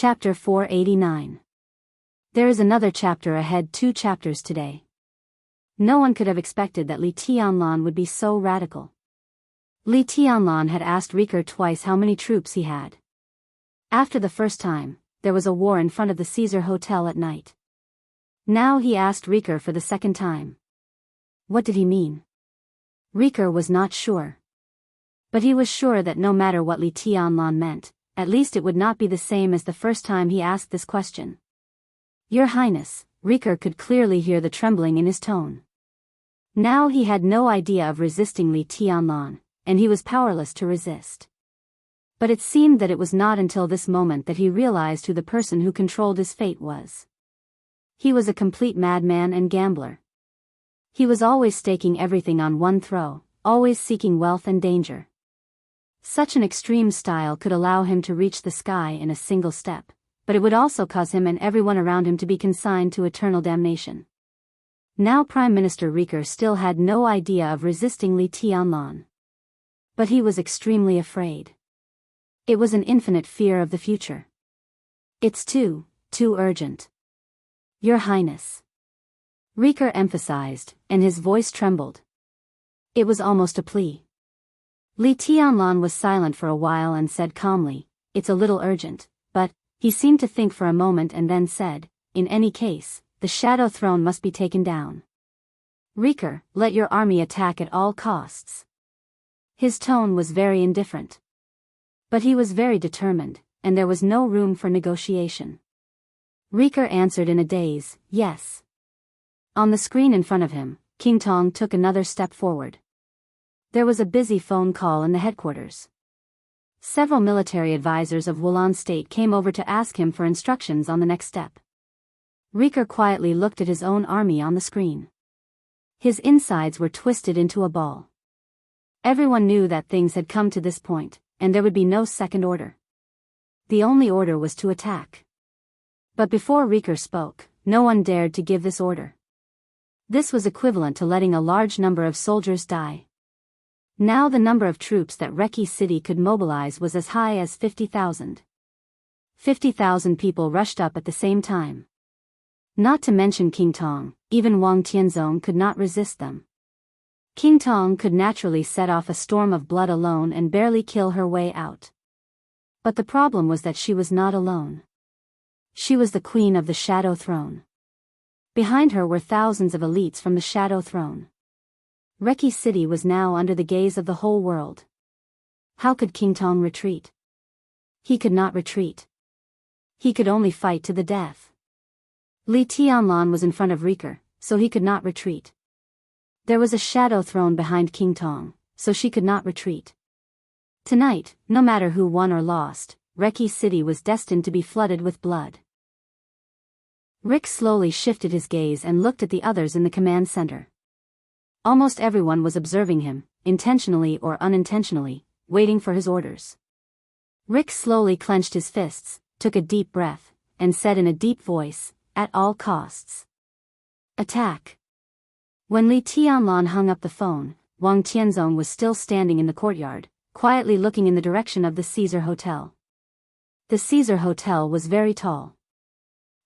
Chapter 489. There is another chapter ahead, 2 chapters today. No one could have expected that Li Tianlan would be so radical. Li Tianlan had asked Riker twice how many troops he had. After the first time, there was a war in front of the Caesar Hotel at night. Now he asked Riker for the second time. What did he mean? Riker was not sure. But he was sure that no matter what Li Tianlan meant, at least it would not be the same as the first time he asked this question. Your Highness, Riker could clearly hear the trembling in his tone. Now he had no idea of resisting Li Tianlan, and he was powerless to resist. But it seemed that it was not until this moment that he realized who the person who controlled his fate was. He was a complete madman and gambler. He was always staking everything on one throw, always seeking wealth and danger. Such an extreme style could allow him to reach the sky in a single step, but it would also cause him and everyone around him to be consigned to eternal damnation. Now Prime Minister Riker still had no idea of resisting Li Tianlan. But he was extremely afraid. It was an infinite fear of the future. It's too urgent. Your Highness. Riker emphasized, and his voice trembled. It was almost a plea. Li Tianlan was silent for a while and said calmly, it's a little urgent, but, he seemed to think for a moment and then said, in any case, the Shadow Throne must be taken down. Riker, let your army attack at all costs. His tone was very indifferent. But he was very determined, and there was no room for negotiation. Riker answered in a daze, yes. On the screen in front of him, King Tong took another step forward. There was a busy phone call in the headquarters. Several military advisors of Wulan State came over to ask him for instructions on the next step. Riker quietly looked at his own army on the screen. His insides were twisted into a ball. Everyone knew that things had come to this point, and there would be no second order. The only order was to attack. But before Riker spoke, no one dared to give this order. This was equivalent to letting a large number of soldiers die. Now the number of troops that Reki City could mobilize was as high as 50,000. 50,000 people rushed up at the same time. Not to mention King Tong, even Wang Tianzong could not resist them. King Tong could naturally set off a storm of blood alone and barely kill her way out. But the problem was that she was not alone. She was the queen of the Shadow Throne. Behind her were thousands of elites from the Shadow Throne. Reki City was now under the gaze of the whole world. How could King Tong retreat? He could not retreat. He could only fight to the death. Li Tianlan was in front of Riker, so he could not retreat. There was a Shadow Throne behind King Tong, so she could not retreat. Tonight, no matter who won or lost, Reki City was destined to be flooded with blood. Rick slowly shifted his gaze and looked at the others in the command center. Almost everyone was observing him, intentionally or unintentionally, waiting for his orders. Rick slowly clenched his fists, took a deep breath, and said in a deep voice, at all costs. Attack. When Li Tianlan hung up the phone, Wang Tianzong was still standing in the courtyard, quietly looking in the direction of the Caesar Hotel. The Caesar Hotel was very tall.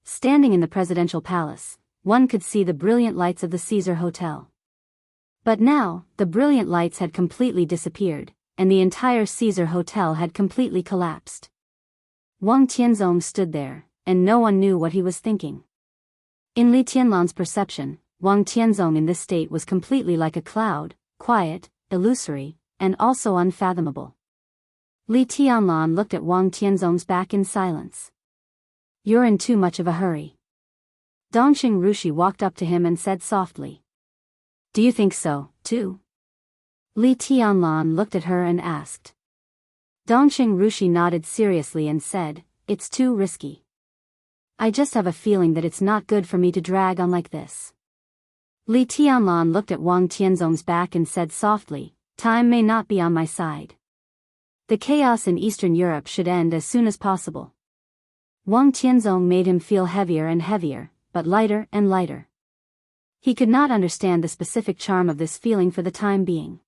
Standing in the presidential palace, one could see the brilliant lights of the Caesar Hotel. But now, the brilliant lights had completely disappeared, and the entire Caesar Hotel had completely collapsed. Wang Tianzong stood there, and no one knew what he was thinking. In Li Tianlan's perception, Wang Tianzong in this state was completely like a cloud, quiet, illusory, and also unfathomable. Li Tianlan looked at Wang Tianzong's back in silence. You're in too much of a hurry. Dongxing Rushi walked up to him and said softly. Do you think so, too? Li Tianlan looked at her and asked. Dongxing Rushi nodded seriously and said, it's too risky. I just have a feeling that it's not good for me to drag on like this. Li Tianlan looked at Wang Tianzong's back and said softly, time may not be on my side. The chaos in Eastern Europe should end as soon as possible. Wang Tianzong made him feel heavier and heavier, but lighter and lighter. He could not understand the specific charm of this feeling for the time being.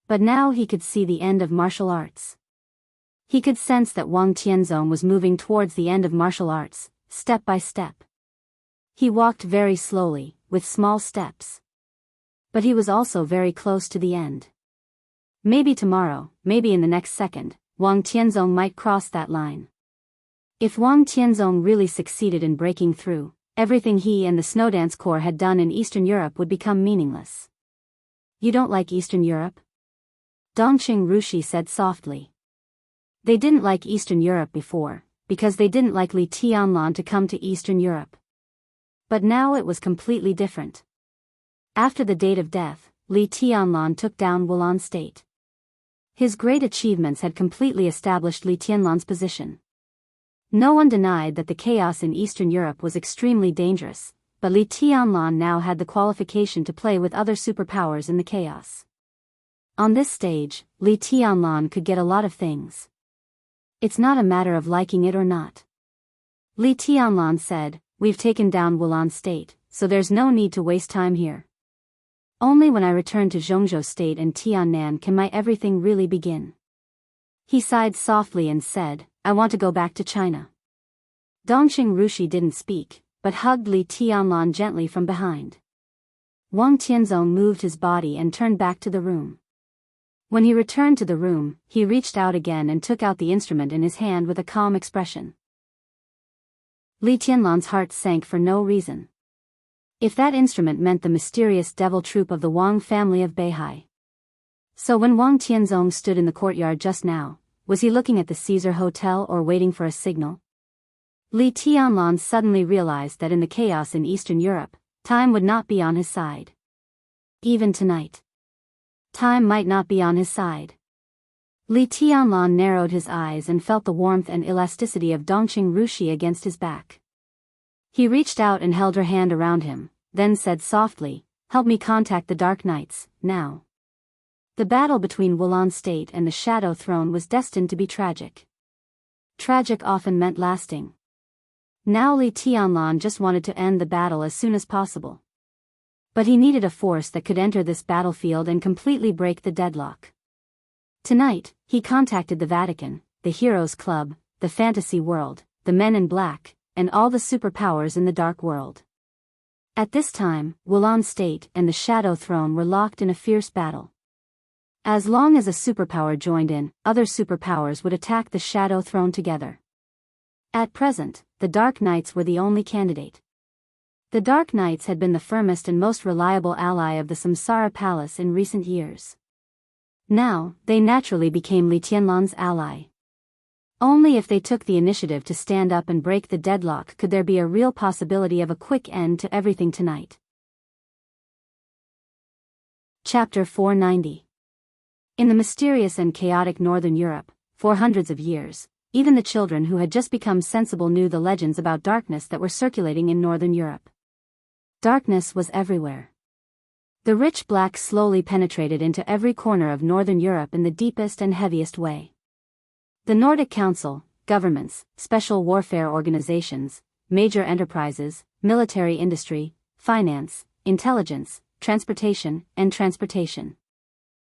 But now he could see the end of martial arts. He could sense that Wang Tianzong was moving towards the end of martial arts, step by step. He walked very slowly, with small steps. But he was also very close to the end. Maybe tomorrow, maybe in the next second, Wang Tianzong might cross that line. If Wang Tianzong really succeeded in breaking through, everything he and the Snowdance Corps had done in Eastern Europe would become meaningless. You don't like Eastern Europe? Dongqing Rushi said softly. They didn't like Eastern Europe before, because they didn't like Li Tianlan to come to Eastern Europe. But now it was completely different. After the date of death, Li Tianlan took down Wulan State. His great achievements had completely established Li Tianlan's position. No one denied that the chaos in Eastern Europe was extremely dangerous, but Li Tianlan now had the qualification to play with other superpowers in the chaos. On this stage, Li Tianlan could get a lot of things. It's not a matter of liking it or not. Li Tianlan said, "We've taken down Wulan State, so there's no need to waste time here. Only when I return to Zhongzhou State and Tiannan can my everything really begin." He sighed softly and said, "I want to go back to China." Dongqing Rushi didn't speak, but hugged Li Tianlan gently from behind. Wang Tianzong moved his body and turned back to the room. When he returned to the room, he reached out again and took out the instrument in his hand with a calm expression. Li Tianlan's heart sank for no reason. If that instrument meant the mysterious devil troupe of the Wang family of Beihai. So when Wang Tianzong stood in the courtyard just now, was he looking at the Caesar Hotel or waiting for a signal? Li Tianlan suddenly realized that in the chaos in Eastern Europe, time would not be on his side. Even tonight. Time might not be on his side. Li Tianlan narrowed his eyes and felt the warmth and elasticity of Dongqing Rushi against his back. He reached out and held her hand around him, then said softly, "Help me contact the Dark Knights, now." The battle between Wulan State and the Shadow Throne was destined to be tragic. Tragic often meant lasting. Now Li Tianlan just wanted to end the battle as soon as possible. But he needed a force that could enter this battlefield and completely break the deadlock. Tonight, he contacted the Vatican, the Heroes Club, the Fantasy World, the Men in Black, and all the superpowers in the Dark World. At this time, Wulan State and the Shadow Throne were locked in a fierce battle. As long as a superpower joined in, other superpowers would attack the Shadow Throne together. At present, the Dark Knights were the only candidate. The Dark Knights had been the firmest and most reliable ally of the Samsara Palace in recent years. Now, they naturally became Li Tianlan's ally. Only if they took the initiative to stand up and break the deadlock could there be a real possibility of a quick end to everything tonight. Chapter 490. In the mysterious and chaotic Northern Europe, for hundreds of years, even the children who had just become sensible knew the legends about darkness that were circulating in Northern Europe. Darkness was everywhere. The rich black slowly penetrated into every corner of Northern Europe in the deepest and heaviest way. The Nordic Council, governments, special warfare organizations, major enterprises, military industry, finance, intelligence, transportation,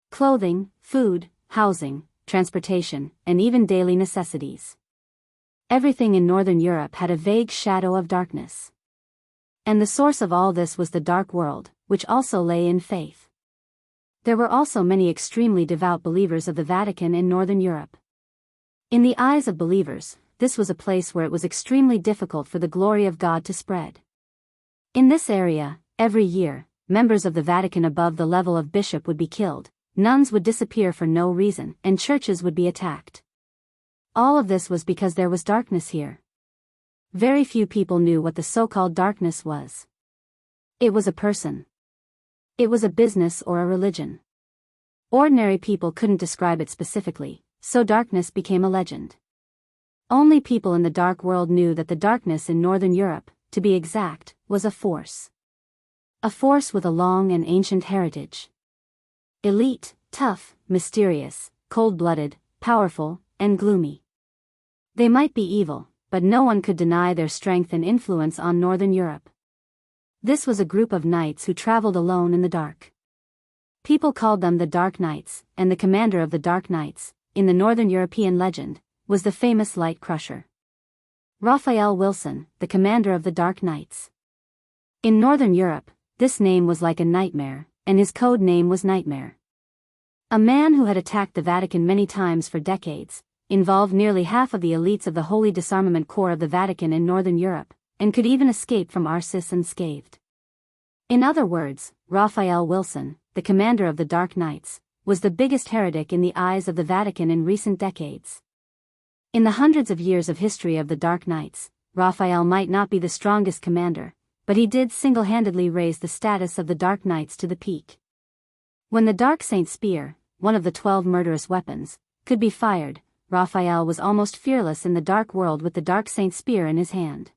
clothing, food, housing, transportation, and even daily necessities. Everything in Northern Europe had a vague shadow of darkness. And the source of all this was the dark world, which also lay in faith. There were also many extremely devout believers of the Vatican in Northern Europe. In the eyes of believers, this was a place where it was extremely difficult for the glory of God to spread. In this area, every year, members of the Vatican above the level of bishop would be killed, nuns would disappear for no reason, and churches would be attacked. All of this was because there was darkness here. Very few people knew what the so-called darkness was. It was a person. It was a business or a religion. Ordinary people couldn't describe it specifically, so darkness became a legend. Only people in the dark world knew that the darkness in Northern Europe, to be exact, was a force. A force with a long and ancient heritage. Elite, tough, mysterious, cold-blooded, powerful, and gloomy. They might be evil, but no one could deny their strength and influence on Northern Europe. This was a group of knights who traveled alone in the dark. People called them the Dark Knights, and the commander of the Dark Knights, in the Northern European legend, was the famous Light Crusher. Raphael Wilson, the commander of the Dark Knights. In Northern Europe, this name was like a nightmare, and his code name was Nightmare. A man who had attacked the Vatican many times for decades, involved nearly half of the elites of the Holy Disarmament Corps of the Vatican in Northern Europe, and could even escape from Arcis unscathed. In other words, Raphael Wilson, the commander of the Dark Knights, was the biggest heretic in the eyes of the Vatican in recent decades. In the hundreds of years of history of the Dark Knights, Raphael might not be the strongest commander, but he did single-handedly raise the status of the Dark Knights to the peak. When the Dark Saint Spear, one of the 12 murderous weapons, could be fired, Raphael was almost fearless in the dark world with the Dark Saint Spear in his hand.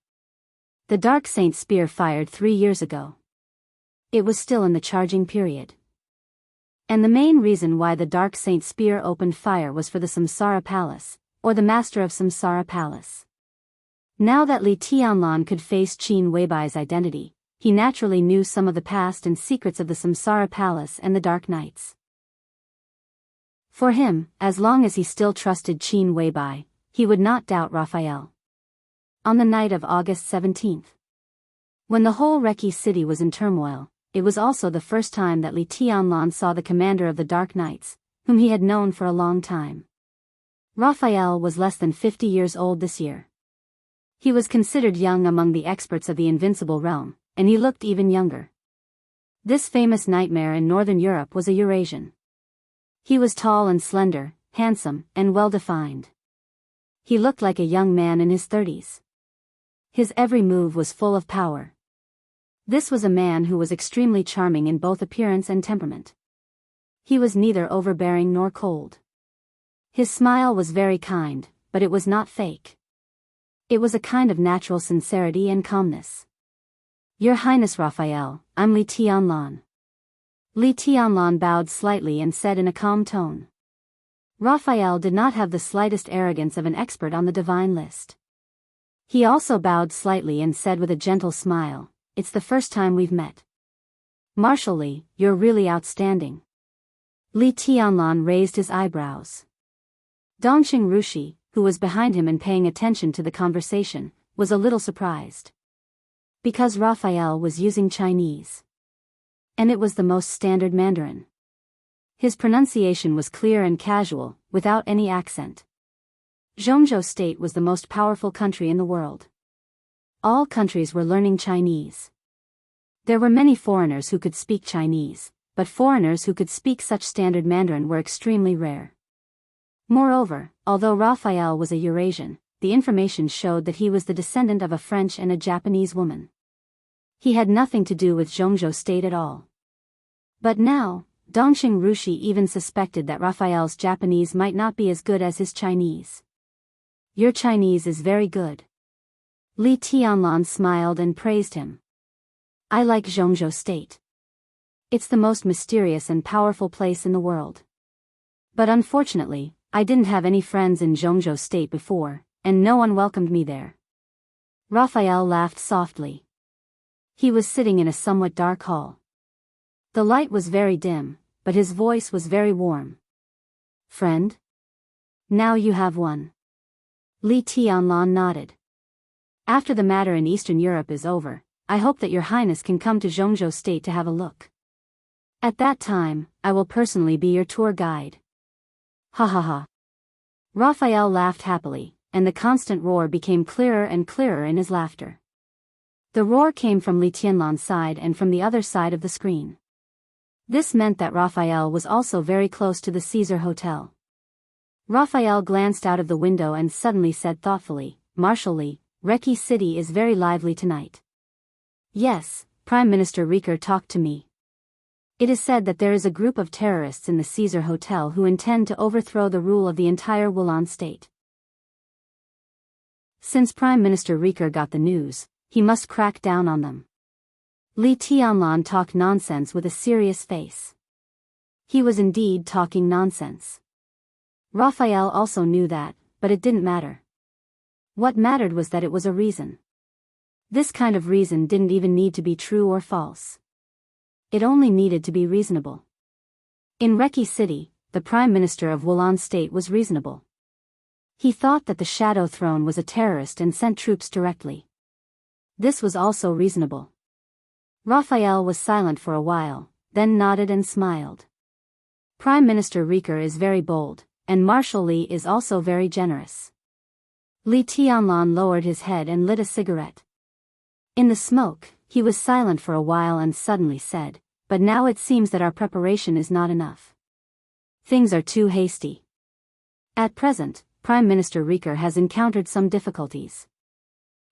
The Dark Saint Spear fired 3 years ago. It was still in the charging period. And the main reason why the Dark Saint Spear opened fire was for the Samsara Palace, or the Master of Samsara Palace. Now that Li Tianlan could face Qin Weibai's identity, he naturally knew some of the past and secrets of the Samsara Palace and the Dark Knights. For him, as long as he still trusted Qin Weibai, he would not doubt Raphael. On the night of August 17th, when the whole Reki city was in turmoil, it was also the first time that Li Tianlan saw the commander of the Dark Knights, whom he had known for a long time. Raphael was less than 50 years old this year. He was considered young among the experts of the Invincible Realm, and he looked even younger. This famous nightmare in Northern Europe was a Eurasian. He was tall and slender, handsome, and well-defined. He looked like a young man in his 30s. His every move was full of power. This was a man who was extremely charming in both appearance and temperament. He was neither overbearing nor cold. His smile was very kind, but it was not fake. It was a kind of natural sincerity and calmness. Your Highness Raphael, I'm Li Tianlan. Li Tianlan bowed slightly and said in a calm tone. Raphael did not have the slightest arrogance of an expert on the divine list. He also bowed slightly and said with a gentle smile, It's the first time we've met. Marshal Li, you're really outstanding. Li Tianlan raised his eyebrows. Dongxing Rushi, who was behind him and paying attention to the conversation, was a little surprised. Because Raphael was using Chinese. And it was the most standard Mandarin. His pronunciation was clear and casual, without any accent. Jianghu state was the most powerful country in the world. All countries were learning Chinese. There were many foreigners who could speak Chinese, but foreigners who could speak such standard Mandarin were extremely rare. Moreover, although Raphael was a Eurasian, the information showed that he was the descendant of a French and a Japanese woman. He had nothing to do with Jianghu state at all. But now, Dongxing Rushi even suspected that Raphael's Japanese might not be as good as his Chinese. Your Chinese is very good. Li Tianlan smiled and praised him. I like Jianghu state. It's the most mysterious and powerful place in the world. But unfortunately, I didn't have any friends in Jianghu state before, and no one welcomed me there. Raphael laughed softly. He was sitting in a somewhat dark hall. The light was very dim, but his voice was very warm. Friend? Now you have one. Li Tianlan nodded. After the matter in Eastern Europe is over, I hope that your Highness can come to Jianghu state to have a look. At that time, I will personally be your tour guide. Ha ha ha. Raphael laughed happily, and the constant roar became clearer and clearer in his laughter. The roar came from Li Tianlan's side and from the other side of the screen. This meant that Raphael was also very close to the Caesar Hotel. Raphael glanced out of the window and suddenly said thoughtfully, Marshal Li, Reki City is very lively tonight. Yes, Prime Minister Rieker talked to me. It is said that there is a group of terrorists in the Caesar Hotel who intend to overthrow the rule of the entire Wulan state. Since Prime Minister Rieker got the news, he must crack down on them. Li Tianlan talked nonsense with a serious face. He was indeed talking nonsense. Raphael also knew that, but it didn't matter. What mattered was that it was a reason. This kind of reason didn't even need to be true or false. It only needed to be reasonable. In Reki City, the Prime Minister of Wulan State was reasonable. He thought that the Shadow Throne was a terrorist and sent troops directly. This was also reasonable. Raphael was silent for a while, then nodded and smiled. Prime Minister Rieker is very bold, and Marshal Li is also very generous. Li Tianlan lowered his head and lit a cigarette. In the smoke, he was silent for a while and suddenly said, "But now it seems that our preparation is not enough. Things are too hasty. At present, Prime Minister Rieker has encountered some difficulties."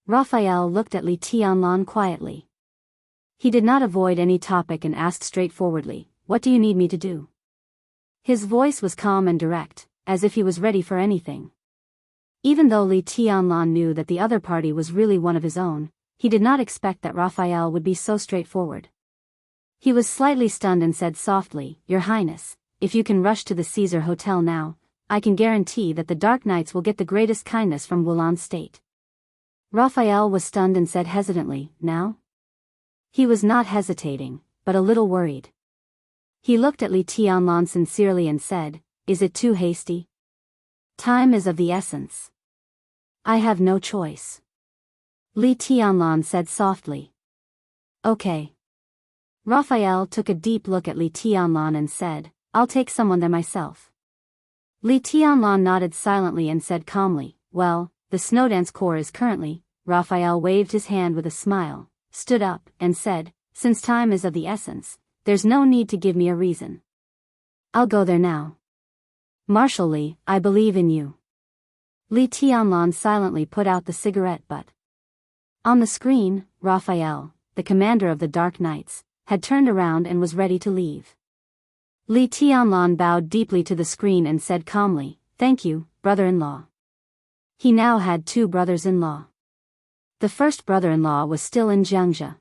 Raphael looked at Li Tianlan quietly. He did not avoid any topic and asked straightforwardly, "What do you need me to do?" His voice was calm and direct, as if he was ready for anything. Even though Li Tianlan knew that the other party was really one of his own, he did not expect that Raphael would be so straightforward. He was slightly stunned and said softly, "Your Highness, if you can rush to the Caesar Hotel now, I can guarantee that the Dark Knights will get the greatest kindness from Wulan State." Raphael was stunned and said hesitantly, "Now?" He was not hesitating, but a little worried. He looked at Li Tianlan sincerely and said, "Is it too hasty? Time is of the essence. I have no choice." Li Tianlan said softly, "Okay." Raphael took a deep look at Li Tianlan and said, "I'll take someone there myself." Li Tianlan nodded silently and said calmly, "Well, the Snowdance Corps is currently..." Raphael waved his hand with a smile, stood up, and said, "Since time is of the essence, there's no need to give me a reason. I'll go there now. Marshal Li, I believe in you." Li Tianlan silently put out the cigarette butt. On the screen, Raphael, the commander of the Dark Knights, had turned around and was ready to leave. Li Tianlan bowed deeply to the screen and said calmly, "Thank you, brother-in-law." He now had two brothers-in-law. The first brother-in-law was still in Jianghu.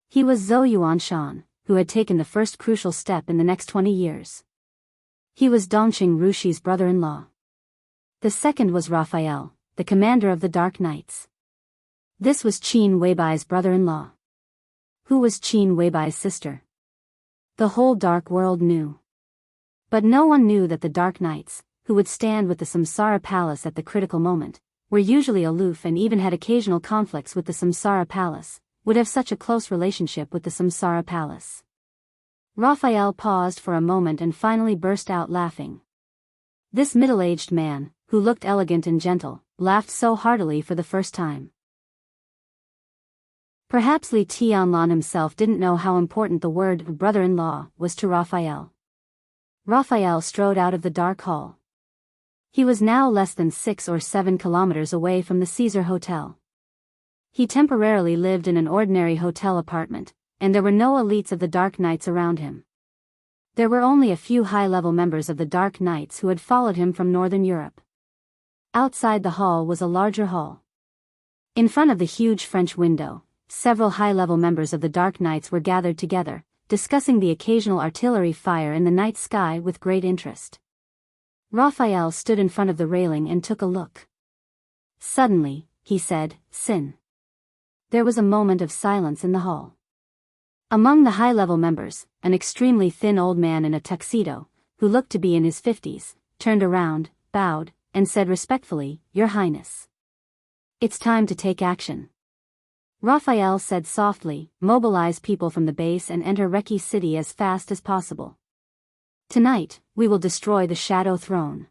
He was Zhou Yuanshan, who had taken the first crucial step in the next 20 years. He was Dongqing Rushi's brother-in-law. The second was Raphael, the commander of the Dark Knights. This was Qin Weibai's brother-in-law. Who was Qin Weibai's sister? The whole dark world knew. But no one knew that the Dark Knights, who would stand with the Samsara Palace at the critical moment, were usually aloof and even had occasional conflicts with the Samsara Palace, would have such a close relationship with the Samsara Palace. Raphael paused for a moment and finally burst out laughing. This middle-aged man, who looked elegant and gentle, laughed so heartily for the first time. Perhaps Li Tianlan himself didn't know how important the word brother-in-law was to Raphael. Raphael strode out of the dark hall. He was now less than 6 or 7 kilometers away from the Caesar Hotel. He temporarily lived in an ordinary hotel apartment, and there were no elites of the Dark Knights around him. There were only a few high-level members of the Dark Knights who had followed him from Northern Europe. Outside the hall was a larger hall. In front of the huge French window, several high-level members of the Dark Knights were gathered together, discussing the occasional artillery fire in the night sky with great interest. Raphael stood in front of the railing and took a look. Suddenly, he said, "Sin." There was a moment of silence in the hall. Among the high-level members, an extremely thin old man in a tuxedo, who looked to be in his 50s, turned around, bowed, and said respectfully, "Your Highness. It's time to take action." Raphael said softly, "Mobilize people from the base and enter Reki City as fast as possible. Tonight, we will destroy the Shadow Throne."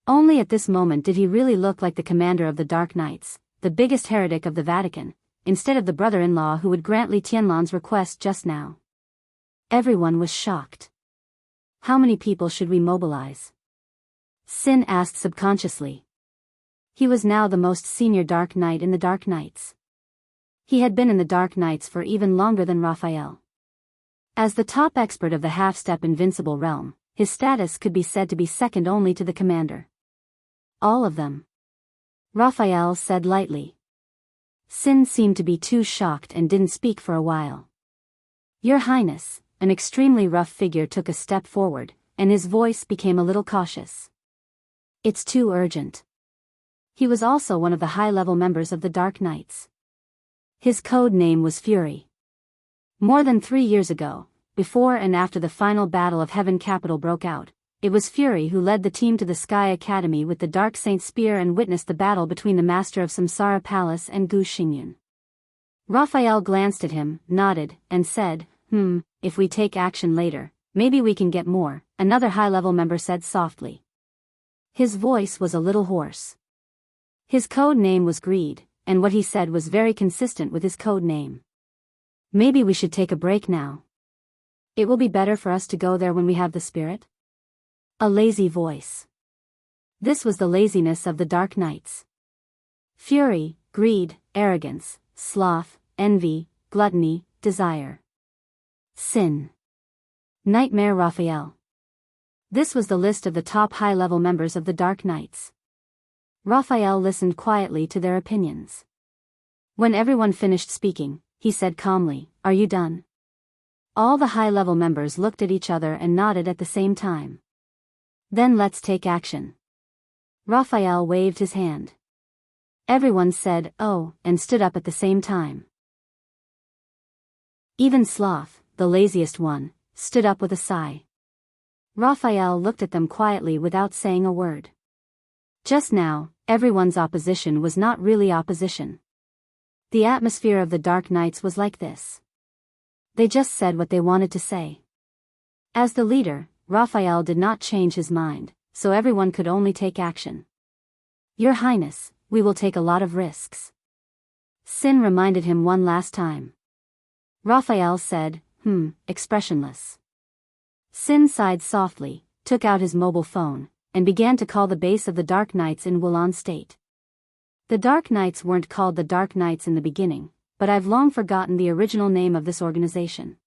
Only at this moment did he really look like the commander of the Dark Knights, the biggest heretic of the Vatican, instead of the brother-in-law who would grant Li Tianlan's request just now. Everyone was shocked. "How many people should we mobilize?" Sin asked subconsciously. He was now the most senior Dark Knight in the Dark Knights. He had been in the Dark Knights for even longer than Raphael. As the top expert of the half-step invincible realm, his status could be said to be second only to the commander. "All of them," Raphael said lightly. Sin seemed to be too shocked and didn't speak for a while. "Your Highness," an extremely rough figure took a step forward, and his voice became a little cautious. "It's too urgent." He was also one of the high-level members of the Dark Knights. His code name was Fury. More than 3 years ago, before and after the final battle of Heaven Capital broke out, it was Fury who led the team to the Sky Academy with the Dark Saint Spear and witnessed the battle between the Master of Samsara Palace and Gu Xingyun. Raphael glanced at him, nodded, and said, if we take action later, maybe we can get more, another high-level member said softly. His voice was a little hoarse. His code name was Greed, and what he said was very consistent with his code name. Maybe we should take a break now. It will be better for us to go there when we have the spirit. A lazy voice. This was the laziness of the Dark Knights. Fury, greed, arrogance, sloth, envy, gluttony, desire. Sin. Nightmare Raphael. This was the list of the top high-level members of the Dark Knights. Raphael listened quietly to their opinions. When everyone finished speaking, he said calmly, "Are you done?" All the high-level members looked at each other and nodded at the same time. Then let's take action. Raphael waved his hand. Everyone said, "Oh," and stood up at the same time. Even Sloth, the laziest one, stood up with a sigh. Raphael looked at them quietly without saying a word. Just now, everyone's opposition was not really opposition. The atmosphere of the Dark Knights was like this. They just said what they wanted to say. As the leader, Raphael did not change his mind, so everyone could only take action. "Your Highness, we will take a lot of risks." Sin reminded him one last time. Raphael said, expressionless. Sin sighed softly, took out his mobile phone, and began to call the base of the Dark Knights in Wulon State. The Dark Knights weren't called the Dark Knights in the beginning, but I've long forgotten the original name of this organization.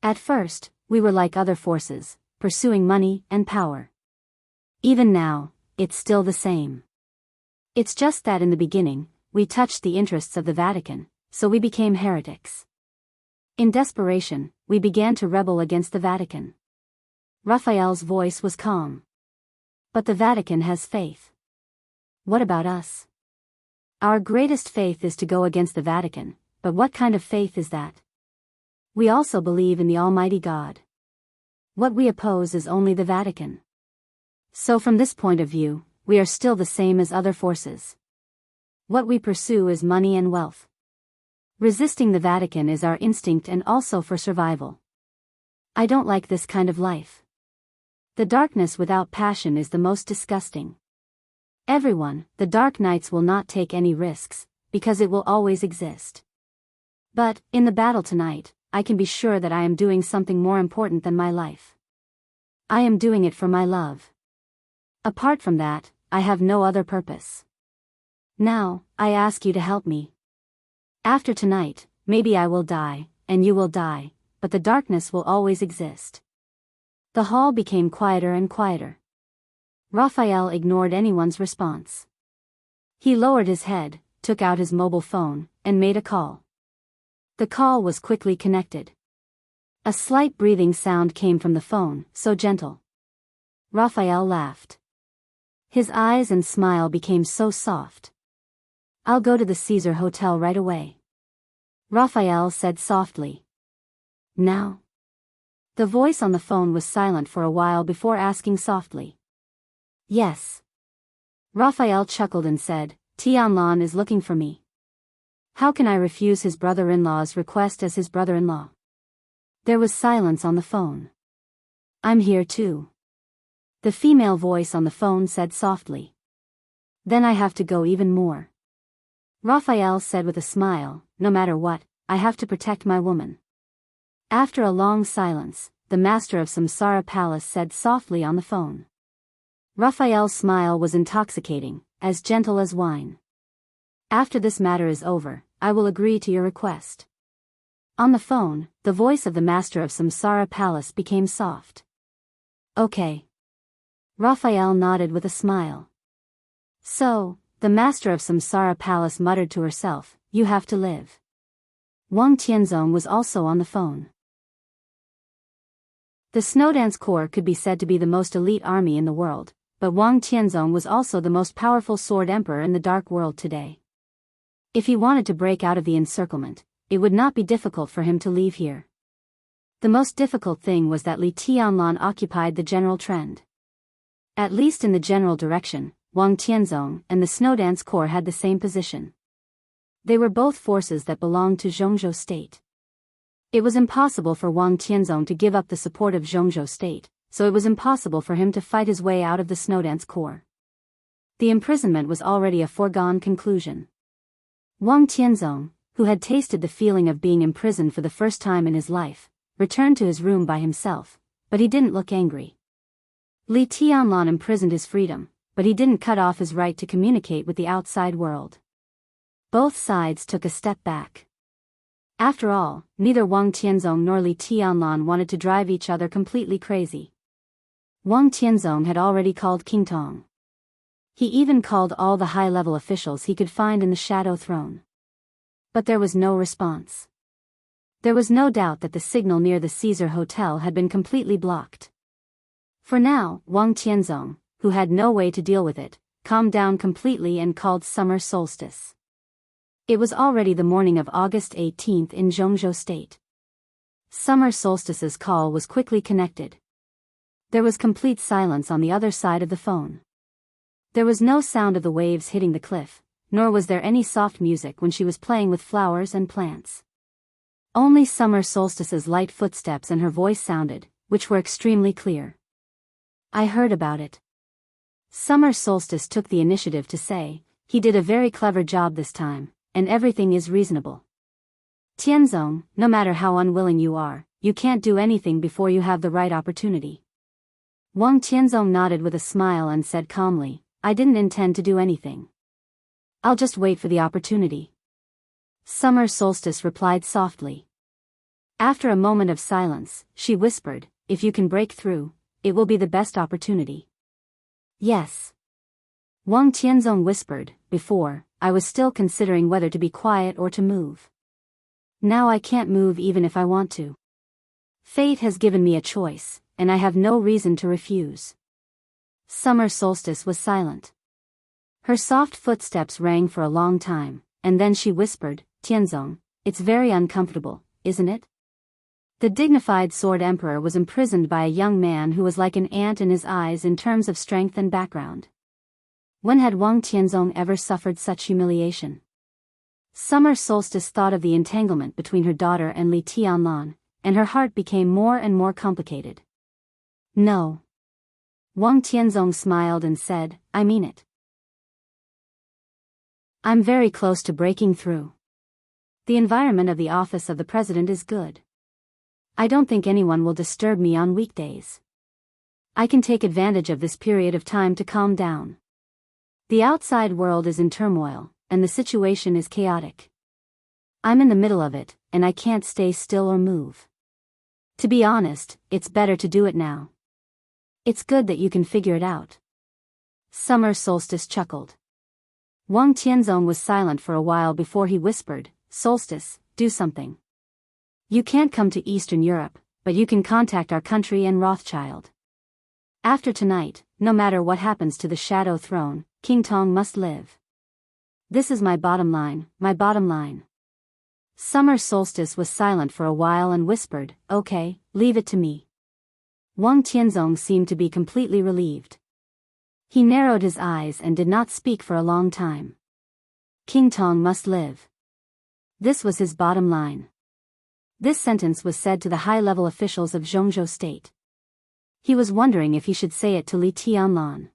At first, we were like other forces, pursuing money and power. Even now, it's still the same. It's just that in the beginning, we touched the interests of the Vatican, so we became heretics. In desperation, we began to rebel against the Vatican. Raphael's voice was calm. But the Vatican has faith. What about us? Our greatest faith is to go against the Vatican, but what kind of faith is that? We also believe in the Almighty God. What we oppose is only the Vatican. So from this point of view, we are still the same as other forces. What we pursue is money and wealth. Resisting the Vatican is our instinct and also for survival. I don't like this kind of life. The darkness without passion is the most disgusting. Everyone, the Dark Knights will not take any risks, because it will always exist. But, in the battle tonight, I can be sure that I am doing something more important than my life. I am doing it for my love. Apart from that, I have no other purpose. Now, I ask you to help me. After tonight, maybe I will die, and you will die, but the darkness will always exist. The hall became quieter and quieter. Raphael ignored anyone's response. He lowered his head, took out his mobile phone, and made a call. The call was quickly connected. A slight breathing sound came from the phone, so gentle. Raphael laughed. His eyes and smile became so soft. "I'll go to the Caesar Hotel right away," Raphael said softly. "Now?" The voice on the phone was silent for a while before asking softly. "Yes." Raphael chuckled and said, "Tianlan is looking for me. How can I refuse his brother-in-law's request as his brother-in-law?" There was silence on the phone. "I'm here too," the female voice on the phone said softly. "Then I have to go even more," Raphael said with a smile. "No matter what, I have to protect my woman." After a long silence, the master of Samsara Palace said softly on the phone. Raphael's smile was intoxicating, as gentle as wine. "After this matter is over, I will agree to your request." On the phone, the voice of the master of Samsara Palace became soft. "Okay." Raphael nodded with a smile. So, the master of Samsara Palace muttered to herself, "You have to live." Wang Tianzong was also on the phone. The Snowdance Corps could be said to be the most elite army in the world, but Wang Tianzong was also the most powerful sword emperor in the dark world today. If he wanted to break out of the encirclement, it would not be difficult for him to leave here. The most difficult thing was that Li Tianlan occupied the general trend. At least in the general direction, Wang Tianzong and the Snowdance Corps had the same position. They were both forces that belonged to Jianghu state. It was impossible for Wang Tianzong to give up the support of Jianghu state, so it was impossible for him to fight his way out of the Snowdance Corps. The imprisonment was already a foregone conclusion. Wang Tianzong, who had tasted the feeling of being imprisoned for the first time in his life, returned to his room by himself, but he didn't look angry. Li Tianlan imprisoned his freedom, but he didn't cut off his right to communicate with the outside world. Both sides took a step back. After all, neither Wang Tianzong nor Li Tianlan wanted to drive each other completely crazy. Wang Tianzong had already called King Tong. He even called all the high-level officials he could find in the Shadow Throne. But there was no response. There was no doubt that the signal near the Caesar Hotel had been completely blocked. For now, Wang Tianzong, who had no way to deal with it, calmed down completely and called summer solstice. It was already the morning of August 18th in Jianghu state. Summer solstice's call was quickly connected. There was complete silence on the other side of the phone. There was no sound of the waves hitting the cliff, nor was there any soft music when she was playing with flowers and plants. Only summer solstice's light footsteps and her voice sounded, which were extremely clear. I heard about it. Summer solstice took the initiative to say, he did a very clever job this time, and everything is reasonable. Tianzong, no matter how unwilling you are, you can't do anything before you have the right opportunity. Wang Tianzong nodded with a smile and said calmly, I didn't intend to do anything. I'll just wait for the opportunity. Summer solstice replied softly. After a moment of silence, she whispered, if you can break through, it will be the best opportunity. Yes. Wang Tianzong whispered, before, I was still considering whether to be quiet or to move. Now I can't move even if I want to. Fate has given me a choice, and I have no reason to refuse. Summer solstice was silent. Her soft footsteps rang for a long time, and then she whispered, Tianzong, it's very uncomfortable, isn't it? The dignified sword emperor was imprisoned by a young man who was like an ant in his eyes in terms of strength and background. When had Wang Tianzong ever suffered such humiliation? Summer solstice thought of the entanglement between her daughter and Li Tianlan, and her heart became more and more complicated. No. Wang Tianzong smiled and said, I mean it. I'm very close to breaking through. The environment of the office of the president is good. I don't think anyone will disturb me on weekdays. I can take advantage of this period of time to calm down. The outside world is in turmoil, and the situation is chaotic. I'm in the middle of it, and I can't stay still or move. To be honest, it's better to do it now. It's good that you can figure it out. Summer solstice chuckled. Wang Tianzong was silent for a while before he whispered, Solstice, do something. You can't come to Eastern Europe, but you can contact our country and Rothschild. After tonight, no matter what happens to the Shadow Throne, King Tong must live. This is my bottom line, my bottom line. Summer solstice was silent for a while and whispered, okay, leave it to me. Wang Tianzong seemed to be completely relieved. He narrowed his eyes and did not speak for a long time. King Tong must live. This was his bottom line. This sentence was said to the high-level officials of Jianghu state. He was wondering if he should say it to Li Tianlan.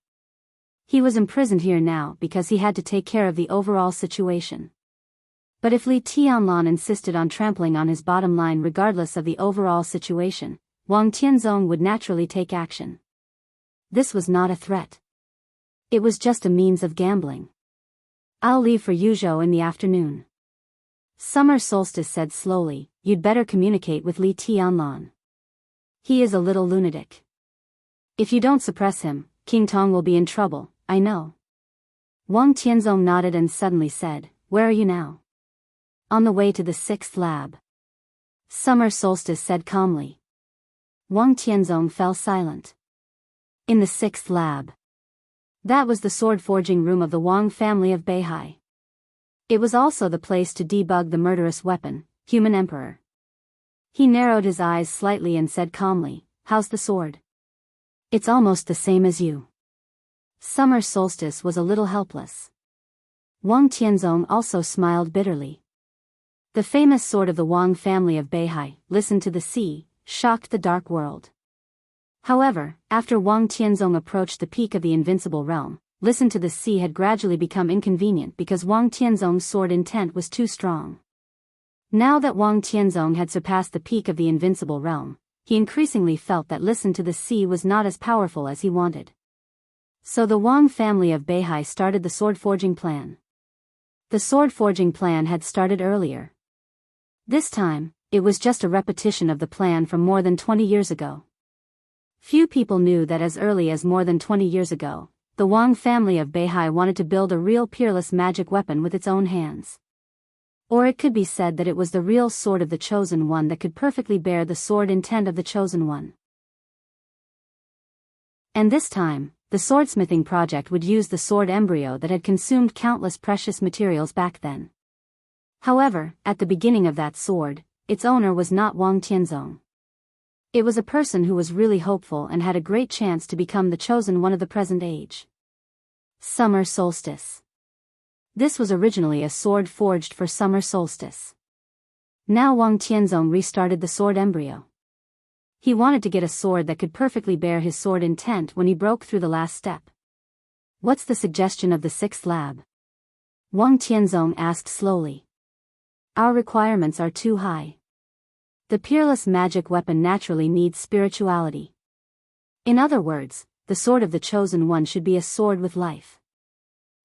He was imprisoned here now because he had to take care of the overall situation. But if Li Tianlan insisted on trampling on his bottom line regardless of the overall situation, Wang Tianzong would naturally take action. This was not a threat. It was just a means of gambling. I'll leave for Yuzhou in the afternoon. Summer solstice said slowly, you'd better communicate with Li Tianlan. He is a little lunatic. If you don't suppress him, King Tong will be in trouble, I know. Wang Tianzong nodded and suddenly said, where are you now? On the way to the 6th lab. Summer solstice said calmly. Wang Tianzong fell silent. In the 6th lab. That was the sword-forging room of the Wang family of Beihai. It was also the place to debug the murderous weapon, Human Emperor. He narrowed his eyes slightly and said calmly, "How's the sword?" "It's almost the same as you." Summer Solstice was a little helpless. Wang Tianzong also smiled bitterly. The famous sword of the Wang family of Beihai, Listen to the Sea, shocked the dark world. However, after Wang Tianzong approached the peak of the invincible realm, Listen to the Sea had gradually become inconvenient because Wang Tianzong's sword intent was too strong. Now that Wang Tianzong had surpassed the peak of the invincible realm, he increasingly felt that Listen to the Sea was not as powerful as he wanted. So the Wang family of Beihai started the sword forging plan. The sword forging plan had started earlier. This time, it was just a repetition of the plan from more than 20 years ago. Few people knew that as early as more than 20 years ago, the Wang family of Beihai wanted to build a real peerless magic weapon with its own hands. Or it could be said that it was the real sword of the Chosen One that could perfectly bear the sword intent of the Chosen One. And this time, the swordsmithing project would use the sword embryo that had consumed countless precious materials back then. However, at the beginning of that sword, its owner was not Wang Tianzong. It was a person who was really hopeful and had a great chance to become the chosen one of the present age. Summer Solstice. This was originally a sword forged for summer solstice. Now Wang Tianzong restarted the sword embryo. He wanted to get a sword that could perfectly bear his sword intent when he broke through the last step. "What's the suggestion of the sixth lab?" Wang Tianzong asked slowly. "Our requirements are too high. The peerless magic weapon naturally needs spirituality. In other words, the sword of the Chosen One should be a sword with life."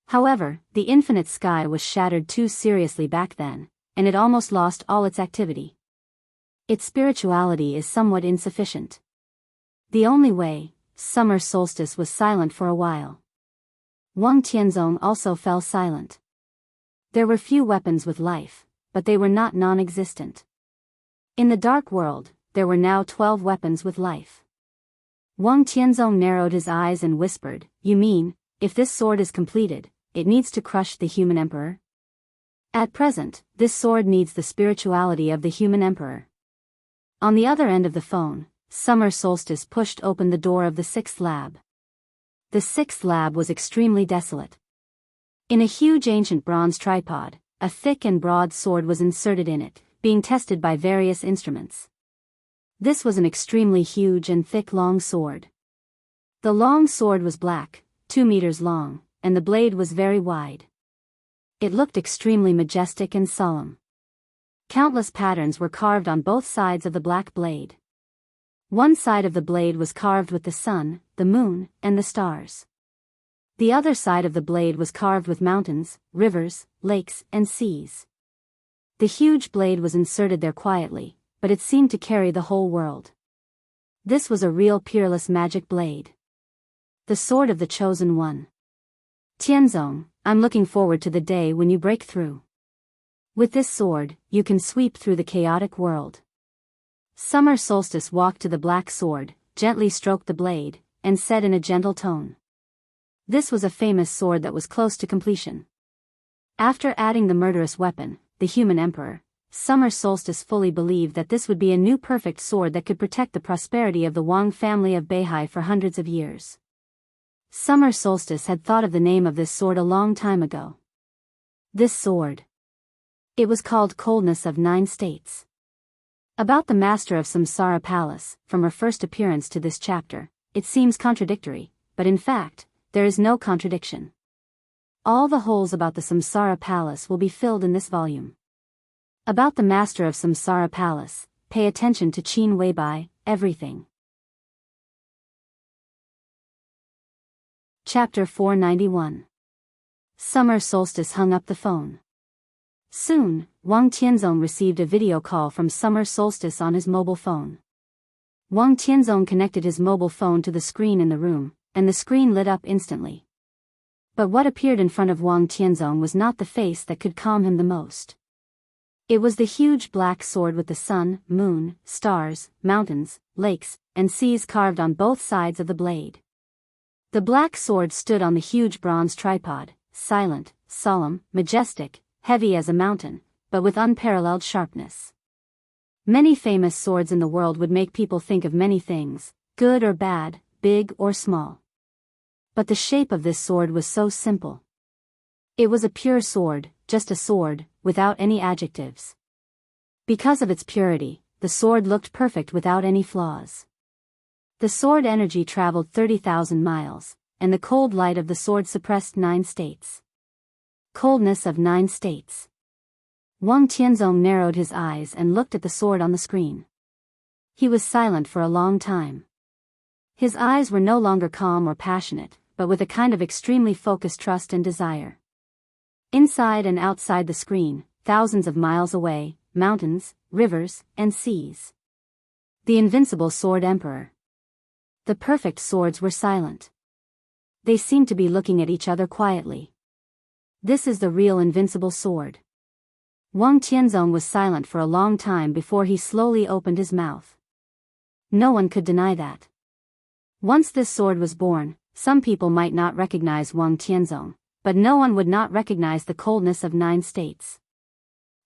However, the infinite sky was shattered too seriously back then, and it almost lost all its activity. Its spirituality is somewhat insufficient. The only way, Summer Solstice was silent for a while. Wang Tianzong also fell silent. There were few weapons with life, but they were not non-existent. In the dark world, there were now 12 weapons with life. Wang Tianzong narrowed his eyes and whispered, "You mean, if this sword is completed, it needs to crush the human emperor?" At present, this sword needs the spirituality of the human emperor. On the other end of the phone, Summer Solstice pushed open the door of the sixth lab. The sixth lab was extremely desolate. In a huge ancient bronze tripod, a thick and broad sword was inserted in it, being tested by various instruments. This was an extremely huge and thick long sword. The long sword was black, 2 meters long, and the blade was very wide. It looked extremely majestic and solemn. Countless patterns were carved on both sides of the black blade. One side of the blade was carved with the sun, the moon, and the stars. The other side of the blade was carved with mountains, rivers, lakes, and seas. The huge blade was inserted there quietly, but it seemed to carry the whole world. This was a real peerless magic blade. The sword of the Chosen One. "Tianzong, I'm looking forward to the day when you break through. With this sword, you can sweep through the chaotic world." Summer Solstice walked to the black sword, gently stroked the blade, and said in a gentle tone. This was a famous sword that was close to completion. After adding the murderous weapon, the human emperor, Summer Solstice fully believed that this would be a new perfect sword that could protect the prosperity of the Wang family of Beihai for hundreds of years. Summer Solstice had thought of the name of this sword a long time ago. This sword. It was called Coldness of 9 States. About the master of Samsara Palace, from her first appearance to this chapter, it seems contradictory, but in fact, there is no contradiction. All the holes about the Samsara Palace will be filled in this volume. About the master of Samsara Palace, pay attention to Qin Weibai, everything. Chapter 491. Summer Solstice hung up the phone. Soon, Wang Tianzong received a video call from Summer Solstice on his mobile phone. Wang Tianzong connected his mobile phone to the screen in the room, and the screen lit up instantly. But what appeared in front of Wang Tianzong was not the face that could calm him the most. It was the huge black sword with the sun, moon, stars, mountains, lakes, and seas carved on both sides of the blade. The black sword stood on the huge bronze tripod, silent, solemn, majestic, heavy as a mountain, but with unparalleled sharpness. Many famous swords in the world would make people think of many things, good or bad, big or small. But the shape of this sword was so simple. It was a pure sword, just a sword, without any adjectives. Because of its purity, the sword looked perfect without any flaws. The sword energy traveled 30,000 miles, and the cold light of the sword suppressed 9 states. Coldness of 9 states. Wang Tianzong narrowed his eyes and looked at the sword on the screen. He was silent for a long time. His eyes were no longer calm or passionate, but with a kind of extremely focused trust and desire. Inside and outside the screen, thousands of miles away, mountains, rivers, and seas. The invincible sword emperor. The perfect swords were silent. They seemed to be looking at each other quietly. This is the real invincible sword. Wang Tianzong was silent for a long time before he slowly opened his mouth. No one could deny that. Once this sword was born, some people might not recognize Wang Tianzong, but no one would not recognize the coldness of 9 states.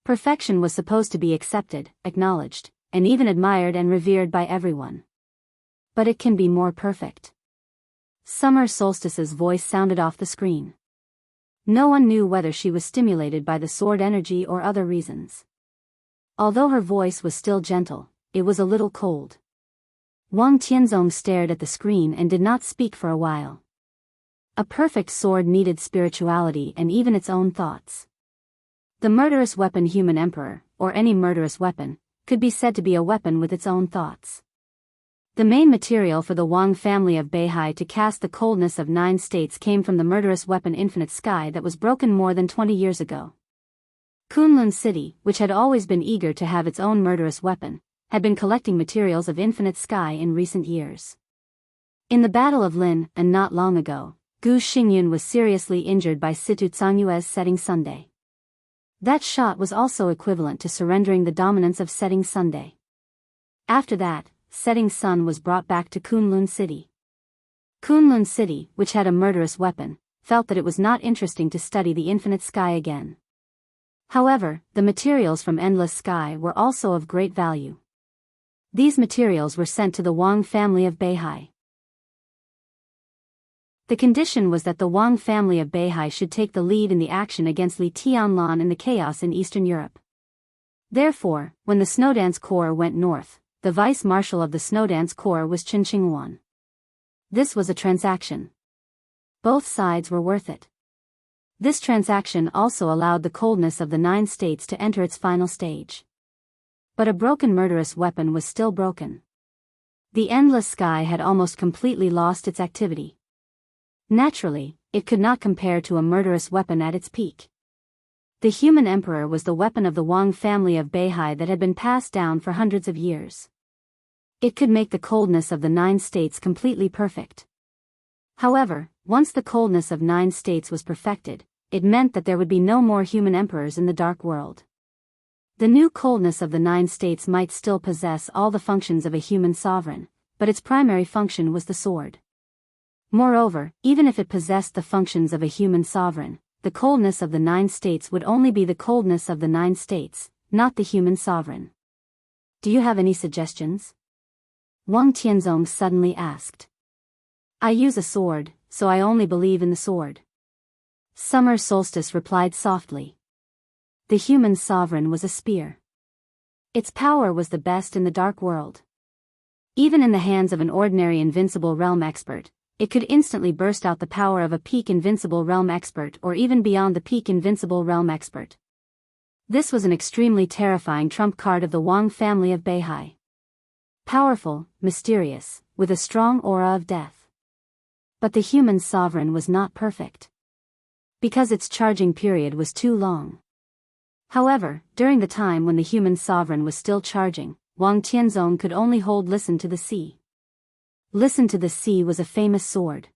Perfection was supposed to be accepted, acknowledged, and even admired and revered by everyone. But it can be more perfect. Summer Solstice's voice sounded off the screen. No one knew whether she was stimulated by the sword energy or other reasons. Although her voice was still gentle, it was a little cold. Wang Tianzong stared at the screen and did not speak for a while. A perfect sword needed spirituality and even its own thoughts. The murderous weapon human emperor, or any murderous weapon, could be said to be a weapon with its own thoughts. The main material for the Wang family of Beihai to cast the coldness of 9 states came from the murderous weapon Infinite Sky that was broken more than 20 years ago. Kunlun City, which had always been eager to have its own murderous weapon, had been collecting materials of Infinite Sky in recent years. In the Battle of Lin, and not long ago, Gu Xingyun was seriously injured by Situ Cangyue's Setting Sunday. That shot was also equivalent to surrendering the dominance of Setting Sunday. After that, Setting Sun was brought back to Kunlun City. Kunlun City, which had a murderous weapon, felt that it was not interesting to study the Infinite Sky again. However, the materials from Endless Sky were also of great value. These materials were sent to the Wang family of Beihai. The condition was that the Wang family of Beihai should take the lead in the action against Li Tianlan and the chaos in Eastern Europe. Therefore, when the Snowdance Corps went north, the vice-marshal of the Snowdance Corps was Chen Qingwan. This was a transaction. Both sides were worth it. This transaction also allowed the coldness of the 9 states to enter its final stage. But a broken murderous weapon was still broken. The Endless Sky had almost completely lost its activity. Naturally, it could not compare to a murderous weapon at its peak. The human emperor was the weapon of the Wang family of Beihai that had been passed down for hundreds of years. It could make the coldness of the 9 states completely perfect. However, once the coldness of 9 states was perfected, it meant that there would be no more human emperors in the dark world. The new coldness of the 9 states might still possess all the functions of a human sovereign, but its primary function was the sword. Moreover, even if it possessed the functions of a human sovereign, the coldness of the 9 states would only be the coldness of the 9 states, not the human sovereign. Do you have any suggestions? Wang Tianzong suddenly asked. I use a sword, so I only believe in the sword. Summer Solstice replied softly. The human sovereign was a spear. Its power was the best in the dark world. Even in the hands of an ordinary invincible realm expert, it could instantly burst out the power of a peak invincible realm expert or even beyond the peak invincible realm expert. This was an extremely terrifying trump card of the Wang family of Beihai. Powerful, mysterious, with a strong aura of death. But the human sovereign was not perfect. Because its charging period was too long. However, during the time when the human sovereign was still charging, Wang Tianzong could only hold Listen to the Sea. Listen to the Sea was a famous sword.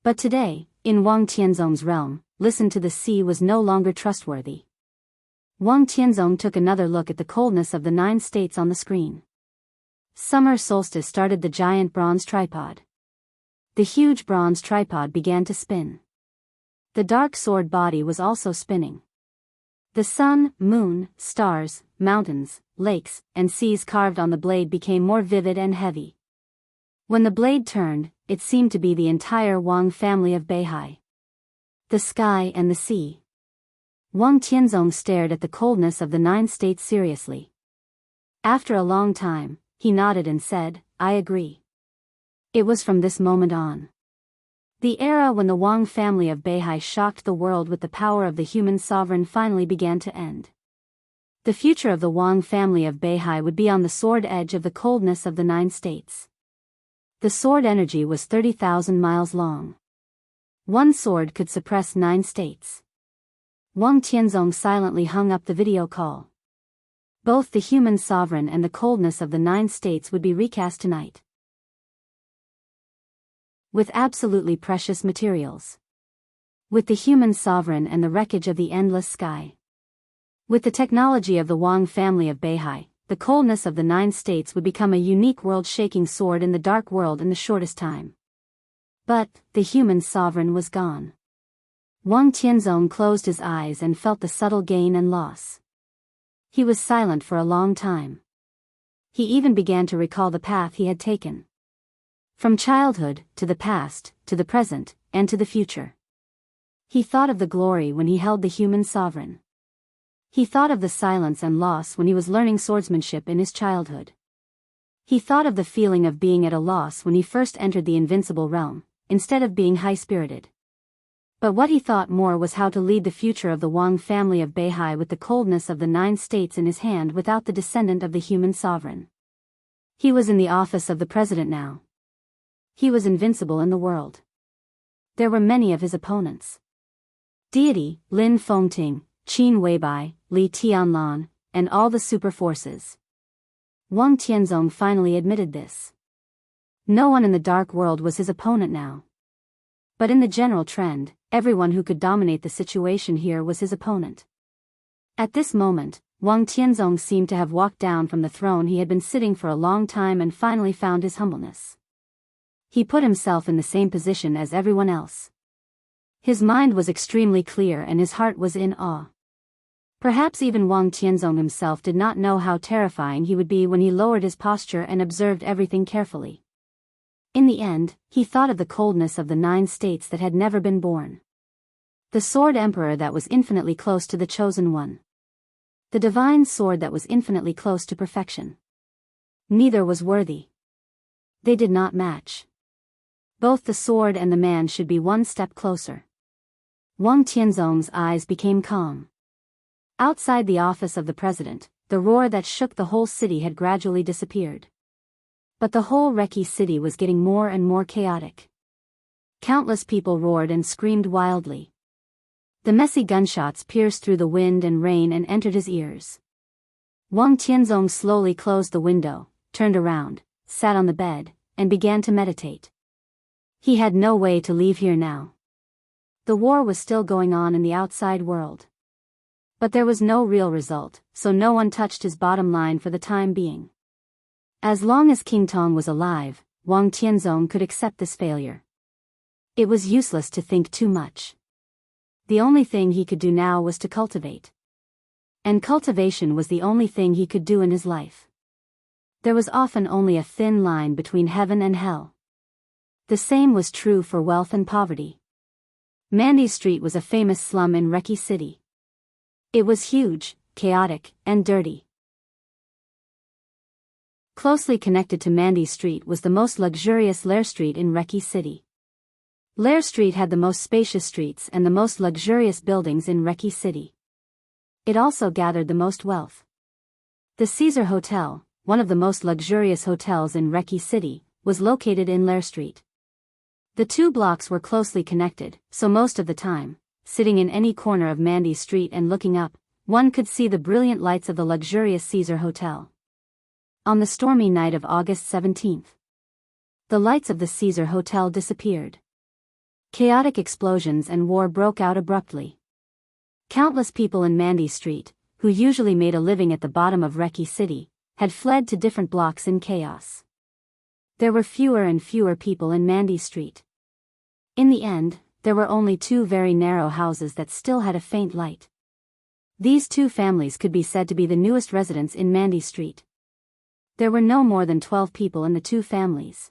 But today, in Wang Tianzong's realm, Listen to the Sea was no longer trustworthy. Wang Tianzong took another look at the coldness of the 9 states on the screen. Summer Solstice started the giant bronze tripod. The huge bronze tripod began to spin. The dark sword body was also spinning. The sun, moon, stars, mountains, lakes, and seas carved on the blade became more vivid and heavy. When the blade turned, it seemed to be the entire Wang family of Beihai. The sky and the sea. Wang Tianzong stared at the coldness of the 9 states seriously. After a long time, he nodded and said, "I agree." It was from this moment on. The era when the Wang family of Beihai shocked the world with the power of the human sovereign finally began to end. The future of the Wang family of Beihai would be on the sword edge of the coldness of the 9 states. The sword energy was 30,000 miles long. One sword could suppress 9 states. Wang Tianzong silently hung up the video call. Both the human sovereign and the coldness of the 9 states would be recast tonight. With absolutely precious materials. With the human sovereign and the wreckage of the endless sky. With the technology of the Wang family of Beihai, the coldness of the 9 states would become a unique world-shaking sword in the dark world in the shortest time. But, the human sovereign was gone. Wang Tianzong closed his eyes and felt the subtle gain and loss. He was silent for a long time. He even began to recall the path he had taken. From childhood, to the past, to the present, and to the future. He thought of the glory when he held the human sovereign. He thought of the silence and loss when he was learning swordsmanship in his childhood. He thought of the feeling of being at a loss when he first entered the invincible realm, instead of being high-spirited. But what he thought more was how to lead the future of the Wang family of Beihai with the coldness of the 9 states in his hand without the descendant of the human sovereign. He was in the office of the president now. He was invincible in the world. There were many of his opponents. Deity, Lin Fengting, Qin Weibai, Li Tianlan, and all the super forces. Wang Tianzong finally admitted this. No one in the dark world was his opponent now. But in the general trend, everyone who could dominate the situation here was his opponent. At this moment, Wang Tianzong seemed to have walked down from the throne he had been sitting for a long time and finally found his humbleness. He put himself in the same position as everyone else. His mind was extremely clear and his heart was in awe. Perhaps even Wang Tianzong himself did not know how terrifying he would be when he lowered his posture and observed everything carefully. In the end, he thought of the coldness of the 9 states that had never been born. The sword emperor that was infinitely close to the chosen one. The divine sword that was infinitely close to perfection. Neither was worthy. They did not match. Both the sword and the man should be one step closer. Wang Tianzong's eyes became calm. Outside the office of the president, the roar that shook the whole city had gradually disappeared. But the whole Reki city was getting more and more chaotic. Countless people roared and screamed wildly. The messy gunshots pierced through the wind and rain and entered his ears. Wang Tianzong slowly closed the window, turned around, sat on the bed, and began to meditate. He had no way to leave here now. The war was still going on in the outside world. But there was no real result, so no one touched his bottom line for the time being. As long as King Tong was alive, Wang Tianzong could accept this failure. It was useless to think too much. The only thing he could do now was to cultivate. And cultivation was the only thing he could do in his life. There was often only a thin line between heaven and hell. The same was true for wealth and poverty. Mandy Street was a famous slum in Reki City. It was huge, chaotic, and dirty. Closely connected to Mandy Street was the most luxurious Lair Street in Reki City. Lair Street had the most spacious streets and the most luxurious buildings in Reki City. It also gathered the most wealth. The Caesar Hotel, one of the most luxurious hotels in Reki City, was located in Lair Street. The 2 blocks were closely connected, so most of the time, sitting in any corner of Mandy Street and looking up, one could see the brilliant lights of the luxurious Caesar Hotel. On the stormy night of August 17th, the lights of the Caesar Hotel disappeared. Chaotic explosions and war broke out abruptly. Countless people in Mandy Street, who usually made a living at the bottom of Reki City, had fled to different blocks in chaos. There were fewer and fewer people in Mandy Street. In the end, there were only 2 very narrow houses that still had a faint light. These two families could be said to be the newest residents in Mandy Street. There were no more than 12 people in the two families.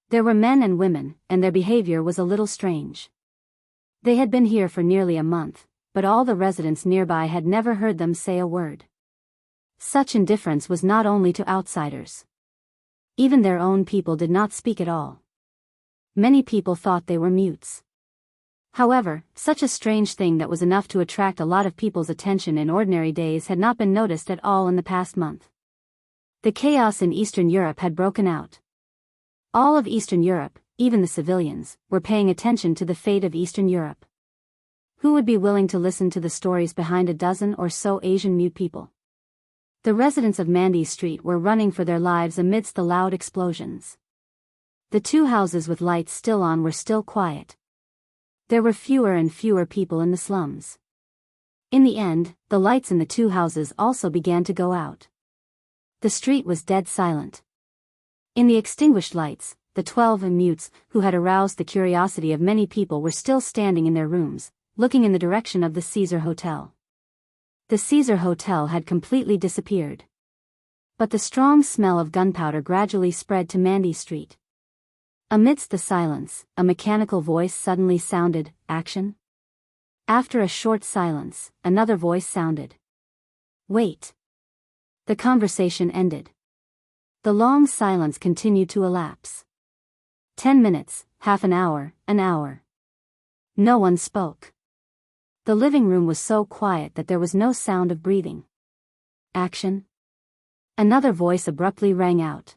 There were men and women, and their behavior was a little strange. They had been here for nearly a month, but all the residents nearby had never heard them say a word. Such indifference was not only to outsiders. Even their own people did not speak at all. Many people thought they were mutes. However, such a strange thing that was enough to attract a lot of people's attention in ordinary days had not been noticed at all in the past month. The chaos in Eastern Europe had broken out. All of Eastern Europe, even the civilians, were paying attention to the fate of Eastern Europe. Who would be willing to listen to the stories behind a dozen or so Asian mute people? The residents of Mandy Street were running for their lives amidst the loud explosions. The two houses with lights still on were still quiet. There were fewer and fewer people in the slums. In the end, the lights in the two houses also began to go out. The street was dead silent. In the extinguished lights, the 12 mutes, who had aroused the curiosity of many people, were still standing in their rooms, looking in the direction of the Caesar Hotel. The Caesar Hotel had completely disappeared. But the strong smell of gunpowder gradually spread to Mandy Street. Amidst the silence, a mechanical voice suddenly sounded, "Action?" After a short silence, another voice sounded. "Wait." The conversation ended. The long silence continued to elapse. 10 minutes, half an hour, an hour. No one spoke. The living room was so quiet that there was no sound of breathing. "Action?" Another voice abruptly rang out.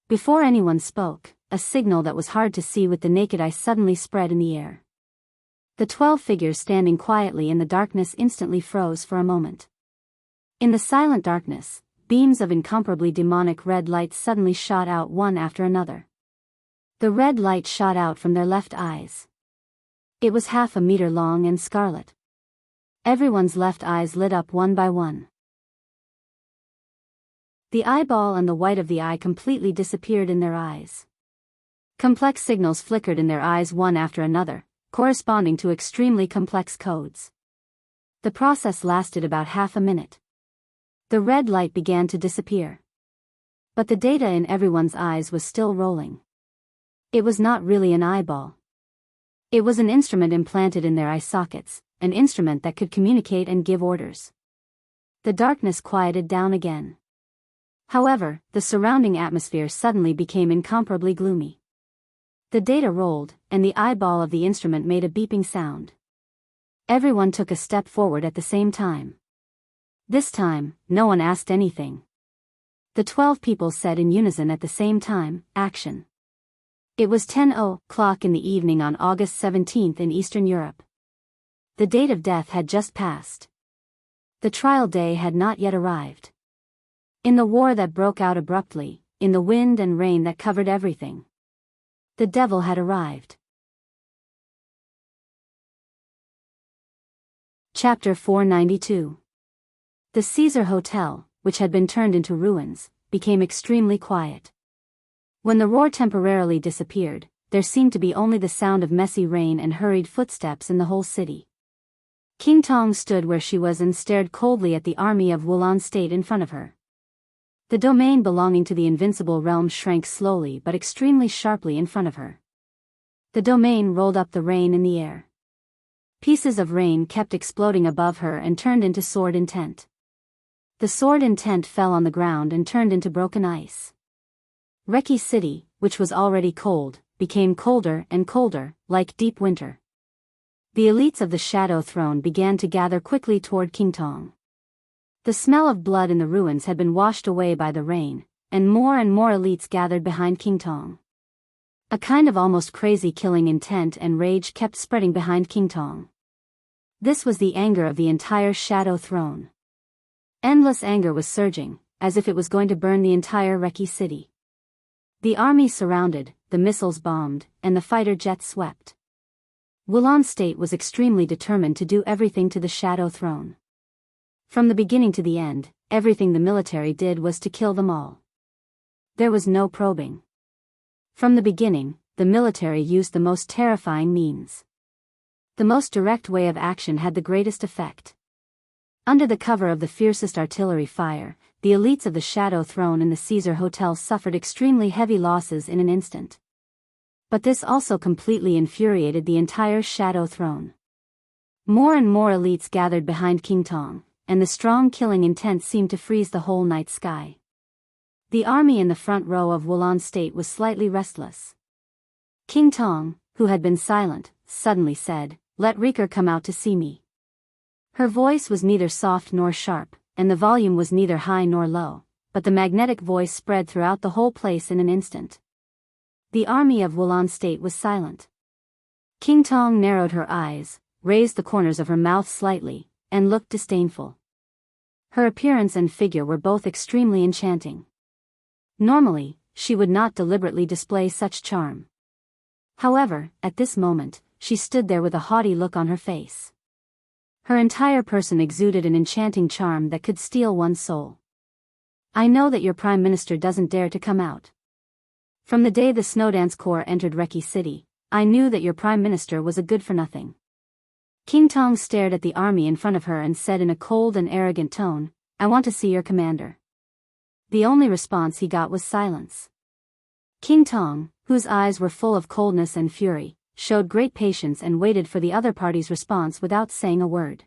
Before anyone spoke, a signal that was hard to see with the naked eye suddenly spread in the air. The 12 figures standing quietly in the darkness instantly froze for a moment. In the silent darkness, beams of incomparably demonic red light suddenly shot out one after another. The red light shot out from their left eyes. It was half a meter long and scarlet. Everyone's left eyes lit up one by one. The eyeball and the white of the eye completely disappeared in their eyes. Complex signals flickered in their eyes one after another, corresponding to extremely complex codes. The process lasted about half a minute. The red light began to disappear. But the data in everyone's eyes was still rolling. It was not really an eyeball. It was an instrument implanted in their eye sockets, an instrument that could communicate and give orders. The darkness quieted down again. However, the surrounding atmosphere suddenly became incomparably gloomy. The data rolled, and the eyeball of the instrument made a beeping sound. Everyone took a step forward at the same time. This time, no one asked anything. The 12 people said in unison at the same time, "Action." It was 10:00 in the evening on August 17 in Eastern Europe. The date of death had just passed. The trial day had not yet arrived. In the war that broke out abruptly, in the wind and rain that covered everything, the devil had arrived. Chapter 492. The Caesar Hotel, which had been turned into ruins, became extremely quiet. When the roar temporarily disappeared, there seemed to be only the sound of messy rain and hurried footsteps in the whole city. King Tong stood where she was and stared coldly at the army of Wulan State in front of her. The domain belonging to the invincible realm shrank slowly but extremely sharply in front of her. The domain rolled up the rain in the air. Pieces of rain kept exploding above her and turned into sword intent. The sword intent fell on the ground and turned into broken ice. Reki City, which was already cold, became colder and colder, like deep winter. The elites of the Shadow Throne began to gather quickly toward King Tong. The smell of blood in the ruins had been washed away by the rain, and more elites gathered behind King Tong. A kind of almost crazy killing intent and rage kept spreading behind King Tong. This was the anger of the entire Shadow Throne. Endless anger was surging, as if it was going to burn the entire Reki City. The army surrounded, the missiles bombed, and the fighter jets swept. Wulan State was extremely determined to do everything to the Shadow Throne. From the beginning to the end, everything the military did was to kill them all. There was no probing. From the beginning, the military used the most terrifying means. The most direct way of action had the greatest effect. Under the cover of the fiercest artillery fire, the elites of the Shadow Throne in the Caesar Hotel suffered extremely heavy losses in an instant. But this also completely infuriated the entire Shadow Throne. More and more elites gathered behind King Tong, and the strong killing intent seemed to freeze the whole night sky. The army in the front row of Wulan State was slightly restless. King Tong, who had been silent, suddenly said, "Let Riker come out to see me." Her voice was neither soft nor sharp, and the volume was neither high nor low, but the magnetic voice spread throughout the whole place in an instant. The army of Wulan State was silent. King Tong narrowed her eyes, raised the corners of her mouth slightly, and looked disdainful. Her appearance and figure were both extremely enchanting. Normally, she would not deliberately display such charm. However, at this moment, she stood there with a haughty look on her face. Her entire person exuded an enchanting charm that could steal one's soul. "I know that your Prime Minister doesn't dare to come out. From the day the Snowdance Corps entered Reki City, I knew that your Prime Minister was a good-for-nothing." King Tong stared at the army in front of her and said in a cold and arrogant tone, "I want to see your commander." The only response he got was silence. King Tong, whose eyes were full of coldness and fury, showed great patience and waited for the other party's response without saying a word.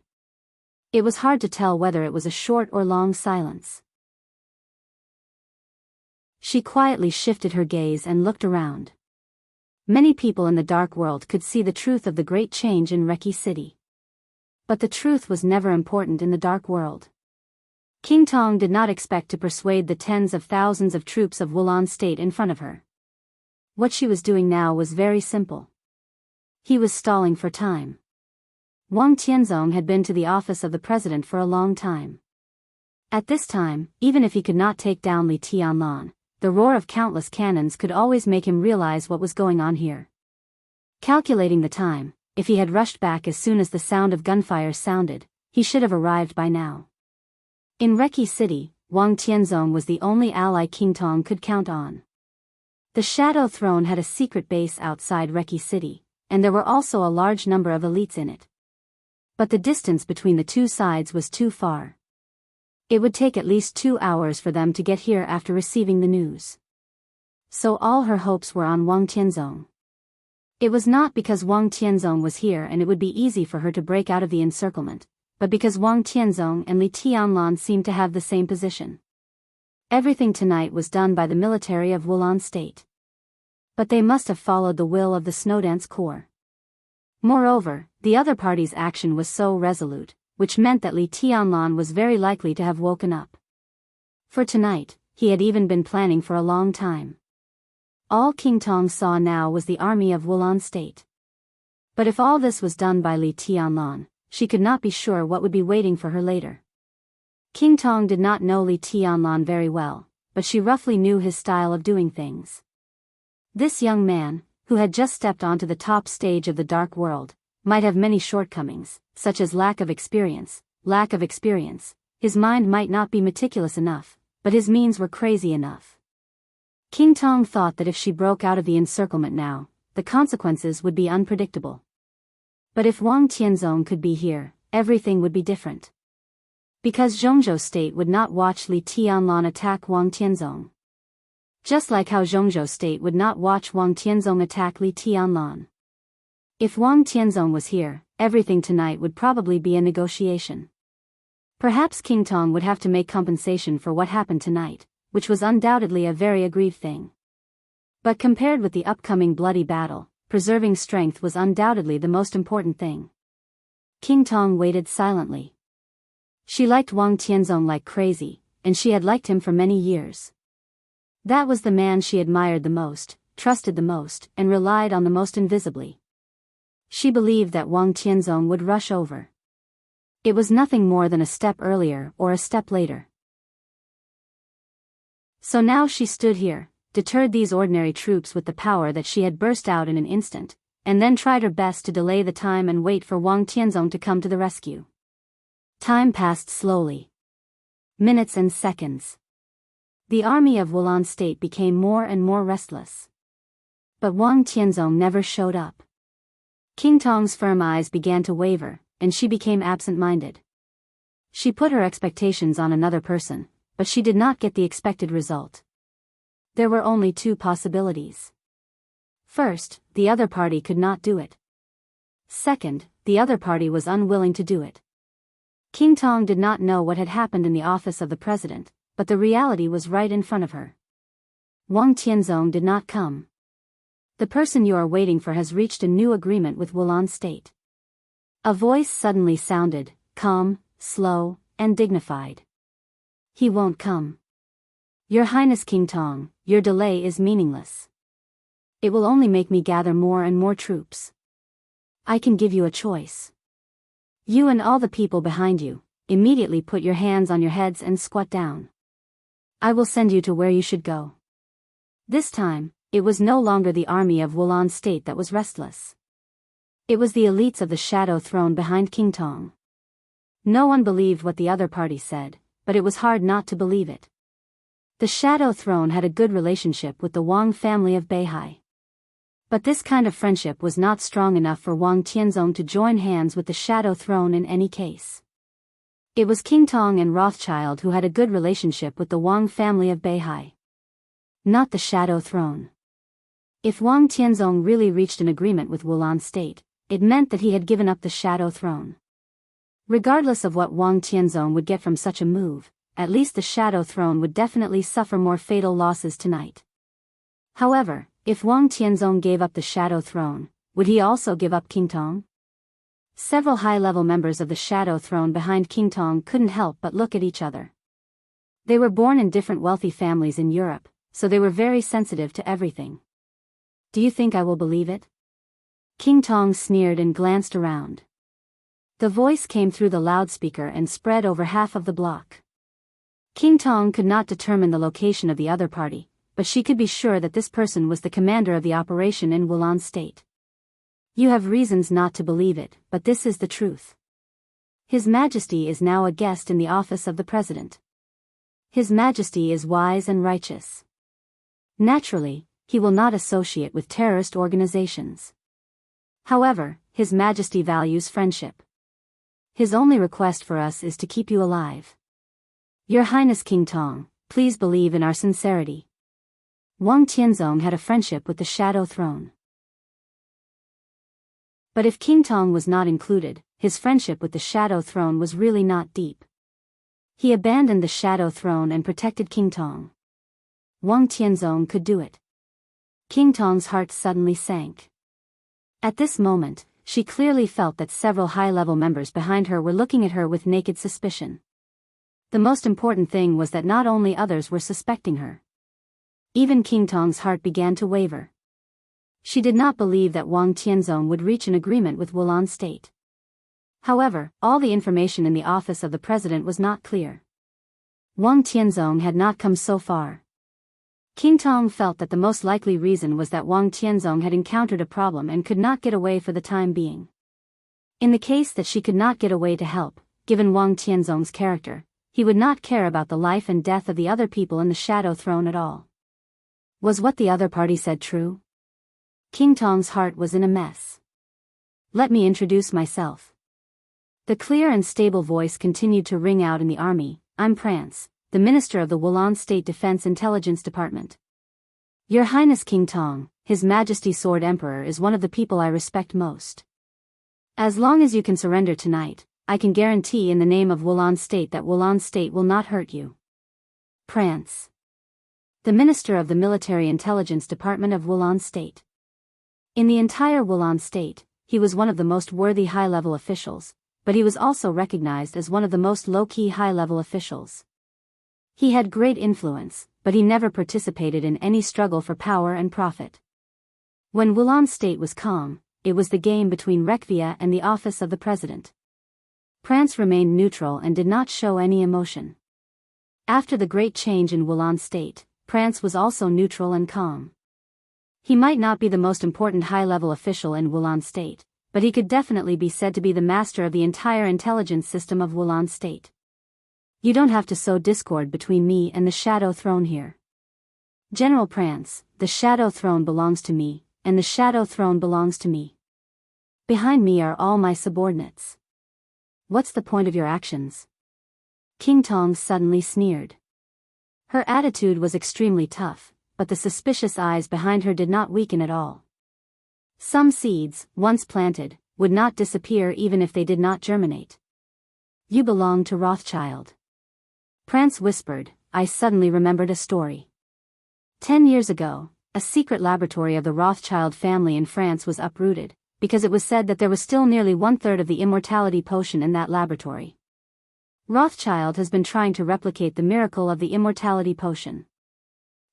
It was hard to tell whether it was a short or long silence. She quietly shifted her gaze and looked around. Many people in the dark world could see the truth of the great change in Reki City. But the truth was never important in the dark world. King Tong did not expect to persuade the tens of thousands of troops of Wulan State in front of her. What she was doing now was very simple. He was stalling for time. Wang Tianzong had been to the office of the president for a long time. At this time, even if he could not take down Li Tianlan, the roar of countless cannons could always make him realize what was going on here. Calculating the time, if he had rushed back as soon as the sound of gunfire sounded, he should have arrived by now. In Reki City, Wang Tianzong was the only ally King Tong could count on. The Shadow Throne had a secret base outside Reki City, and there were also a large number of elites in it. But the distance between the two sides was too far. It would take at least 2 hours for them to get here after receiving the news. So all her hopes were on Wang Tianzong. It was not because Wang Tianzong was here and it would be easy for her to break out of the encirclement, but because Wang Tianzong and Li Tianlan seemed to have the same position. Everything tonight was done by the military of Wulan State. But they must have followed the will of the Snowdance Corps. Moreover, the other party's action was so resolute, which meant that Li Tianlan was very likely to have woken up. For tonight, he had even been planning for a long time. All King Tong saw now was the army of Wulan State. But if all this was done by Li Tianlan, she could not be sure what would be waiting for her later. King Tong did not know Li Tianlan very well, but she roughly knew his style of doing things. This young man, who had just stepped onto the top stage of the dark world, might have many shortcomings, such as lack of experience. His mind might not be meticulous enough, but his means were crazy enough. King Tong thought that if she broke out of the encirclement now, the consequences would be unpredictable. But if Wang Tianzong could be here, everything would be different. Because Zhongzhou State would not watch Li Tianlan attack Wang Tianzong. Just like how Zhongzhou State would not watch Wang Tianzong attack Li Tianlan. If Wang Tianzong was here, everything tonight would probably be a negotiation. Perhaps King Tong would have to make compensation for what happened tonight, which was undoubtedly a very aggrieved thing. But compared with the upcoming bloody battle, preserving strength was undoubtedly the most important thing. King Tong waited silently. She liked Wang Tianzong like crazy, and she had liked him for many years. That was the man she admired the most, trusted the most, and relied on the most invisibly. She believed that Wang Tianzong would rush over. It was nothing more than a step earlier or a step later. So now she stood here, deterred these ordinary troops with the power that she had burst out in an instant, and then tried her best to delay the time and wait for Wang Tianzong to come to the rescue. Time passed slowly. Minutes and seconds. The army of Wulan State became more and more restless. But Wang Tianzong never showed up. King Tong's firm eyes began to waver, and she became absent-minded. She put her expectations on another person, but she did not get the expected result. There were only two possibilities. First, the other party could not do it. Second, the other party was unwilling to do it. King Tong did not know what had happened in the office of the president, but the reality was right in front of her. Wang Tianzong did not come. The person you are waiting for has reached a new agreement with Wulan State. A voice suddenly sounded, calm, slow, and dignified. He won't come. Your Highness King Tong, your delay is meaningless. It will only make me gather more and more troops. I can give you a choice. You and all the people behind you, immediately put your hands on your heads and squat down. I will send you to where you should go. This time, it was no longer the army of Wulan State that was restless. It was the elites of the Shadow Throne behind King Tong. No one believed what the other party said, but it was hard not to believe it. The Shadow Throne had a good relationship with the Wang family of Beihai. But this kind of friendship was not strong enough for Wang Tianzong to join hands with the Shadow Throne in any case. It was King Tong and Rothschild who had a good relationship with the Wang family of Beihai. Not the Shadow Throne. If Wang Tianzong really reached an agreement with Wulan State, it meant that he had given up the Shadow Throne. Regardless of what Wang Tianzong would get from such a move, at least the Shadow Throne would definitely suffer more fatal losses tonight. However, if Wang Tianzong gave up the Shadow Throne, would he also give up King Tong? Several high-level members of the Shadow Throne behind King Tong couldn't help but look at each other. They were born in different wealthy families in Europe, so they were very sensitive to everything. Do you think I will believe it? King Tong sneered and glanced around. The voice came through the loudspeaker and spread over half of the block. King Tong could not determine the location of the other party, but she could be sure that this person was the commander of the operation in Wulan State. You have reasons not to believe it, but this is the truth. His Majesty is now a guest in the office of the President. His Majesty is wise and righteous. Naturally, he will not associate with terrorist organizations. However, His Majesty values friendship. His only request for us is to keep you alive. Your Highness King Tong, please believe in our sincerity. Wang Tianzong had a friendship with the Shadow Throne. But if King Tong was not included, his friendship with the Shadow Throne was really not deep. He abandoned the Shadow Throne and protected King Tong. Wang Tianzong could do it. King Tong's heart suddenly sank. At this moment, she clearly felt that several high-level members behind her were looking at her with naked suspicion. The most important thing was that not only others were suspecting her. Even King Tong's heart began to waver. She did not believe that Wang Tianzong would reach an agreement with Wulan State. However, all the information in the office of the president was not clear. Wang Tianzong had not come so far. King Tong felt that the most likely reason was that Wang Tianzong had encountered a problem and could not get away for the time being. In the case that she could not get away to help, given Wang Tianzong's character, he would not care about the life and death of the other people in the Shadow Throne at all. Was what the other party said true? King Tong's heart was in a mess. Let me introduce myself. The clear and stable voice continued to ring out in the army. I'm Prance, the Minister of the Wulan State Defense Intelligence Department. Your Highness King Tong, His Majesty Sword Emperor is one of the people I respect most. As long as you can surrender tonight, I can guarantee in the name of Wulan State that Wulan State will not hurt you. Prance, the Minister of the Military Intelligence Department of Wulan State. In the entire Wulan State, he was one of the most worthy high-level officials, but he was also recognized as one of the most low-key high-level officials. He had great influence, but he never participated in any struggle for power and profit. When Wulan State was calm, it was the game between Rekvia and the office of the president. Prance remained neutral and did not show any emotion. After the great change in Wulan State, Prance was also neutral and calm. He might not be the most important high-level official in Wulan State, but he could definitely be said to be the master of the entire intelligence system of Wulan State. You don't have to sow discord between me and the Shadow Throne here. General Prance, the Shadow Throne belongs to me, and the Shadow Throne belongs to me. Behind me are all my subordinates. What's the point of your actions? King Tong suddenly sneered. Her attitude was extremely tough, but the suspicious eyes behind her did not weaken at all. Some seeds, once planted, would not disappear even if they did not germinate. You belong to Rothschild. Prance whispered. I suddenly remembered a story. 10 years ago, a secret laboratory of the Rothschild family in France was uprooted, because it was said that there was still nearly 1/3 of the immortality potion in that laboratory. Rothschild has been trying to replicate the miracle of the immortality potion.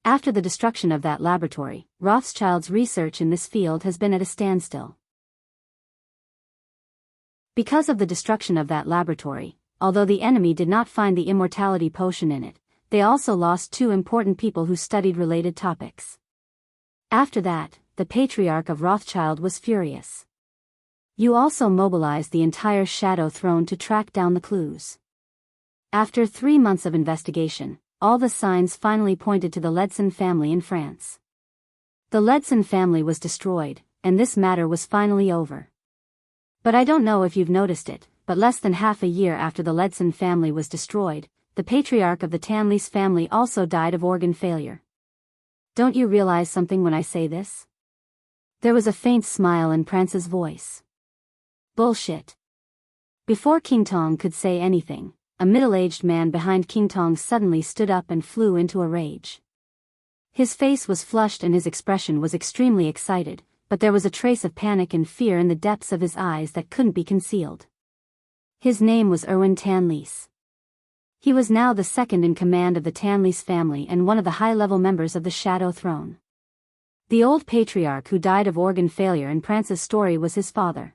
After the destruction of that laboratory, Rothschild's research in this field has been at a standstill. Because of the destruction of that laboratory, although the enemy did not find the immortality potion in it, they also lost 2 important people who studied related topics. After that, the Patriarch of Rothschild was furious. You also mobilized the entire Shadow Throne to track down the clues. After 3 months of investigation, all the signs finally pointed to the Ledson family in France. The Ledson family was destroyed, and this matter was finally over. But I don't know if you've noticed it, but less than half a year after the Ledson family was destroyed, the patriarch of the Tanlis family also died of organ failure. Don't you realize something when I say this? There was a faint smile in Prance's voice. Bullshit. Before King Tong could say anything, a middle-aged man behind King Tong suddenly stood up and flew into a rage. His face was flushed and his expression was extremely excited, but there was a trace of panic and fear in the depths of his eyes that couldn't be concealed. His name was Erwin Tanlis. He was now the second in command of the Tanlis family and one of the high-level members of the Shadow Throne. The old patriarch who died of organ failure in Prance's story was his father.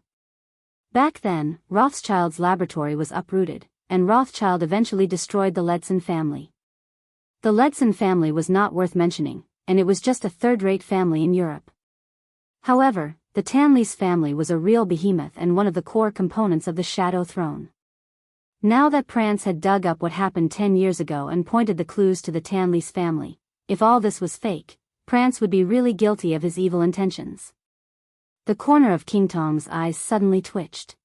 Back then, Rothschild's laboratory was uprooted, and Rothschild eventually destroyed the Ledson family. The Ledson family was not worth mentioning, and it was just a third-rate family in Europe. However, the Tanlis family was a real behemoth and one of the core components of the Shadow Throne. Now that Prance had dug up what happened 10 years ago and pointed the clues to the Tanlis family, if all this was fake, Prance would be really guilty of his evil intentions. The corner of King Tong's eyes suddenly twitched.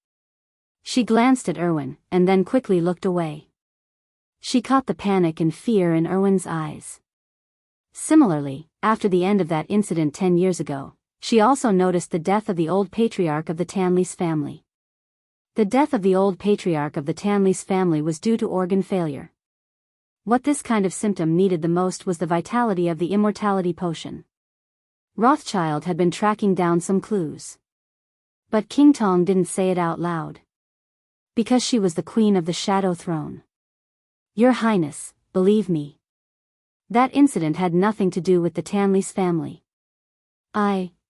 She glanced at Erwin, and then quickly looked away. She caught the panic and fear in Erwin's eyes. Similarly, after the end of that incident 10 years ago, she also noticed the death of the old patriarch of the Tanlis family. The death of the old patriarch of the Tanlis family was due to organ failure. What this kind of symptom needed the most was the vitality of the immortality potion. Rothschild had been tracking down some clues. But King Tong didn't say it out loud. Because she was the queen of the Shadow Throne. Your Highness, believe me. That incident had nothing to do with the Tanlis family.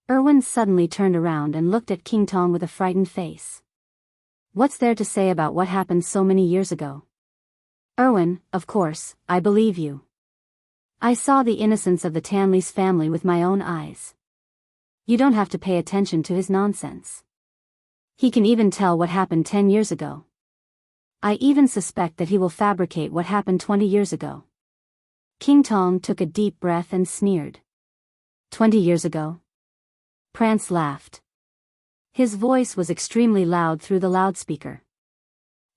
Erwin suddenly turned around and looked at King Tong with a frightened face. What's there to say about what happened so many years ago? Erwin, of course, I believe you. I saw the innocence of the Tanlis family with my own eyes. You don't have to pay attention to his nonsense. He can even tell what happened 10 years ago. I even suspect that he will fabricate what happened 20 years ago. King Tong took a deep breath and sneered. 20 years ago? Prance laughed. His voice was extremely loud through the loudspeaker.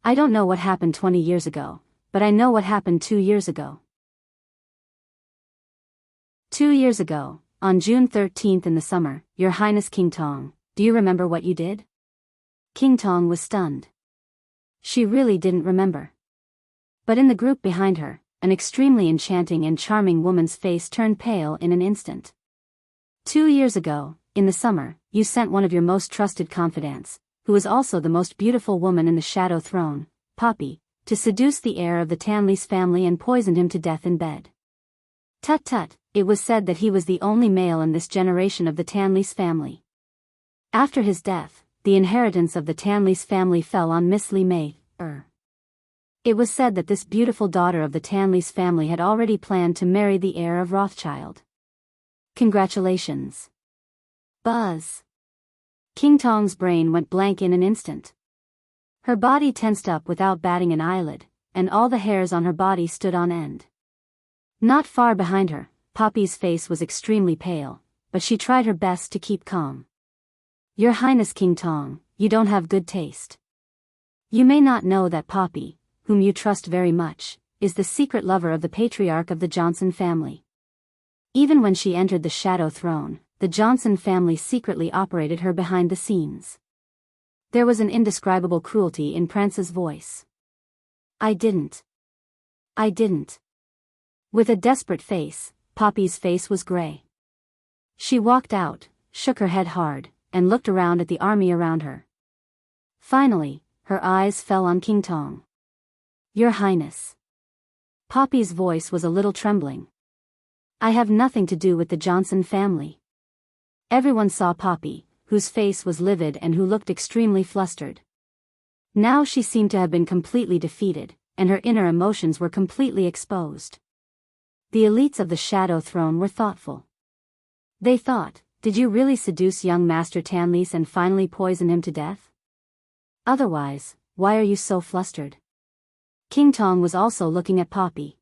I don't know what happened 20 years ago, but I know what happened 2 years ago. 2 years ago, on June 13th in the summer, Your Highness King Tong, do you remember what you did? King Tong was stunned. She really didn't remember. But in the group behind her, an extremely enchanting and charming woman's face turned pale in an instant. 2 years ago, in the summer, you sent one of your most trusted confidants, who was also the most beautiful woman in the Shadow Throne, Poppy, to seduce the heir of the Tanlis family and poisoned him to death in bed. Tut tut, it was said that he was the only male in this generation of the Tanlis family. After his death, the inheritance of the Tanlis family fell on Miss Li Mei. It was said that this beautiful daughter of the Tanlis family had already planned to marry the heir of Rothschild. Congratulations. Buzz. King Tong's brain went blank in an instant. Her body tensed up without batting an eyelid, and all the hairs on her body stood on end. Not far behind her, Poppy's face was extremely pale, but she tried her best to keep calm. Your Highness King Tong, you don't have good taste. You may not know that Poppy, whom you trust very much, is the secret lover of the patriarch of the Johnson family. Even when she entered the Shadow Throne, the Johnson family secretly operated her behind the scenes. There was an indescribable cruelty in Prance's voice. I didn't. With a desperate face, Poppy's face was gray. She walked out, shook her head hard, and looked around at the army around her. Finally, her eyes fell on King Tong. Your Highness. Poppy's voice was a little trembling. I have nothing to do with the Johnson family. Everyone saw Poppy, whose face was livid and who looked extremely flustered. Now she seemed to have been completely defeated, and her inner emotions were completely exposed. The elites of the Shadow Throne were thoughtful. They thought, did you really seduce young Master Tanlis and finally poison him to death? Otherwise, why are you so flustered? King Tong was also looking at Poppy.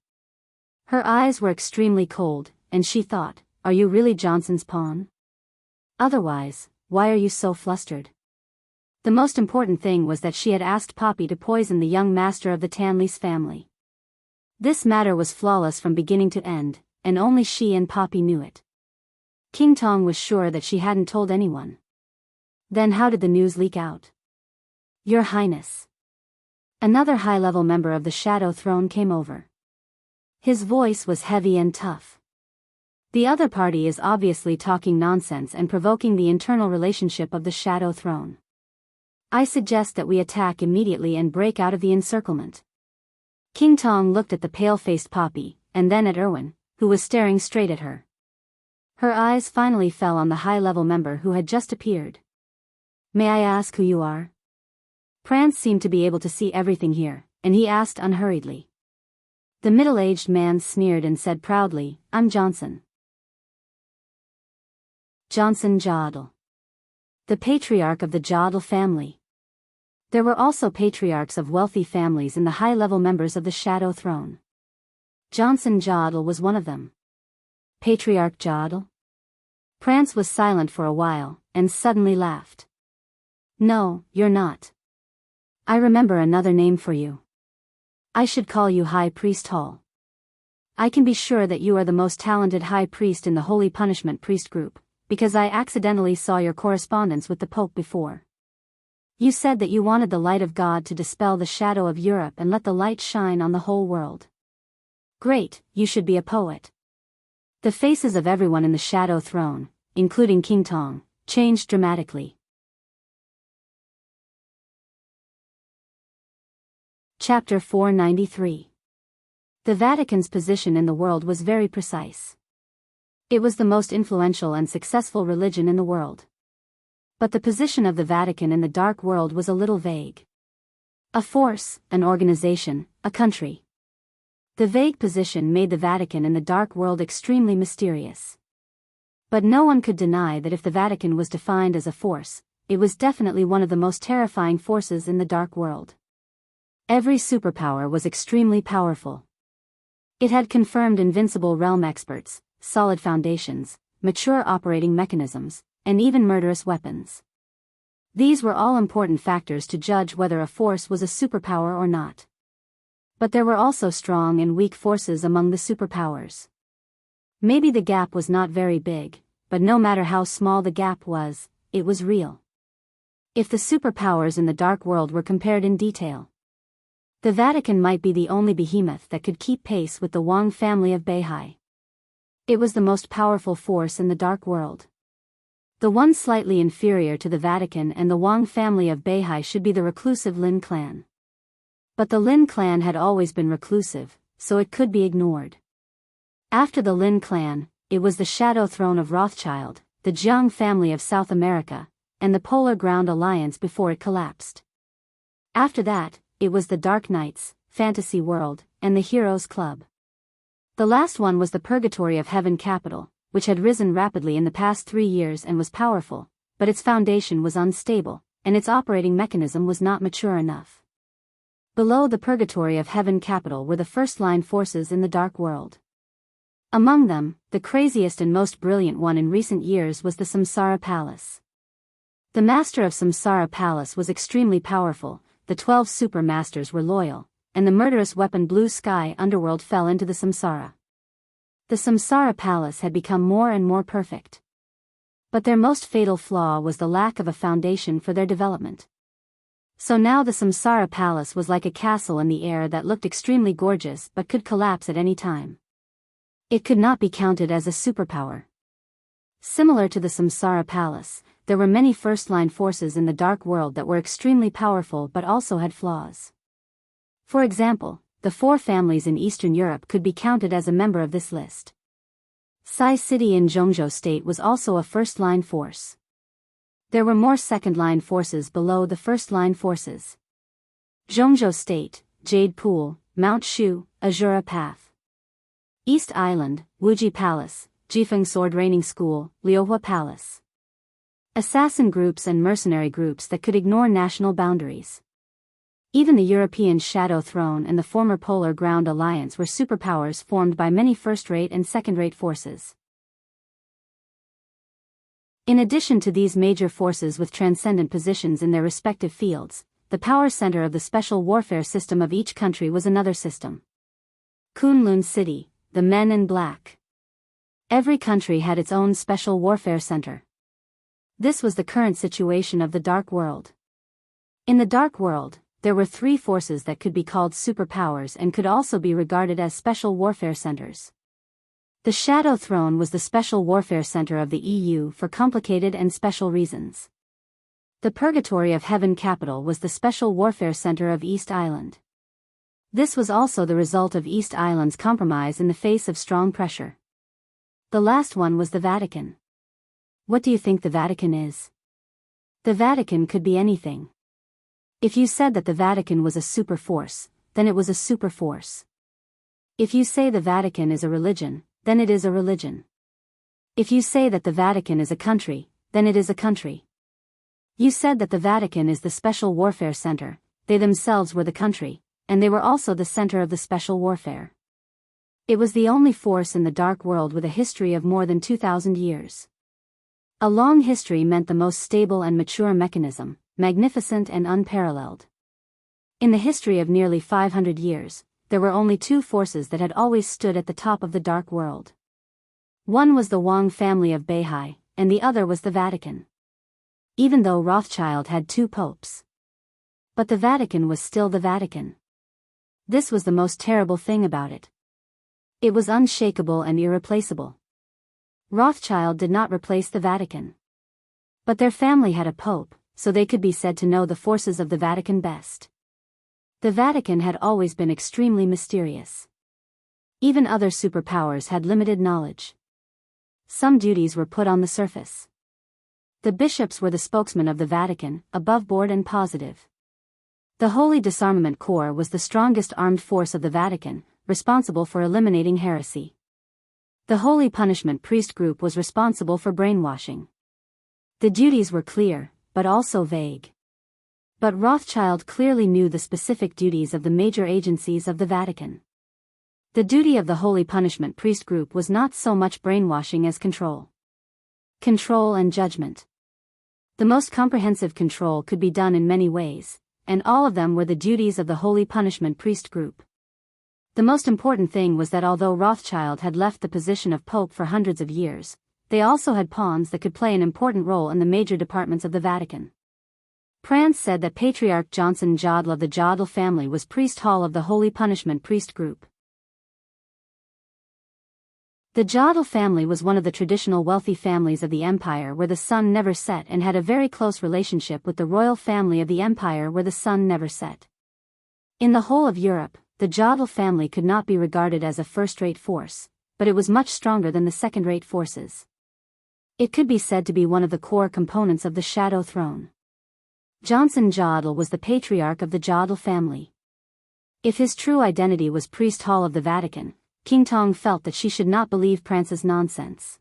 Her eyes were extremely cold, and she thought, are you really Johnson's pawn? Otherwise, why are you so flustered? The most important thing was that she had asked Poppy to poison the young master of the Tanlis family. This matter was flawless from beginning to end, and only she and Poppy knew it. King Tong was sure that she hadn't told anyone. Then how did the news leak out? Your Highness. Another high-level member of the Shadow Throne came over. His voice was heavy and tough. The other party is obviously talking nonsense and provoking the internal relationship of the Shadow Throne. I suggest that we attack immediately and break out of the encirclement. King Tong looked at the pale-faced Poppy, and then at Erwin, who was staring straight at her. Her eyes finally fell on the high-level member who had just appeared. May I ask who you are? Prance seemed to be able to see everything here, and he asked unhurriedly. The middle-aged man sneered and said proudly, I'm Johnson. Johnson Jodl. The patriarch of the Jodl family. There were also patriarchs of wealthy families in the high-level members of the Shadow Throne. Johnson Jodl was one of them. Patriarch Jodl? Prance was silent for a while, and suddenly laughed. No, you're not. I remember another name for you. I should call you High Priest Hall. I can be sure that you are the most talented High Priest in the Holy Punishment Priest group, because I accidentally saw your correspondence with the Pope before. You said that you wanted the light of God to dispel the shadow of Europe and let the light shine on the whole world. Great, you should be a poet. The faces of everyone in the Shadow Throne, including King Tong, changed dramatically. Chapter 493. The Vatican's position in the world was very precise. It was the most influential and successful religion in the world. But the position of the Vatican in the dark world was a little vague. A force, an organization, a country. The vague position made the Vatican in the dark world extremely mysterious. But no one could deny that if the Vatican was defined as a force, it was definitely one of the most terrifying forces in the dark world. Every superpower was extremely powerful. It had confirmed invincible realm experts, solid foundations, mature operating mechanisms, and even murderous weapons. These were all important factors to judge whether a force was a superpower or not. But there were also strong and weak forces among the superpowers. Maybe the gap was not very big, but no matter how small the gap was, it was real. If the superpowers in the dark world were compared in detail, the Vatican might be the only behemoth that could keep pace with the Wang family of Beihai. It was the most powerful force in the dark world. The one slightly inferior to the Vatican and the Wang family of Beihai should be the reclusive Lin clan. But the Lin clan had always been reclusive, so it could be ignored. After the Lin clan, it was the Shadow Throne of Rothschild, the Jianghu family of South America, and the Polar Ground Alliance before it collapsed. After that, it was the Dark Knights, Fantasy World, and the Heroes Club. The last one was the Purgatory of Heaven Capital, which had risen rapidly in the past 3 years and was powerful, but its foundation was unstable, and its operating mechanism was not mature enough. Below the Purgatory of Heaven Capital were the first-line forces in the dark world. Among them, the craziest and most brilliant one in recent years was the Samsara Palace. The master of Samsara Palace was extremely powerful. The 12 super masters were loyal, and the murderous weapon Blue Sky Underworld fell into the samsara. The samsara palace had become more and more perfect. But their most fatal flaw was the lack of a foundation for their development. So now the samsara palace was like a castle in the air that looked extremely gorgeous but could collapse at any time. It could not be counted as a superpower. Similar to the samsara palace, there were many first-line forces in the dark world that were extremely powerful but also had flaws. For example, the 4 families in Eastern Europe could be counted as a member of this list. Sai City in Jianghu State was also a first-line force. There were more second-line forces below the first-line forces. Jianghu State, Jade Pool, Mount Shu, Azura Path. East Island, Wuji Palace, Jifeng Sword Raining School, Liuhua Palace. Assassin groups and mercenary groups that could ignore national boundaries. Even the European Shadow Throne and the former Polar Ground Alliance were superpowers formed by many first-rate and second-rate forces. In addition to these major forces with transcendent positions in their respective fields, the power center of the special warfare system of each country was another system. Kunlun City, the Men in Black. Every country had its own special warfare center. This was the current situation of the Dark World. In the Dark World, there were 3 forces that could be called superpowers and could also be regarded as special warfare centers. The Shadow Throne was the special warfare center of the EU for complicated and special reasons. The Purgatory of Heaven capital was the special warfare center of East Island. This was also the result of East Island's compromise in the face of strong pressure. The last one was the Vatican. What do you think the Vatican is? The Vatican could be anything. If you said that the Vatican was a super force, then it was a super force. If you say the Vatican is a religion, then it is a religion. If you say that the Vatican is a country, then it is a country. You said that the Vatican is the special warfare center, they themselves were the country, and they were also the center of the special warfare. It was the only force in the Dark World with a history of more than 2,000 years. A long history meant the most stable and mature mechanism, magnificent and unparalleled. In the history of nearly 500 years, there were only 2 forces that had always stood at the top of the Dark World. One was the Wang family of Beihai, and the other was the Vatican. Even though Rothschild had 2 popes. But the Vatican was still the Vatican. This was the most terrible thing about it. It was unshakable and irreplaceable. Rothschild did not replace the Vatican. But their family had a pope, so they could be said to know the forces of the Vatican best. The Vatican had always been extremely mysterious. Even other superpowers had limited knowledge. Some duties were put on the surface. The bishops were the spokesmen of the Vatican, above board and positive. The Holy Disarmament Corps was the strongest armed force of the Vatican, responsible for eliminating heresy. The Holy Punishment Priest Group was responsible for brainwashing. The duties were clear, but also vague. But Rothschild clearly knew the specific duties of the major agencies of the Vatican. The duty of the Holy Punishment Priest Group was not so much brainwashing as control. Control and judgment. The most comprehensive control could be done in many ways, and all of them were the duties of the Holy Punishment Priest Group. The most important thing was that although Rothschild had left the position of Pope for hundreds of years, they also had pawns that could play an important role in the major departments of the Vatican. Prance said that Patriarch Johnson Jodl of the Jodl family was priest hall of the Holy Punishment Priest Group. The Jodl family was one of the traditional wealthy families of the empire where the sun never set and had a very close relationship with the royal family of the empire where the sun never set. In the whole of Europe, the Jodl family could not be regarded as a first-rate force, but it was much stronger than the second-rate forces. It could be said to be one of the core components of the Shadow Throne. Johnson Jodl was the patriarch of the Jodl family. If his true identity was priest hall of the Vatican, King Tong felt that she should not believe Prance's nonsense.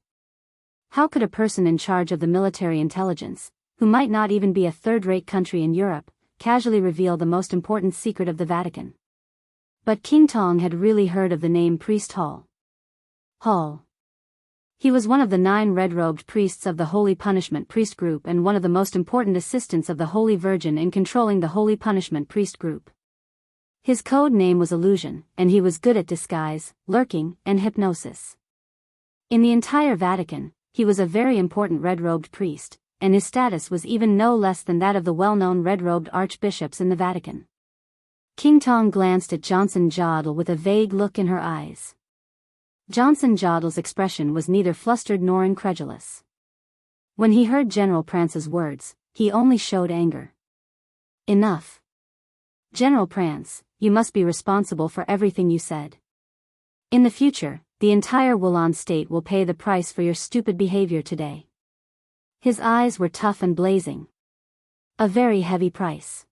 How could a person in charge of the military intelligence, who might not even be a third-rate country in Europe, casually reveal the most important secret of the Vatican? But King Tong had really heard of the name Priest Hall. He was one of the 9 red-robed priests of the Holy Punishment Priest Group and one of the most important assistants of the Holy Virgin in controlling the Holy Punishment Priest Group. His code name was Illusion, and he was good at disguise, lurking, and hypnosis. In the entire Vatican, he was a very important red-robed priest, and his status was even no less than that of the well-known red-robed archbishops in the Vatican. King Tong glanced at Johnson Jodl with a vague look in her eyes. Johnson Jodl's expression was neither flustered nor incredulous. When he heard General Prance's words, he only showed anger. Enough. General Prance, you must be responsible for everything you said. In the future, the entire Wulan state will pay the price for your stupid behavior today. His eyes were tough and blazing. A very heavy price.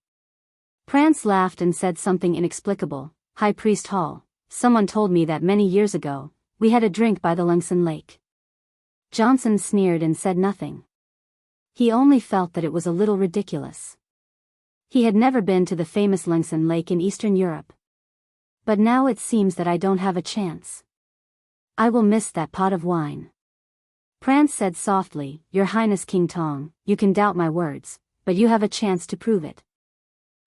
Prance laughed and said something inexplicable. High Priest Hall, someone told me that many years ago, we had a drink by the Lengson Lake. Johnson sneered and said nothing. He only felt that it was a little ridiculous. He had never been to the famous Lengson Lake in Eastern Europe. But now it seems that I don't have a chance. I will miss that pot of wine. Prance said softly, Your Highness King Tong, you can doubt my words, but you have a chance to prove it.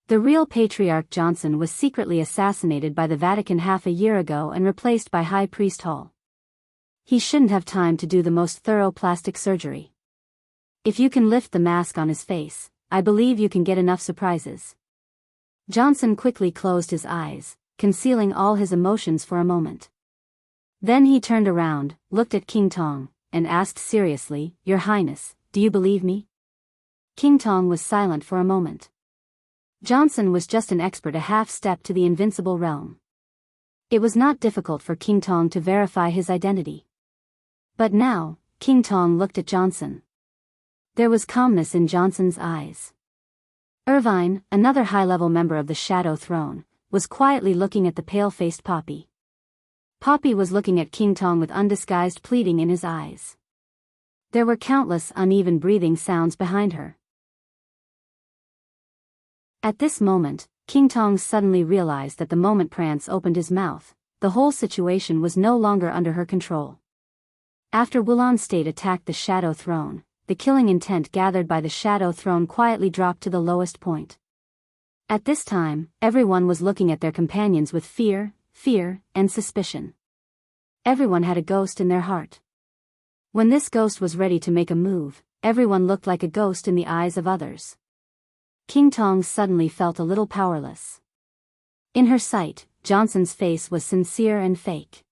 The real Patriarch Johnson was secretly assassinated by the Vatican half a year ago and replaced by High Priest Hall. He shouldn't have time to do the most thorough plastic surgery. If you can lift the mask on his face, I believe you can get enough surprises. Johnson quickly closed his eyes, concealing all his emotions for a moment. Then he turned around, looked at King Tong, and asked seriously, Your Highness, do you believe me? King Tong was silent for a moment. Johnson was just an expert a half-step to the invincible realm. It was not difficult for King Tong to verify his identity. But now, King Tong looked at Johnson. There was calmness in Johnson's eyes. Irvine, another high-level member of the Shadow Throne, was quietly looking at the pale-faced Poppy. Poppy was looking at King Tong with undisguised pleading in his eyes. There were countless uneven breathing sounds behind her. At this moment, King Tong suddenly realized that the moment Prance opened his mouth, the whole situation was no longer under her control. After Wulan State attacked the Shadow Throne, the killing intent gathered by the Shadow Throne quietly dropped to the lowest point. At this time, everyone was looking at their companions with fear, and suspicion. Everyone had a ghost in their heart. When this ghost was ready to make a move, everyone looked like a ghost in the eyes of others. King Tong suddenly felt a little powerless. In her sight, Johnson's face was sincere and fake.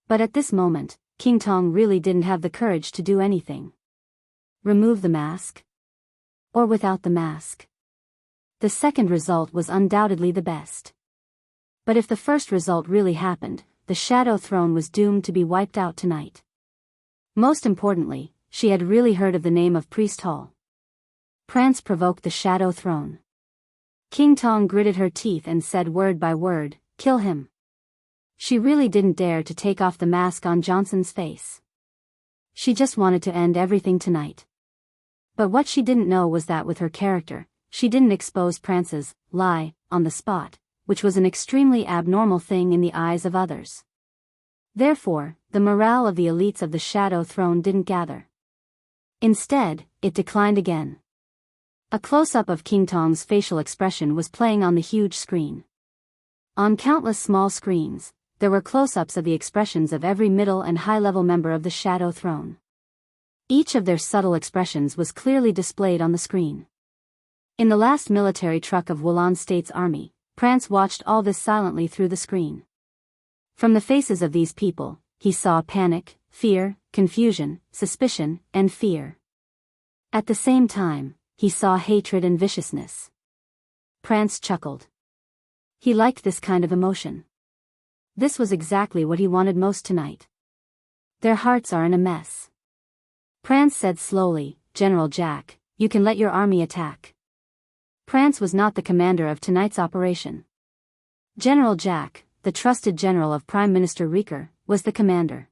But at this moment, King Tong really didn't have the courage to do anything. Remove the mask? Or without the mask? The second result was undoubtedly the best. But if the first result really happened, the Shadow Throne was doomed to be wiped out tonight. Most importantly, she had really heard of the name of Priest Hall. Prance provoked the Shadow Throne. King Tong gritted her teeth and said word by word, Kill him. She really didn't dare to take off the mask on Johnson's face. She just wanted to end everything tonight. But what she didn't know was that with her character, she didn't expose Prance's lie on the spot, which was an extremely abnormal thing in the eyes of others. Therefore, the morale of the elites of the Shadow Throne didn't gather. Instead, it declined again. A close-up of King Tong's facial expression was playing on the huge screen. On countless small screens, there were close-ups of the expressions of every middle and high-level member of the Shadow Throne. Each of their subtle expressions was clearly displayed on the screen. In the last military truck of Wulan State's army, Prance watched all this silently through the screen. From the faces of these people, he saw panic, fear, confusion, suspicion, and fear. At the same time, he saw hatred and viciousness. Prance chuckled. He liked this kind of emotion. This was exactly what he wanted most tonight. Their hearts are in a mess. Prance said slowly, General Jack, you can let your army attack. Prance was not the commander of tonight's operation. General Jack, the trusted general of Prime Minister Rieker, was the commander.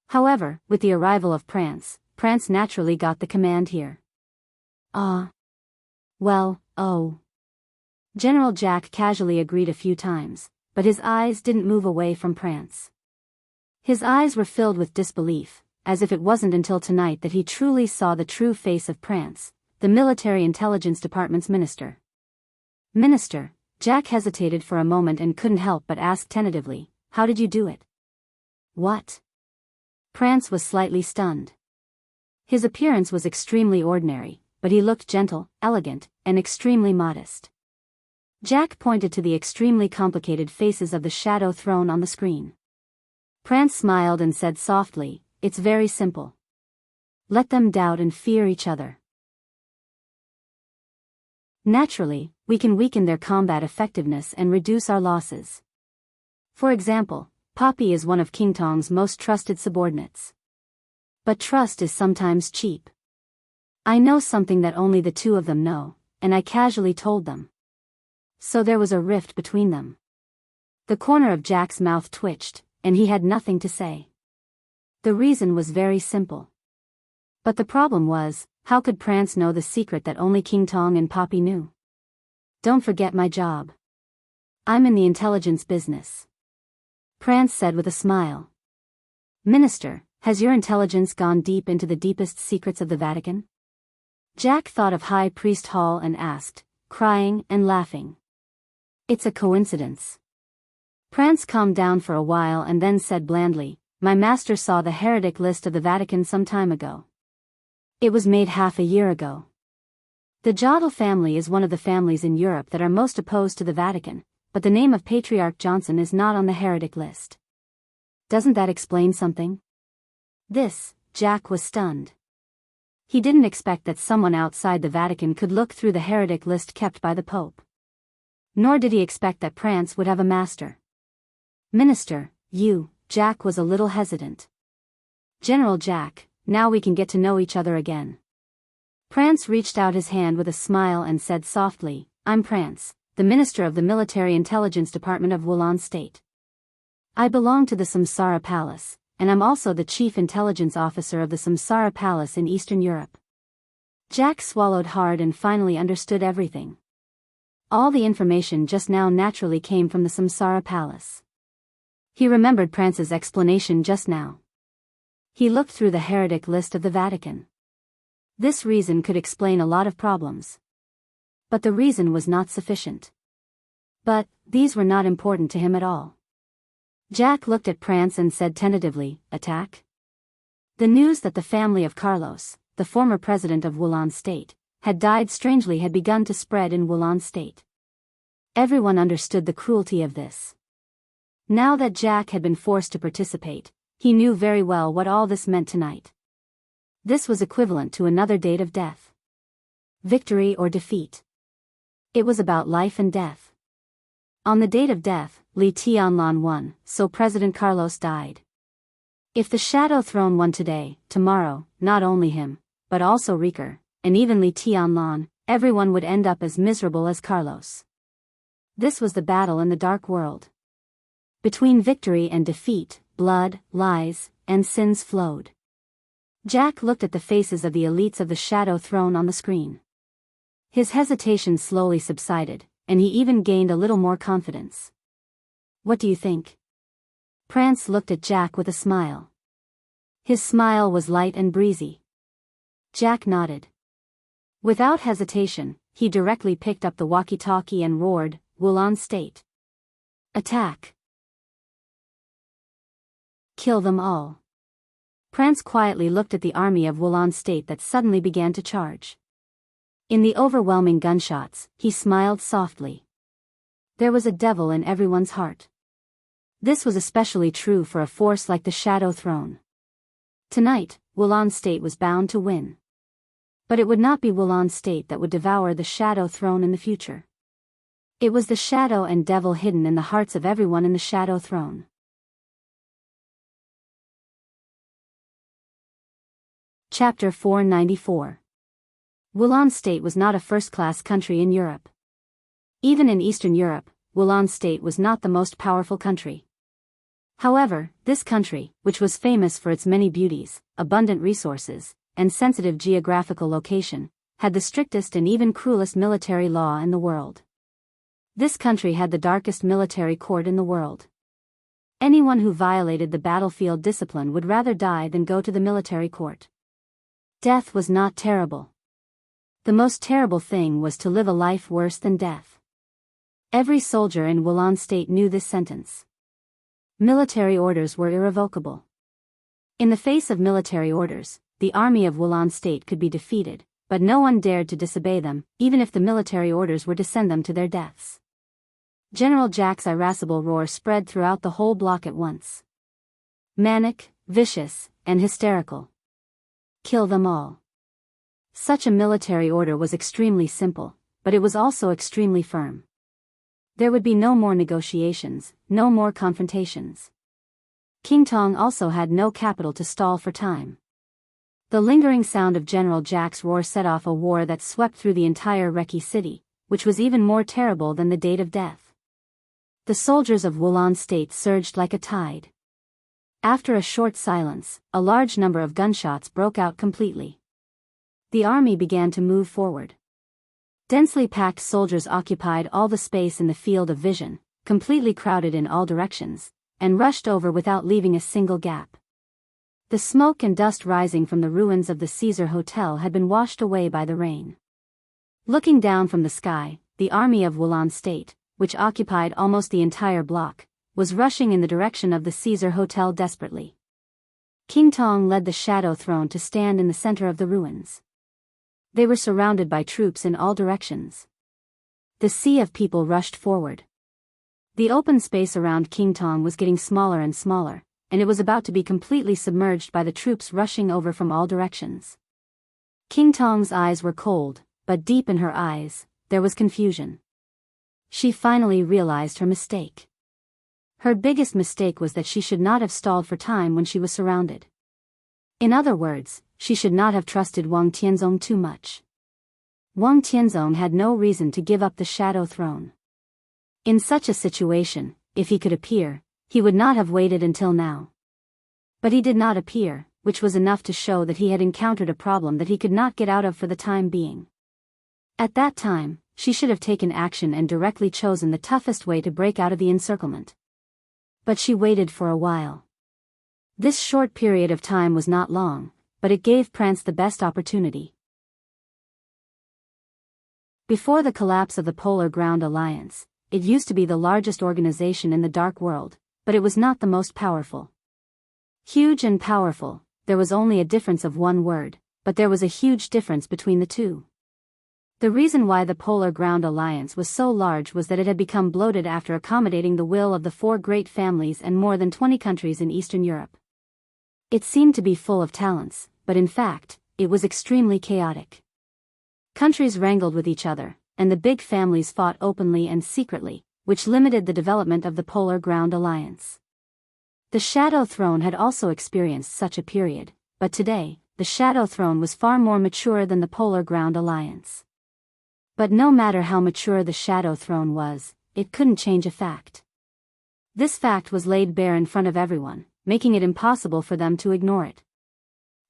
However, with the arrival of Prance naturally got the command here. Well, oh. General Jack casually agreed a few times, but his eyes didn't move away from Prance. His eyes were filled with disbelief, as if it wasn't until tonight that he truly saw the true face of Prance, the Military Intelligence Department's minister. Minister, Jack hesitated for a moment and couldn't help but ask tentatively, "How did you do it?" "What?" Prance was slightly stunned. His appearance was extremely ordinary, but he looked gentle, elegant, and extremely modest. Jack pointed to the extremely complicated faces of the shadow throne on the screen. Prance smiled and said softly, "It's very simple. Let them doubt and fear each other. Naturally, we can weaken their combat effectiveness and reduce our losses. For example, Poppy is one of King Tong's most trusted subordinates. But trust is sometimes cheap. I know something that only the two of them know, and I casually told them. So there was a rift between them." The corner of Jack's mouth twitched, and he had nothing to say. The reason was very simple. But the problem was, how could Prance know the secret that only King Tong and Poppy knew? "Don't forget my job. I'm in the intelligence business," Prance said with a smile. "Minister, has your intelligence gone deep into the deepest secrets of the Vatican?" Jack thought of High Priest Hall and asked, crying and laughing. "It's a coincidence." Prance calmed down for a while and then said blandly, "My master saw the heretic list of the Vatican some time ago. It was made half a year ago. The Jodl family is one of the families in Europe that are most opposed to the Vatican, but the name of Patriarch Johnson is not on the heretic list. Doesn't that explain something?" Jack was stunned. He didn't expect that someone outside the Vatican could look through the heretic list kept by the Pope. Nor did he expect that Prance would have a master. "Minister, Jack was a little hesitant. "General Jack, now we can get to know each other again." Prance reached out his hand with a smile and said softly, "I'm Prance, the Minister of the Military Intelligence Department of Wulan State. I belong to the Samsara Palace, and I'm also the Chief Intelligence Officer of the Samsara Palace in Eastern Europe." Jack swallowed hard and finally understood everything. All the information just now naturally came from the Samsara Palace. He remembered Prance's explanation just now. He looked through the heretic list of the Vatican. This reason could explain a lot of problems. But the reason was not sufficient. But these were not important to him at all. Jack looked at Prance and said tentatively, "Attack?" The news that the family of Carlos, the former president of Wulan State, had died strangely had begun to spread in Wulan State. Everyone understood the cruelty of this. Now that Jack had been forced to participate, he knew very well what all this meant tonight. This was equivalent to another date of death. Victory or defeat. It was about life and death. On the date of death, Li Tianlan won, so President Carlos died. If the Shadow Throne won today, tomorrow, not only him, but also Rieker, and even Li Tianlan, everyone would end up as miserable as Carlos. This was the battle in the dark world. Between victory and defeat, blood, lies, and sins flowed. Jack looked at the faces of the elites of the Shadow Throne on the screen. His hesitation slowly subsided, and he even gained a little more confidence. "What do you think?" Prance looked at Jack with a smile. His smile was light and breezy. Jack nodded. Without hesitation, he directly picked up the walkie-talkie and roared, "Wulan State. Attack! Kill them all." Prance quietly looked at the army of Wulan State that suddenly began to charge. In the overwhelming gunshots, he smiled softly. There was a devil in everyone's heart. This was especially true for a force like the Shadow Throne. Tonight, Wulan State was bound to win. But it would not be Wulan State that would devour the Shadow Throne in the future. It was the shadow and devil hidden in the hearts of everyone in the Shadow Throne. Chapter 494. Wulan State was not a first-class country in Europe. Even in Eastern Europe, Wulan State was not the most powerful country. However, this country, which was famous for its many beauties, abundant resources, and sensitive geographical location, had the strictest and even cruelest military law in the world. This country had the darkest military court in the world. Anyone who violated the battlefield discipline would rather die than go to the military court. Death was not terrible. The most terrible thing was to live a life worse than death. Every soldier in Wulan State knew this sentence. Military orders were irrevocable. In the face of military orders, the army of Wulan State could be defeated, but no one dared to disobey them, even if the military orders were to send them to their deaths. General Jack's irascible roar spread throughout the whole block at once. Manic, vicious, and hysterical. Kill them all. Such a military order was extremely simple, but it was also extremely firm. There would be no more negotiations, no more confrontations. King Tong also had no capital to stall for time. The lingering sound of General Jack's roar set off a war that swept through the entire Reki city, which was even more terrible than the date of death. The soldiers of Wulan State surged like a tide. After a short silence, a large number of gunshots broke out completely. The army began to move forward. Densely packed soldiers occupied all the space in the field of vision, completely crowded in all directions, and rushed over without leaving a single gap. The smoke and dust rising from the ruins of the Caesar Hotel had been washed away by the rain. Looking down from the sky, the army of Wulan State, which occupied almost the entire block, was rushing in the direction of the Caesar Hotel desperately. King Tong led the Shadow Throne to stand in the center of the ruins. They were surrounded by troops in all directions. The sea of people rushed forward. The open space around King Tong was getting smaller and smaller, and it was about to be completely submerged by the troops rushing over from all directions. King Tong's eyes were cold, but deep in her eyes, there was confusion. She finally realized her mistake. Her biggest mistake was that she should not have stalled for time when she was surrounded. In other words, she should not have trusted Wang Tianzong too much. Wang Tianzong had no reason to give up the Shadow Throne. In such a situation, if he could appear, he would not have waited until now. But he did not appear, which was enough to show that he had encountered a problem that he could not get out of for the time being. At that time, she should have taken action and directly chosen the toughest way to break out of the encirclement. But she waited for a while. This short period of time was not long, but it gave Prance the best opportunity. Before the collapse of the Polar Ground Alliance, it used to be the largest organization in the Dark World, but it was not the most powerful. Huge and powerful, there was only a difference of one word, but there was a huge difference between the two. The reason why the Polar Ground Alliance was so large was that it had become bloated after accommodating the will of the 4 great families and more than 20 countries in Eastern Europe. It seemed to be full of talents, but in fact, it was extremely chaotic. Countries wrangled with each other, and the big families fought openly and secretly, which limited the development of the Polar Ground Alliance. The Shadow Throne had also experienced such a period, but today, the Shadow Throne was far more mature than the Polar Ground Alliance. But no matter how mature the Shadow Throne was, it couldn't change a fact. This fact was laid bare in front of everyone, making it impossible for them to ignore it.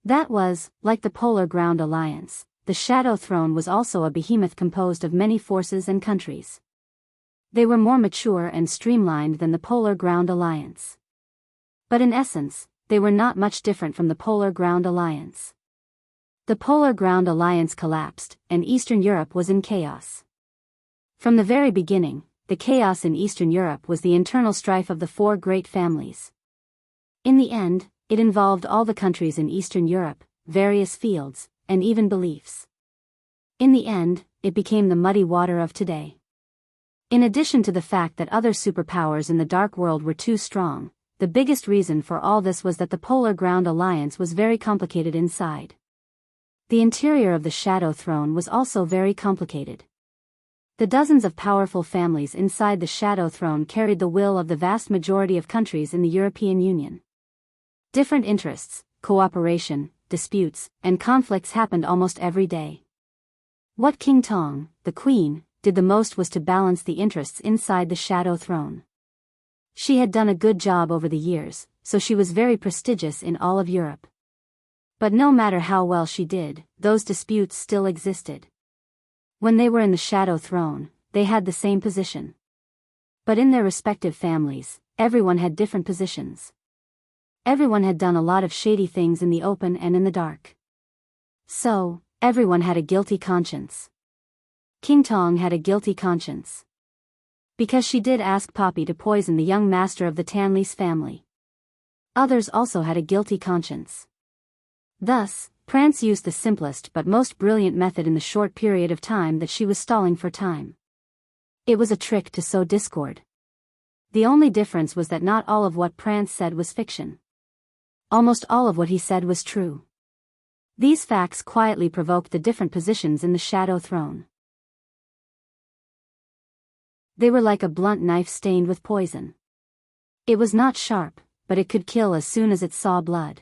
That was, like the Polar Ground Alliance, the Shadow Throne was also a behemoth composed of many forces and countries. They were more mature and streamlined than the Polar Ground Alliance. But in essence, they were not much different from the Polar Ground Alliance. The Polar Ground Alliance collapsed, and Eastern Europe was in chaos. From the very beginning, the chaos in Eastern Europe was the internal strife of the 4 great families. In the end, it involved all the countries in Eastern Europe, various fields, and even beliefs. In the end, it became the muddy water of today. In addition to the fact that other superpowers in the Dark World were too strong, the biggest reason for all this was that the Polar Ground Alliance was very complicated inside. The interior of the Shadow Throne was also very complicated. The dozens of powerful families inside the Shadow Throne carried the will of the vast majority of countries in the European Union. Different interests, cooperation, disputes, and conflicts happened almost every day. What King Tong, the Queen, did the most was to balance the interests inside the Shadow Throne. She had done a good job over the years, so she was very prestigious in all of Europe. But no matter how well she did, those disputes still existed. When they were in the Shadow Throne, they had the same position. But in their respective families, everyone had different positions. Everyone had done a lot of shady things in the open and in the dark. So, everyone had a guilty conscience. King Tong had a guilty conscience. Because she did ask Poppy to poison the young master of the Tanley's family. Others also had a guilty conscience. Thus, Prance used the simplest but most brilliant method in the short period of time that she was stalling for time. It was a trick to sow discord. The only difference was that not all of what Prance said was fiction. Almost all of what he said was true. These facts quietly provoked the different positions in the Shadow Throne. They were like a blunt knife stained with poison. It was not sharp, but it could kill as soon as it saw blood.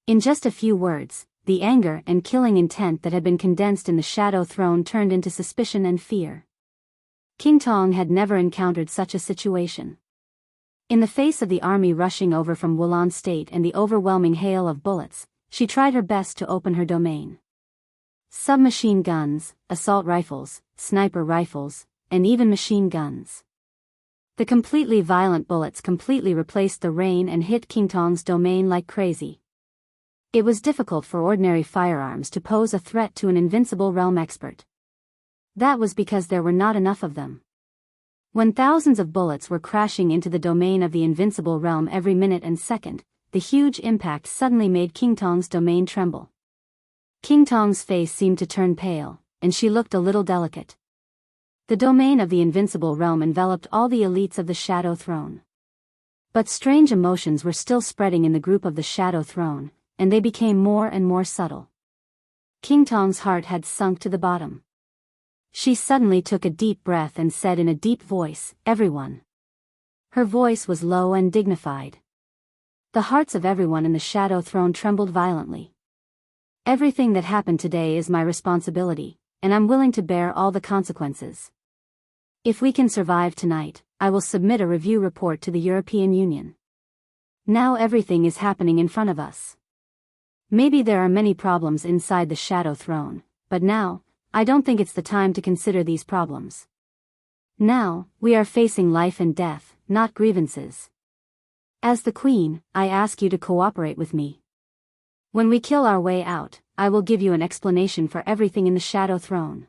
In just a few words, the anger and killing intent that had been condensed in the Shadow Throne turned into suspicion and fear. King Tong had never encountered such a situation. In the face of the army rushing over from Wulan State and the overwhelming hail of bullets, she tried her best to open her domain. Submachine guns, assault rifles, sniper rifles, and even machine guns. The completely violent bullets completely replaced the rain and hit King Tong's domain like crazy. It was difficult for ordinary firearms to pose a threat to an invincible realm expert. That was because there were not enough of them. When thousands of bullets were crashing into the domain of the invincible realm every minute and second, the huge impact suddenly made King Tong's domain tremble. King Tong's face seemed to turn pale, and she looked a little delicate. The domain of the invincible realm enveloped all the elites of the Shadow Throne. But strange emotions were still spreading in the group of the Shadow Throne, and they became more and more subtle. King Tong's heart had sunk to the bottom. She suddenly took a deep breath and said in a deep voice, "Everyone." Her voice was low and dignified. The hearts of everyone in the Shadow Throne trembled violently. "Everything that happened today is my responsibility, and I'm willing to bear all the consequences. If we can survive tonight, I will submit a review report to the European Union. Now everything is happening in front of us. Maybe there are many problems inside the Shadow Throne, but now, I don't think it's the time to consider these problems. Now, we are facing life and death, not grievances. As the Queen, I ask you to cooperate with me. When we kill our way out, I will give you an explanation for everything in the Shadow Throne."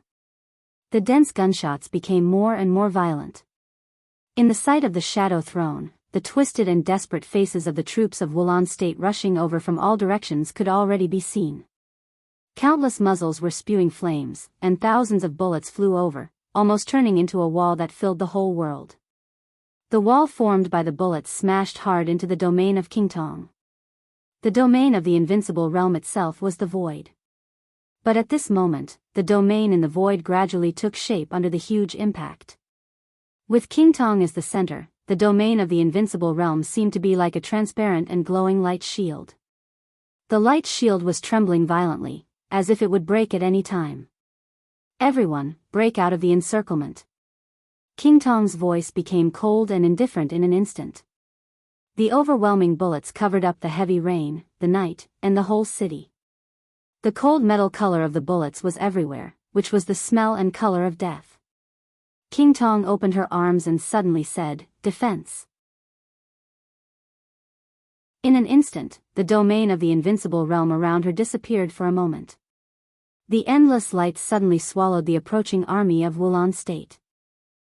The dense gunshots became more and more violent. In the sight of the Shadow Throne, the twisted and desperate faces of the troops of Wulan State rushing over from all directions could already be seen. Countless muzzles were spewing flames, and thousands of bullets flew over, almost turning into a wall that filled the whole world. The wall formed by the bullets smashed hard into the domain of King Tong. The domain of the invincible realm itself was the void. But at this moment, the domain in the void gradually took shape under the huge impact. With King Tong as the center, the domain of the invincible realm seemed to be like a transparent and glowing light shield. The light shield was trembling violently, as if it would break at any time. "Everyone, break out of the encirclement." King Tong's voice became cold and indifferent in an instant. The overwhelming bullets covered up the heavy rain, the night, and the whole city. The cold metal color of the bullets was everywhere, which was the smell and color of death. King Tong opened her arms and suddenly said, "Defense." In an instant, the domain of the invincible realm around her disappeared for a moment. The endless light suddenly swallowed the approaching army of Wulan State.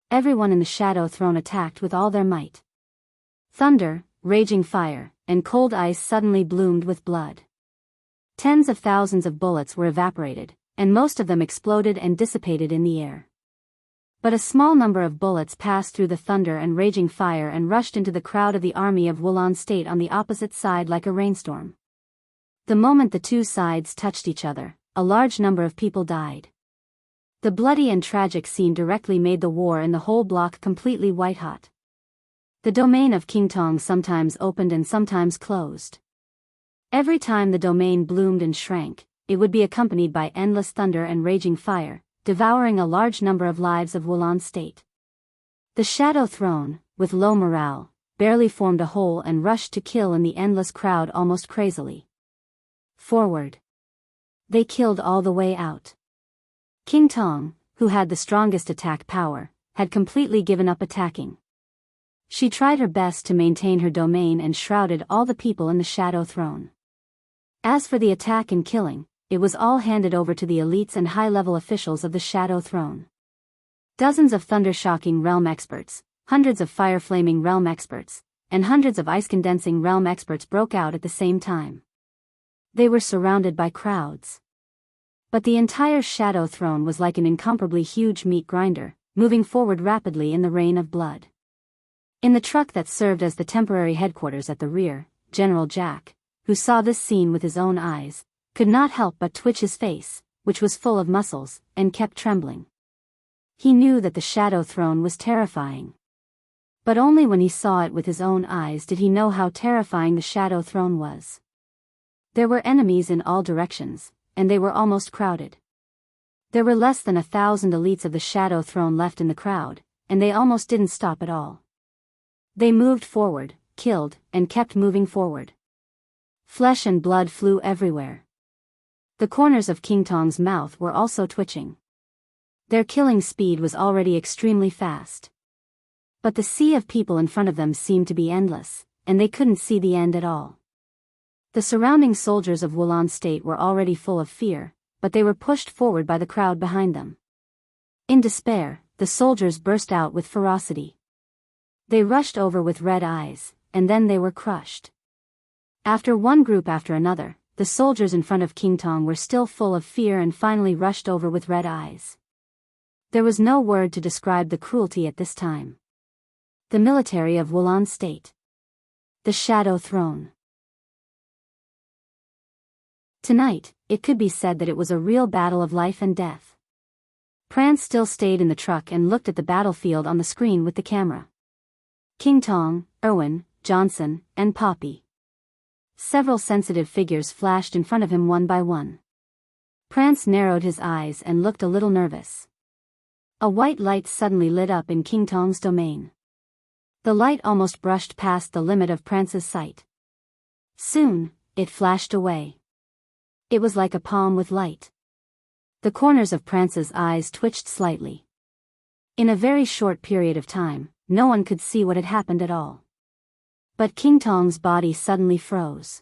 Everyone in the Shadow Throne attacked with all their might. Thunder, raging fire, and cold ice suddenly bloomed with blood. Tens of thousands of bullets were evaporated, and most of them exploded and dissipated in the air. But a small number of bullets passed through the thunder and raging fire and rushed into the crowd of the army of Wulan State on the opposite side like a rainstorm. The moment the two sides touched each other, a large number of people died. The bloody and tragic scene directly made the war in the whole block completely white-hot. The domain of King Tong sometimes opened and sometimes closed. Every time the domain bloomed and shrank, it would be accompanied by endless thunder and raging fire, devouring a large number of lives of Wulan State. The Shadow Throne, with low morale, barely formed a whole and rushed to kill in the endless crowd almost crazily. Forward. They killed all the way out. King Tong, who had the strongest attack power, had completely given up attacking. She tried her best to maintain her domain and shrouded all the people in the Shadow Throne. As for the attack and killing, it was all handed over to the elites and high-level officials of the Shadow Throne. Dozens of thunder-shocking realm experts, hundreds of fire-flaming realm experts, and hundreds of ice-condensing realm experts broke out at the same time. They were surrounded by crowds. But the entire Shadow Throne was like an incomparably huge meat grinder, moving forward rapidly in the rain of blood. In the truck that served as the temporary headquarters at the rear, General Jack, who saw this scene with his own eyes, could not help but twitch his face, which was full of muscles, and kept trembling. He knew that the Shadow Throne was terrifying. But only when he saw it with his own eyes did he know how terrifying the Shadow Throne was. There were enemies in all directions, and they were almost crowded. There were less than 1,000 elites of the Shadow Throne left in the crowd, and they almost didn't stop at all. They moved forward, killed, and kept moving forward. Flesh and blood flew everywhere. The corners of King Tong's mouth were also twitching. Their killing speed was already extremely fast. But the sea of people in front of them seemed to be endless, and they couldn't see the end at all. The surrounding soldiers of Wulan State were already full of fear, but they were pushed forward by the crowd behind them. In despair, the soldiers burst out with ferocity. They rushed over with red eyes, and then they were crushed. After one group after another, the soldiers in front of King Tong were still full of fear and finally rushed over with red eyes. There was no word to describe the cruelty at this time. The military of Wulan State. The Shadow Throne. Tonight, it could be said that it was a real battle of life and death. Prance still stayed in the truck and looked at the battlefield on the screen with the camera. King Tong, Erwin, Johnson, and Poppy. Several sensitive figures flashed in front of him one by one. Prance narrowed his eyes and looked a little nervous. A white light suddenly lit up in King Tong's domain. The light almost brushed past the limit of Prance's sight. Soon, it flashed away. It was like a palm with light. The corners of Prance's eyes twitched slightly. In a very short period of time, no one could see what had happened at all. But King Tong's body suddenly froze.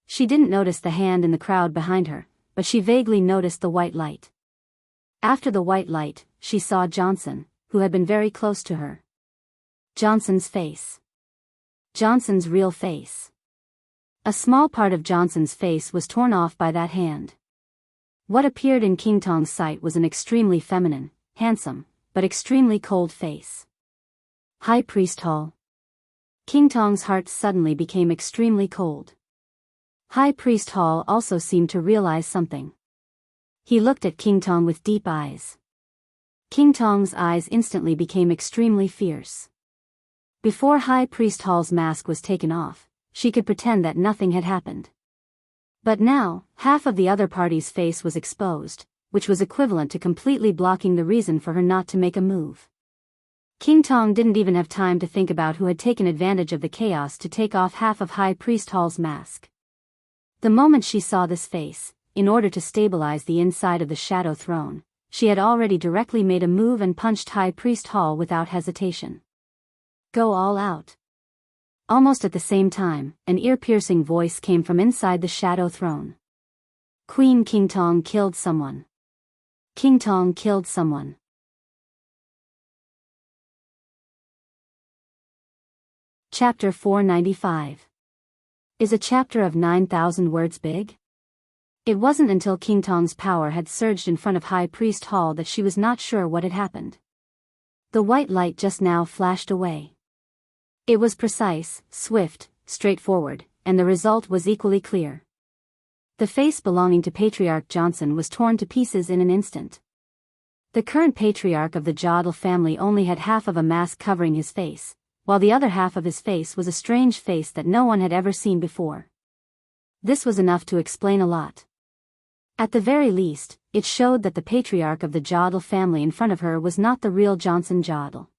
She didn't notice the hand in the crowd behind her, but she vaguely noticed the white light. After the white light, she saw Johnson, who had been very close to her. Johnson's face. Johnson's real face. A small part of Johnson's face was torn off by that hand. What appeared in King Tong's sight was an extremely feminine, handsome, but extremely cold face. High Priest Hall. King Tong's heart suddenly became extremely cold. High Priest Hall also seemed to realize something. He looked at King Tong with deep eyes. King Tong's eyes instantly became extremely fierce. Before High Priest Hall's mask was taken off, she could pretend that nothing had happened. But now, half of the other party's face was exposed, which was equivalent to completely blocking the reason for her not to make a move. King Tong didn't even have time to think about who had taken advantage of the chaos to take off half of High Priest Hall's mask. The moment she saw this face, in order to stabilize the inside of the Shadow Throne, she had already directly made a move and punched High Priest Hall without hesitation. Go all out. Almost at the same time, an ear-piercing voice came from inside the Shadow Throne. Queen King Tong killed someone. King Tong killed someone. Chapter 495. Is a chapter of 9,000 words big? It wasn't until King Tong's power had surged in front of High Priest Hall that she was not sure what had happened. The white light just now flashed away. It was precise, swift, straightforward, and the result was equally clear. The face belonging to Patriarch Johnson was torn to pieces in an instant. The current patriarch of the Jodl family only had half of a mask covering his face, while the other half of his face was a strange face that no one had ever seen before. This was enough to explain a lot. At the very least, it showed that the patriarch of the Jodl family in front of her was not the real Johnson Jodl.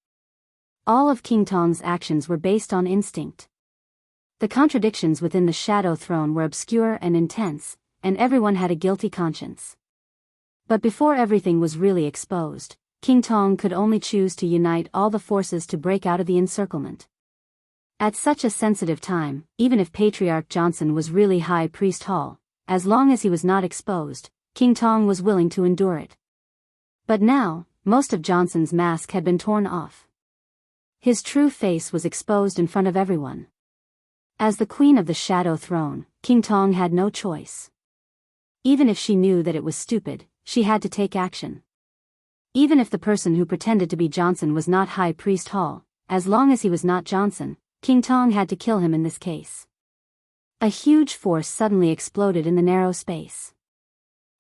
All of King Tong's actions were based on instinct. The contradictions within the Shadow Throne were obscure and intense, and everyone had a guilty conscience. But before everything was really exposed, King Tong could only choose to unite all the forces to break out of the encirclement. At such a sensitive time, even if Patriarch Johnson was really High Priest Hall, as long as he was not exposed, King Tong was willing to endure it. But now, most of Johnson's mask had been torn off. His true face was exposed in front of everyone. As the queen of the Shadow Throne, King Tong had no choice. Even if she knew that it was stupid, she had to take action. Even if the person who pretended to be Johnson was not High Priest Hall, as long as he was not Johnson, King Tong had to kill him in this case. A huge force suddenly exploded in the narrow space.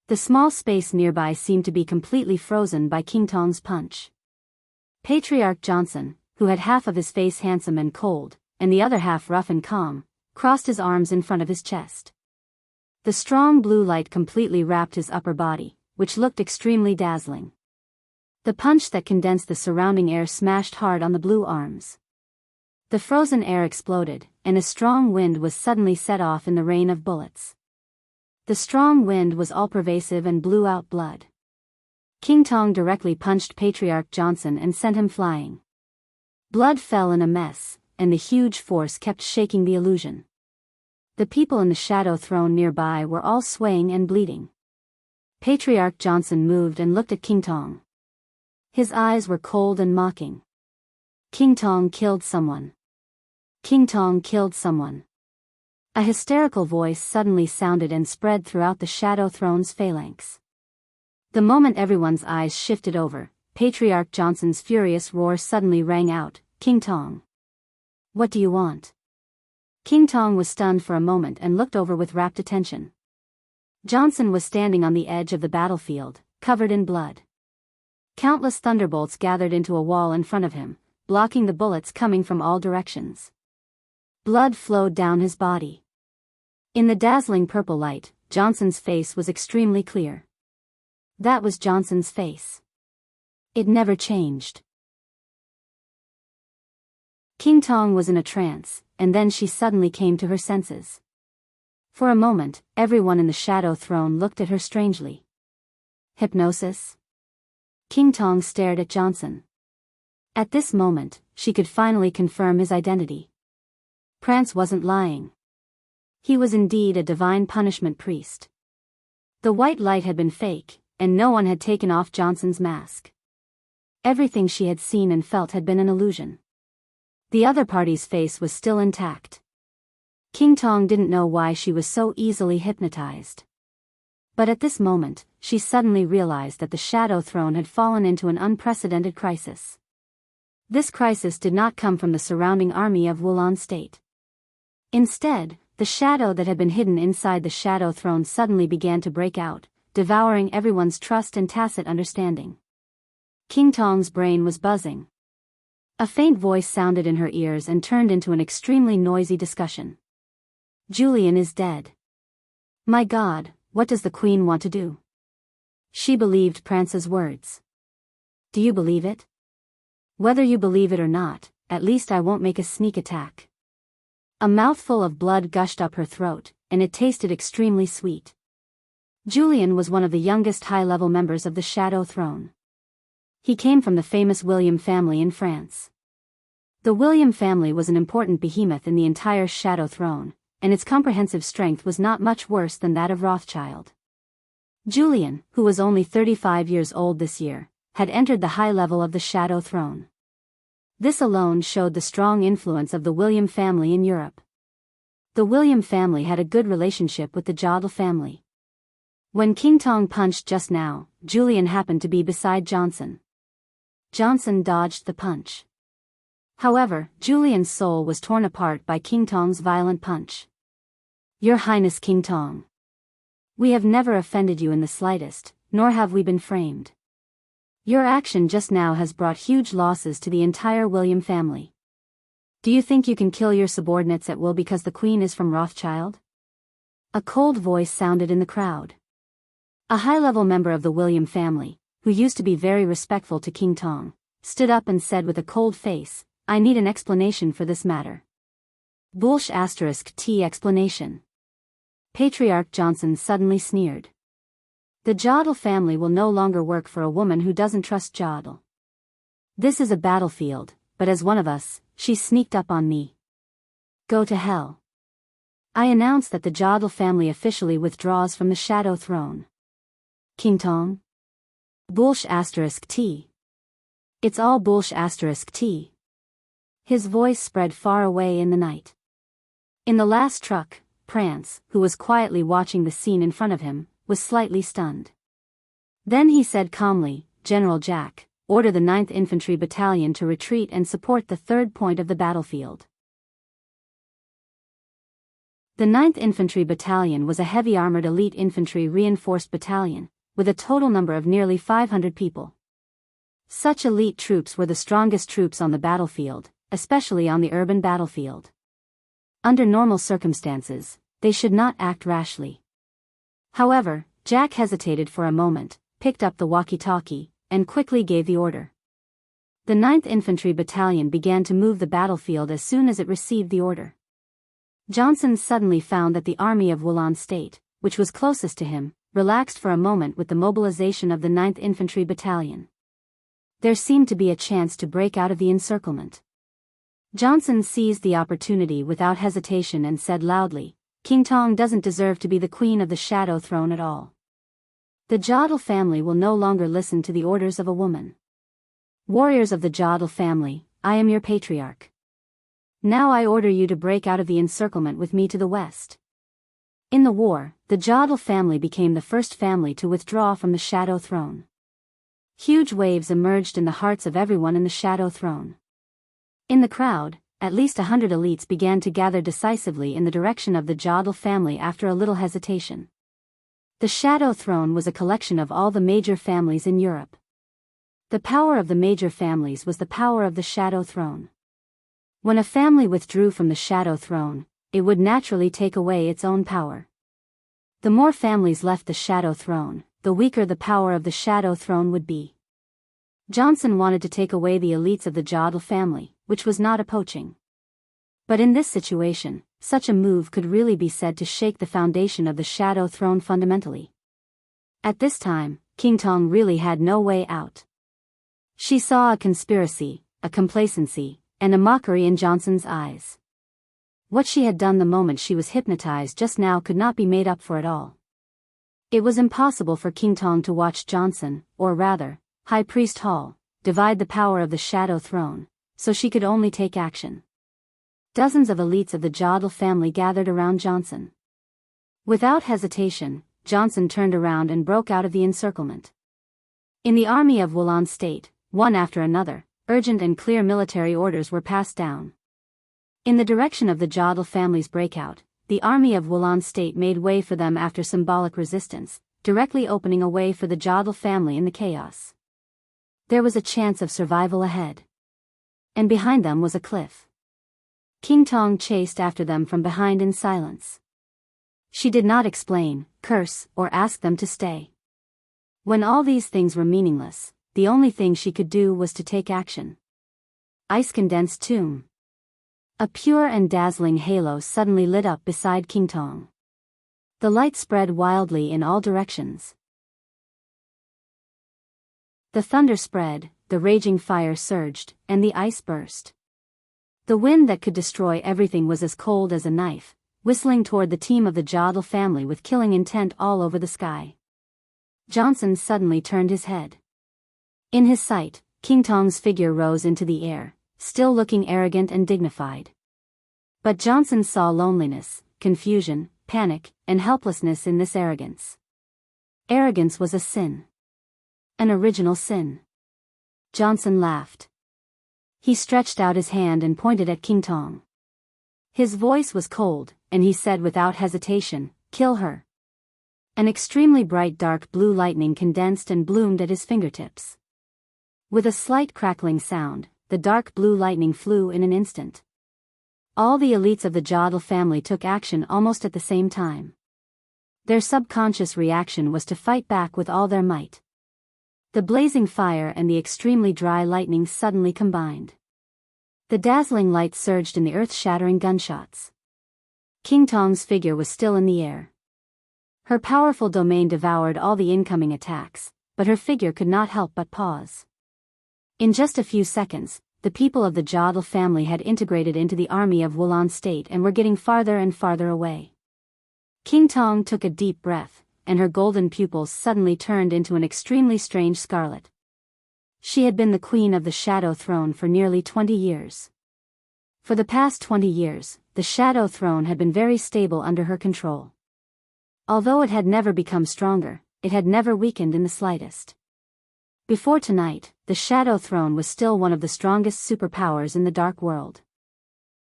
The small space nearby seemed to be completely frozen by King Tong's punch. Patriarch Johnson, who had half of his face handsome and cold, and the other half rough and calm, crossed his arms in front of his chest. The strong blue light completely wrapped his upper body, which looked extremely dazzling. The punch that condensed the surrounding air smashed hard on the blue arms. The frozen air exploded, and a strong wind was suddenly set off in the rain of bullets. The strong wind was all-pervasive and blew out blood. King Tong directly punched Patriarch Johnson and sent him flying. Blood fell in a mess, and the huge force kept shaking the illusion. The people in the Shadow Throne nearby were all swaying and bleeding. Patriarch Johnson moved and looked at King Tong. His eyes were cold and mocking. King Tong killed someone. King Tong killed someone. A hysterical voice suddenly sounded and spread throughout the Shadow Throne's phalanx. The moment everyone's eyes shifted over, Patriarch Johnson's furious roar suddenly rang out, "King Tong! What do you want?" King Tong was stunned for a moment and looked over with rapt attention. Johnson was standing on the edge of the battlefield, covered in blood. Countless thunderbolts gathered into a wall in front of him, blocking the bullets coming from all directions. Blood flowed down his body. In the dazzling purple light, Johnson's face was extremely clear. That was Johnson's face. It never changed. King Tong was in a trance, and then she suddenly came to her senses. For a moment, everyone in the Shadow Throne looked at her strangely. Hypnosis? King Tong stared at Johnson. At this moment, she could finally confirm his identity. Prance wasn't lying. He was indeed a divine punishment priest. The white light had been fake, and no one had taken off Johnson's mask. Everything she had seen and felt had been an illusion. The other party's face was still intact. King Tong didn't know why she was so easily hypnotized. But at this moment, she suddenly realized that the Shadow Throne had fallen into an unprecedented crisis. This crisis did not come from the surrounding army of Wulan State. Instead, the shadow that had been hidden inside the Shadow Throne suddenly began to break out, devouring everyone's trust and tacit understanding. King Tong's brain was buzzing. A faint voice sounded in her ears and turned into an extremely noisy discussion. Julian is dead. My God, what does the Queen want to do? She believed Prance's words. Do you believe it? Whether you believe it or not, at least I won't make a sneak attack. A mouthful of blood gushed up her throat, and it tasted extremely sweet. Julian was one of the youngest high-level members of the Shadow Throne. He came from the famous William family in France. The William family was an important behemoth in the entire Shadow Throne, and its comprehensive strength was not much worse than that of Rothschild. Julian, who was only 35 years old this year, had entered the high level of the Shadow Throne. This alone showed the strong influence of the William family in Europe. The William family had a good relationship with the Jodl family. When King Tong punched just now, Julian happened to be beside Johnson. Johnson dodged the punch. However, Julian's soul was torn apart by King Tong's violent punch. Your Highness King Tong. We have never offended you in the slightest, nor have we been framed. Your action just now has brought huge losses to the entire William family. Do you think you can kill your subordinates at will because the Queen is from Rothschild? A cold voice sounded in the crowd. A high-level member of the William family, who used to be very respectful to King Tong, stood up and said with a cold face, I need an explanation for this matter. *T explanation. Patriarch Johnson suddenly sneered. The Jodl family will no longer work for a woman who doesn't trust Jodl. This is a battlefield, but as one of us, she sneaked up on me. Go to hell. I announce that the Jodl family officially withdraws from the Shadow Throne. King Tong? *T It's all bullsh*t. His voice spread far away in the night. In the last truck, Prance, who was quietly watching the scene in front of him, was slightly stunned. Then he said calmly, "General Jack, order the 9th Infantry Battalion to retreat and support the third point of the battlefield." The 9th Infantry Battalion was a heavy-armored elite infantry reinforced battalion, with a total number of nearly 500 people. Such elite troops were the strongest troops on the battlefield, especially on the urban battlefield. Under normal circumstances, they should not act rashly. However, Jack hesitated for a moment, picked up the walkie-talkie, and quickly gave the order. The 9th Infantry Battalion began to move the battlefield as soon as it received the order. Johnson suddenly found that the army of Wulan State, which was closest to him, relaxed for a moment with the mobilization of the 9th Infantry Battalion. There seemed to be a chance to break out of the encirclement. Johnson seized the opportunity without hesitation and said loudly, "King Tong doesn't deserve to be the queen of the Shadow Throne at all. The Jodl family will no longer listen to the orders of a woman. Warriors of the Jodl family, I am your patriarch. Now I order you to break out of the encirclement with me to the west." In the war, the Jodl family became the first family to withdraw from the Shadow Throne. Huge waves emerged in the hearts of everyone in the Shadow Throne. In the crowd, at least 100 elites began to gather decisively in the direction of the Jodl family after a little hesitation. The Shadow Throne was a collection of all the major families in Europe. The power of the major families was the power of the Shadow Throne. When a family withdrew from the Shadow Throne, it would naturally take away its own power. The more families left the Shadow Throne, the weaker the power of the Shadow Throne would be. Johnson wanted to take away the elites of the Jodl family, which was not a poaching. But in this situation, such a move could really be said to shake the foundation of the Shadow Throne fundamentally. At this time, King Tong really had no way out. She saw a conspiracy, a complacency, and a mockery in Johnson's eyes. What she had done the moment she was hypnotized just now could not be made up for at all. It was impossible for King Tong to watch Johnson, or rather, High Priest Hall, divide the power of the Shadow Throne, so she could only take action. Dozens of elites of the Jodl family gathered around Johnson. Without hesitation, Johnson turned around and broke out of the encirclement. In the army of Wulan State, one after another, urgent and clear military orders were passed down. In the direction of the Jodl family's breakout, the army of Wulan State made way for them after symbolic resistance, directly opening a way for the Jodl family in the chaos. There was a chance of survival ahead. And behind them was a cliff. King Tong chased after them from behind in silence. She did not explain, curse, or ask them to stay. When all these things were meaningless, the only thing she could do was to take action. Ice-condensed tomb. A pure and dazzling halo suddenly lit up beside King Tong. The light spread wildly in all directions. The thunder spread, the raging fire surged, and the ice burst. The wind that could destroy everything was as cold as a knife, whistling toward the team of the Jodl family with killing intent all over the sky. Johnson suddenly turned his head. In his sight, King Tong's figure rose into the air, still looking arrogant and dignified. But Johnson saw loneliness, confusion, panic, and helplessness in this arrogance. Arrogance was a sin. An original sin. Johnson laughed. He stretched out his hand and pointed at King Tong. His voice was cold, and he said without hesitation, "Kill her." An extremely bright dark blue lightning condensed and bloomed at his fingertips. With a slight crackling sound, the dark blue lightning flew in an instant. All the elites of the Jodl family took action almost at the same time. Their subconscious reaction was to fight back with all their might. The blazing fire and the extremely dry lightning suddenly combined. The dazzling light surged in the earth-shattering gunshots. King Tong's figure was still in the air. Her powerful domain devoured all the incoming attacks, but her figure could not help but pause. In just a few seconds, the people of the Jodl family had integrated into the army of Wulan State and were getting farther and farther away. King Tong took a deep breath, and her golden pupils suddenly turned into an extremely strange scarlet. She had been the queen of the Shadow Throne for nearly 20 years. For the past 20 years, the Shadow Throne had been very stable under her control. Although it had never become stronger, it had never weakened in the slightest. Before tonight, the Shadow Throne was still one of the strongest superpowers in the Dark World.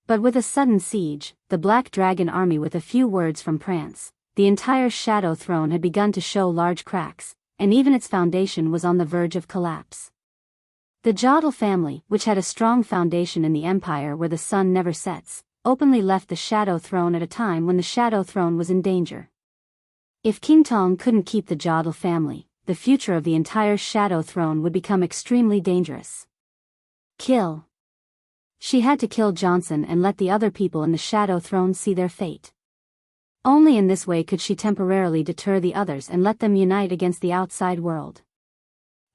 But with a sudden siege, the Black Dragon army with a few words from Prance, the entire Shadow Throne had begun to show large cracks, and even its foundation was on the verge of collapse. The Jodl family, which had a strong foundation in the empire where the sun never sets, openly left the Shadow Throne at a time when the Shadow Throne was in danger. If King Tong couldn't keep the Jodl family, the future of the entire Shadow Throne would become extremely dangerous. Kill. She had to kill Johnson and let the other people in the Shadow Throne see their fate. Only in this way could she temporarily deter the others and let them unite against the outside world.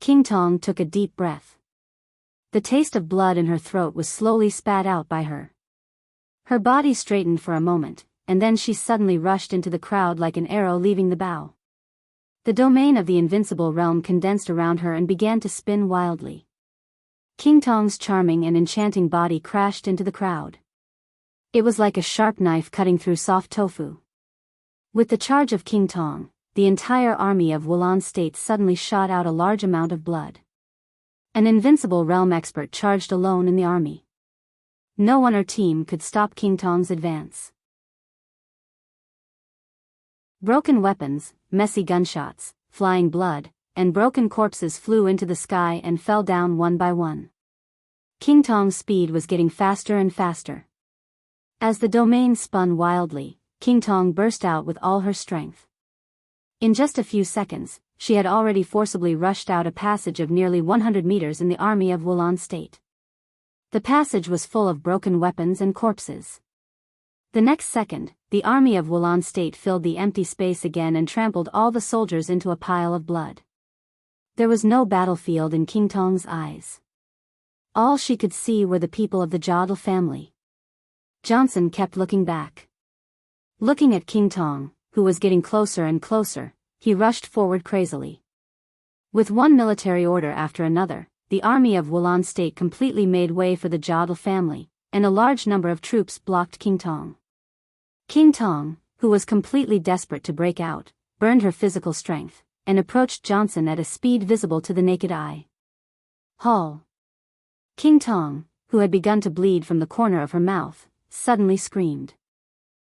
King Tong took a deep breath. The taste of blood in her throat was slowly spat out by her. Her body straightened for a moment, and then she suddenly rushed into the crowd like an arrow leaving the bow. The domain of the invincible realm condensed around her and began to spin wildly. King Tong's charming and enchanting body crashed into the crowd. It was like a sharp knife cutting through soft tofu. With the charge of King Tong, the entire army of Wulan State suddenly shot out a large amount of blood. An invincible realm expert charged alone in the army. No one or team could stop King Tong's advance. Broken weapons, messy gunshots, flying blood, and broken corpses flew into the sky and fell down one by one. King Tong's speed was getting faster and faster. As the domain spun wildly, King Tong burst out with all her strength. In just a few seconds, she had already forcibly rushed out a passage of nearly 100 meters in the army of Wulan State. The passage was full of broken weapons and corpses. The next second, the army of Wulan State filled the empty space again and trampled all the soldiers into a pile of blood. There was no battlefield in King Tong's eyes. All she could see were the people of the Jodl family. Johnson kept looking back. Looking at King Tong, who was getting closer and closer, he rushed forward crazily. With one military order after another, the army of Wulan State completely made way for the Jodl family, and a large number of troops blocked King Tong. King Tong, who was completely desperate to break out, burned her physical strength, and approached Johnson at a speed visible to the naked eye. Halt! King Tong, who had begun to bleed from the corner of her mouth, suddenly screamed.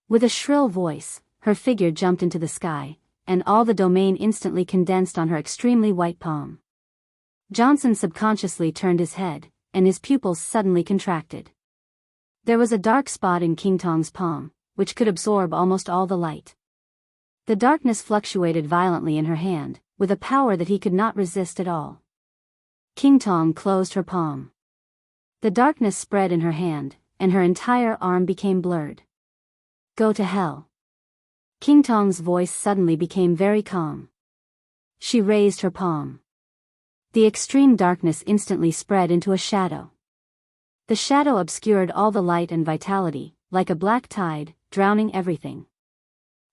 With a shrill voice, her figure jumped into the sky, and all the domain instantly condensed on her extremely white palm. Johnson subconsciously turned his head, and his pupils suddenly contracted. There was a dark spot in King Tong's palm, which could absorb almost all the light. The darkness fluctuated violently in her hand, with a power that he could not resist at all. King Tong closed her palm. The darkness spread in her hand, and her entire arm became blurred. Go to hell. King Tong's voice suddenly became very calm. She raised her palm. The extreme darkness instantly spread into a shadow. The shadow obscured all the light and vitality, like a black tide, drowning everything.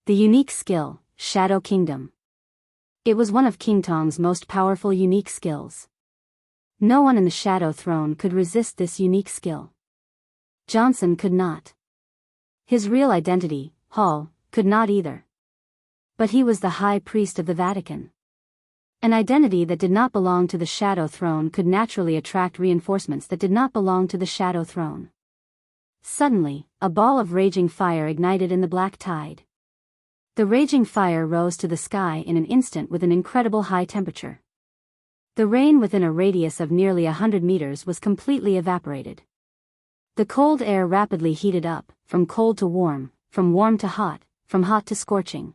The unique skill, Shadow Kingdom. It was one of King Tong's most powerful unique skills. No one in the Shadow Throne could resist this unique skill. Johnson could not. His real identity, Hall, could not either. But he was the High Priest of the Vatican. An identity that did not belong to the Shadow Throne could naturally attract reinforcements that did not belong to the Shadow Throne. Suddenly, a ball of raging fire ignited in the black tide. The raging fire rose to the sky in an instant with an incredible high temperature. The rain within a radius of nearly 100 meters was completely evaporated. The cold air rapidly heated up, from cold to warm, from warm to hot, from hot to scorching.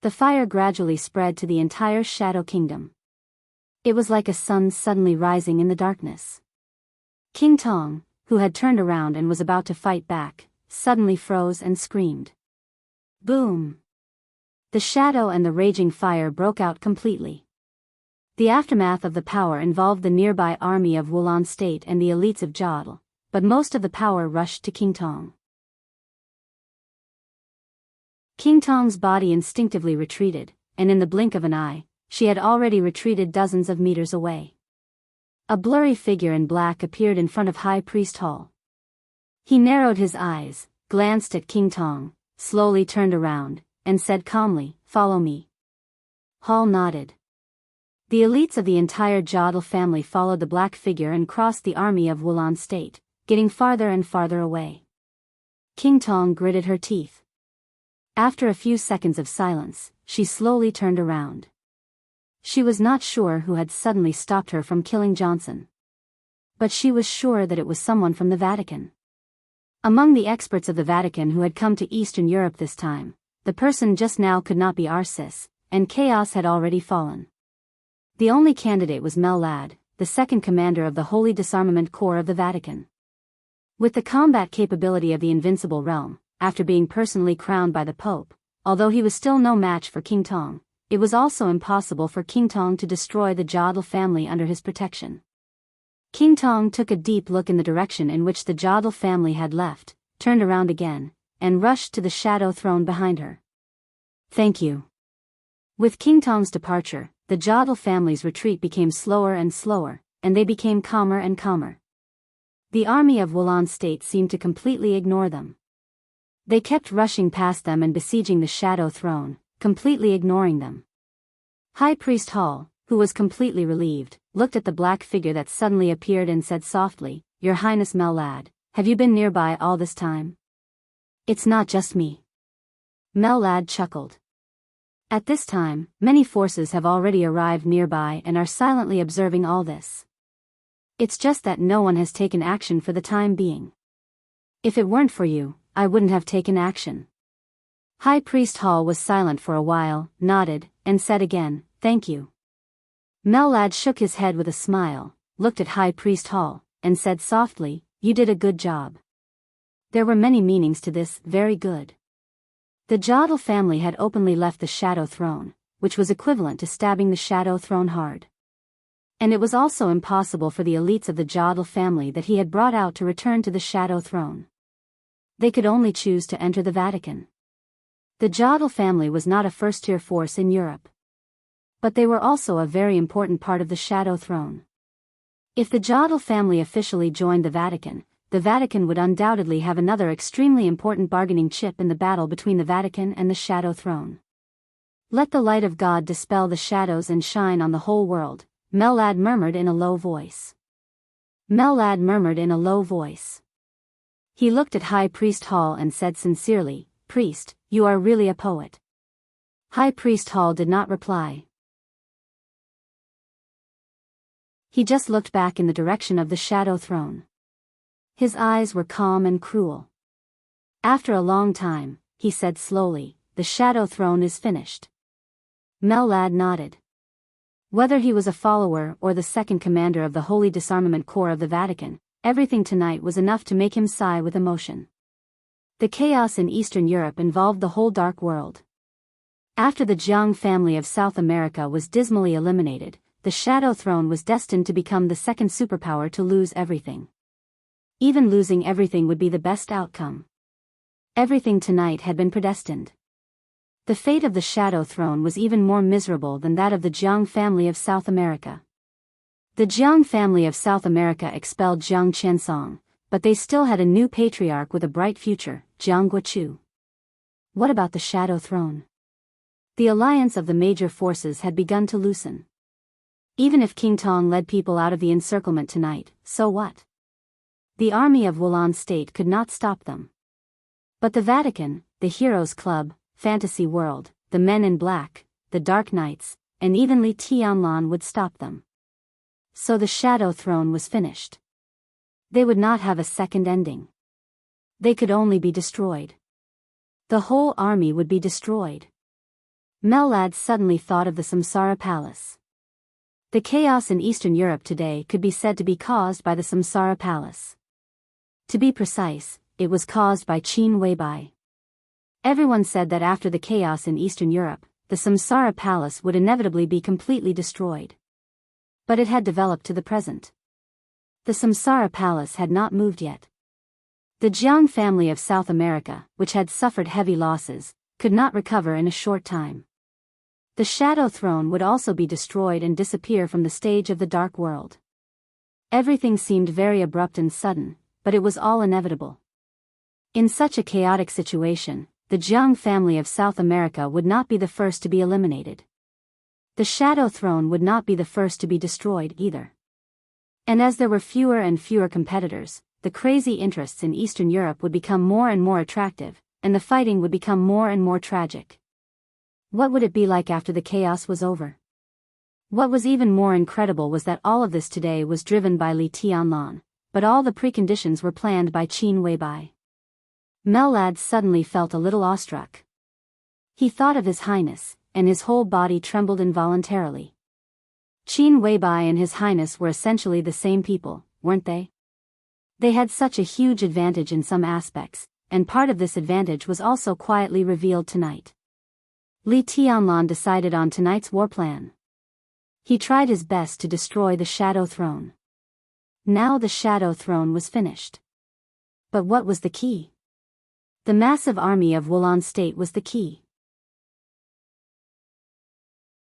The fire gradually spread to the entire Shadow Kingdom. It was like a sun suddenly rising in the darkness. King Tong, who had turned around and was about to fight back, suddenly froze and screamed. Boom! The shadow and the raging fire broke out completely. The aftermath of the power involved the nearby army of Wulan State and the elites of Jodl, but most of the power rushed to King Tong. King Tong's body instinctively retreated, and in the blink of an eye, she had already retreated dozens of meters away. A blurry figure in black appeared in front of High Priest Hall. He narrowed his eyes, glanced at King Tong, slowly turned around, and said calmly, "Follow me." Hall nodded. The elites of the entire Jodl family followed the black figure and crossed the army of Wulan state, getting farther and farther away. King Tong gritted her teeth. After a few seconds of silence, she slowly turned around. She was not sure who had suddenly stopped her from killing Johnson. But she was sure that it was someone from the Vatican. Among the experts of the Vatican who had come to Eastern Europe this time, the person just now could not be Arsis, and chaos had already fallen. The only candidate was Mellad, the second commander of the Holy Disarmament Corps of the Vatican. With the combat capability of the Invincible Realm, after being personally crowned by the Pope, although he was still no match for King Tong, it was also impossible for King Tong to destroy the Jodl family under his protection. King Tong took a deep look in the direction in which the Jodl family had left, turned around again, and rushed to the shadow throne behind her. "Thank you." With King Tong's departure, the Jodl family's retreat became slower and slower, and they became calmer and calmer. The army of Wulan state seemed to completely ignore them. They kept rushing past them and besieging the shadow throne, completely ignoring them. High Priest Hall, who was completely relieved, looked at the black figure that suddenly appeared and said softly, "Your Highness Mellad, have you been nearby all this time?" "It's not just me." Mellad chuckled. "At this time, many forces have already arrived nearby and are silently observing all this. It's just that no one has taken action for the time being. If it weren't for you, I wouldn't have taken action." High Priest Hall was silent for a while, nodded, and said again, "Thank you." Mellad shook his head with a smile, looked at High Priest Hall, and said softly, "You did a good job." There were many meanings to this, "very good." The Jodl family had openly left the Shadow Throne, which was equivalent to stabbing the Shadow Throne hard. And it was also impossible for the elites of the Jodl family that he had brought out to return to the Shadow Throne. They could only choose to enter the Vatican. The Jodl family was not a first-tier force in Europe. But they were also a very important part of the Shadow Throne. If the Jodl family officially joined the Vatican would undoubtedly have another extremely important bargaining chip in the battle between the Vatican and the Shadow Throne. "Let the light of God dispel the shadows and shine on the whole world," Mellad murmured in a low voice. Mellad murmured in a low voice. He looked at High Priest Hall and said sincerely, "Priest, you are really a poet." High Priest Hall did not reply. He just looked back in the direction of the Shadow Throne. His eyes were calm and cruel. After a long time, he said slowly, "The Shadow Throne is finished." Mellad nodded. Whether he was a follower or the second commander of the Holy Disarmament Corps of the Vatican, everything tonight was enough to make him sigh with emotion. The chaos in Eastern Europe involved the whole dark world. After the Jianghu family of South America was dismally eliminated, the Shadow Throne was destined to become the second superpower to lose everything. Even losing everything would be the best outcome. Everything tonight had been predestined. The fate of the Shadow Throne was even more miserable than that of the Jianghu family of South America. The Jianghu family of South America expelled Jiang Qiansong, but they still had a new patriarch with a bright future, Jiang Guochu. What about the Shadow Throne? The alliance of the major forces had begun to loosen. Even if King Tong led people out of the encirclement tonight, so what? The army of Wulan state could not stop them. But the Vatican, the Heroes Club, Fantasy World, the Men in Black, the Dark Knights, and even Li Tianlan would stop them. So the Shadow Throne was finished. They would not have a second ending. They could only be destroyed. The whole army would be destroyed. Mellad suddenly thought of the Samsara Palace. The chaos in Eastern Europe today could be said to be caused by the Samsara Palace. To be precise, it was caused by Qin Weibai. Everyone said that after the chaos in Eastern Europe, the Samsara Palace would inevitably be completely destroyed. But it had developed to the present. The Samsara Palace had not moved yet. The Jiang family of South America, which had suffered heavy losses, could not recover in a short time. The Shadow Throne would also be destroyed and disappear from the stage of the Dark World. Everything seemed very abrupt and sudden, but it was all inevitable. In such a chaotic situation, the Jianghu family of South America would not be the first to be eliminated. The Shadow Throne would not be the first to be destroyed either. And as there were fewer and fewer competitors, the crazy interests in Eastern Europe would become more and more attractive, and the fighting would become more and more tragic. What would it be like after the chaos was over? What was even more incredible was that all of this today was driven by Li Tianlan, but all the preconditions were planned by Qin Weibai. Mellad suddenly felt a little awestruck. He thought of His Highness, and his whole body trembled involuntarily. Qin Weibai and His Highness were essentially the same people, weren't they? They had such a huge advantage in some aspects, and part of this advantage was also quietly revealed tonight. Li Tianlan decided on tonight's war plan. He tried his best to destroy the Shadow Throne. Now the Shadow Throne was finished. But what was the key? The massive army of Wulan State was the key.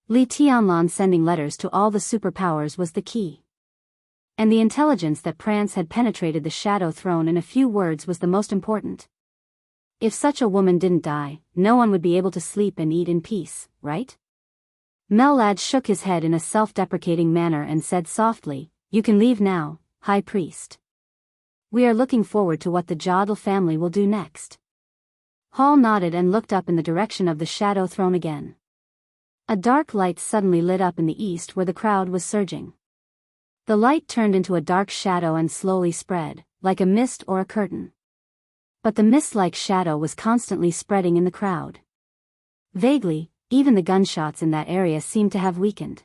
Li Tianlan sending letters to all the superpowers was the key. And the intelligence that Prance had penetrated the Shadow Throne in a few words was the most important. If such a woman didn't die, no one would be able to sleep and eat in peace, right? Mellad shook his head in a self-deprecating manner and said softly, "You can leave now, High Priest. We are looking forward to what the Jodl family will do next." Hall nodded and looked up in the direction of the Shadow Throne again. A dark light suddenly lit up in the east where the crowd was surging. The light turned into a dark shadow and slowly spread, like a mist or a curtain. But the mist-like shadow was constantly spreading in the crowd. Vaguely, even the gunshots in that area seemed to have weakened.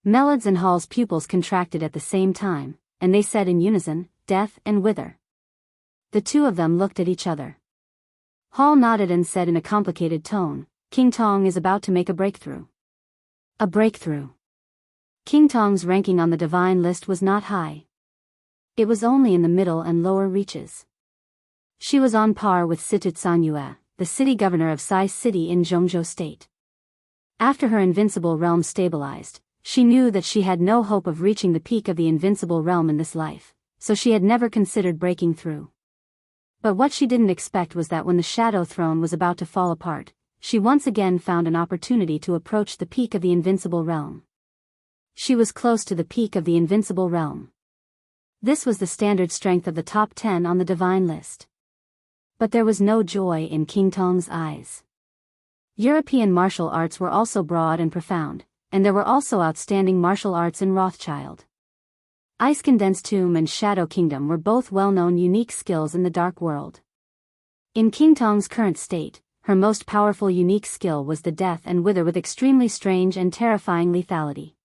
Mellad's and Hall's pupils contracted at the same time, and they said in unison, "Death and wither." The two of them looked at each other. Hall nodded and said in a complicated tone, "King Tong is about to make a breakthrough." A breakthrough. King Tong's ranking on the divine list was not high. It was only in the middle and lower reaches. She was on par with Situtsanyue, the city governor of Sai City in Zhongzhou State. After her invincible realm stabilized, she knew that she had no hope of reaching the peak of the invincible realm in this life, so she had never considered breaking through. But what she didn't expect was that when the Shadow Throne was about to fall apart, she once again found an opportunity to approach the peak of the invincible realm. She was close to the peak of the invincible realm. This was the standard strength of the top 10 on the divine list. But there was no joy in King Tong's eyes. European martial arts were also broad and profound, and there were also outstanding martial arts in Rothschild. Ice Condensed Tomb and Shadow Kingdom were both well-known unique skills in the dark world. In King Tong's current state, her most powerful unique skill was the Death and Wither with extremely strange and terrifying lethality.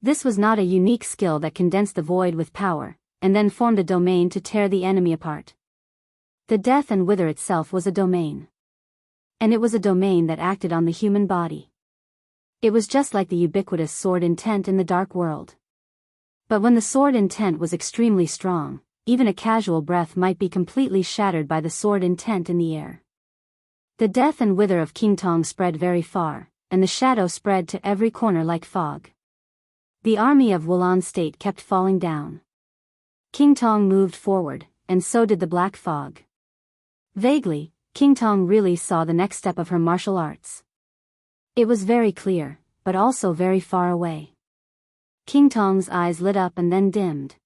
This was not a unique skill that condensed the void with power, and then formed a domain to tear the enemy apart. The Death and Wither itself was a domain. And it was a domain that acted on the human body. It was just like the ubiquitous sword intent in the dark world. But when the sword intent was extremely strong, even a casual breath might be completely shattered by the sword intent in the air. The Death and Wither of King Tong spread very far, and the shadow spread to every corner like fog. The army of Wulan State kept falling down. King Tong moved forward, and so did the black fog. Vaguely, King Tong really saw the next step of her martial arts. It was very clear, but also very far away. King Tong's eyes lit up and then dimmed.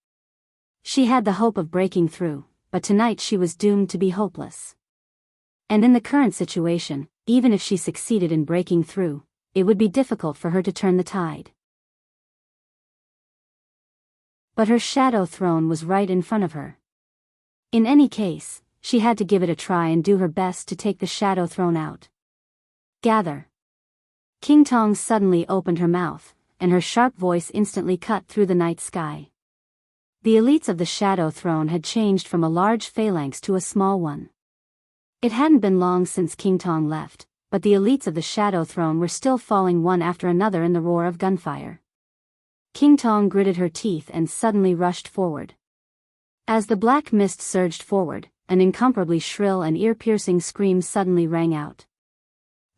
She had the hope of breaking through, but tonight she was doomed to be hopeless. And in the current situation, even if she succeeded in breaking through, it would be difficult for her to turn the tide. But her Shadow Throne was right in front of her. In any case, she had to give it a try and do her best to take the Shadow Throne out. Gather. King Tong suddenly opened her mouth, and her sharp voice instantly cut through the night sky. The elites of the Shadow Throne had changed from a large phalanx to a small one. It hadn't been long since King Tong left, but the elites of the Shadow Throne were still falling one after another in the roar of gunfire. King Tong gritted her teeth and suddenly rushed forward. As the black mist surged forward, an incomparably shrill and ear-piercing scream suddenly rang out.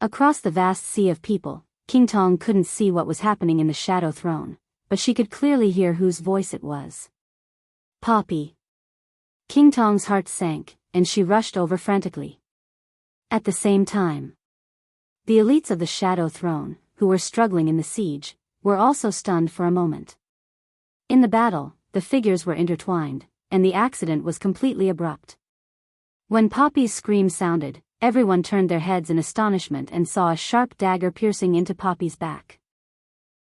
Across the vast sea of people, King Tong couldn't see what was happening in the Shadow Throne, but she could clearly hear whose voice it was. Poppy. King Tong's heart sank, and she rushed over frantically. At the same time, the elites of the Shadow Throne, who were struggling in the siege, were also stunned for a moment. In the battle, the figures were intertwined, and the accident was completely abrupt. When Poppy's scream sounded, everyone turned their heads in astonishment and saw a sharp dagger piercing into Poppy's back.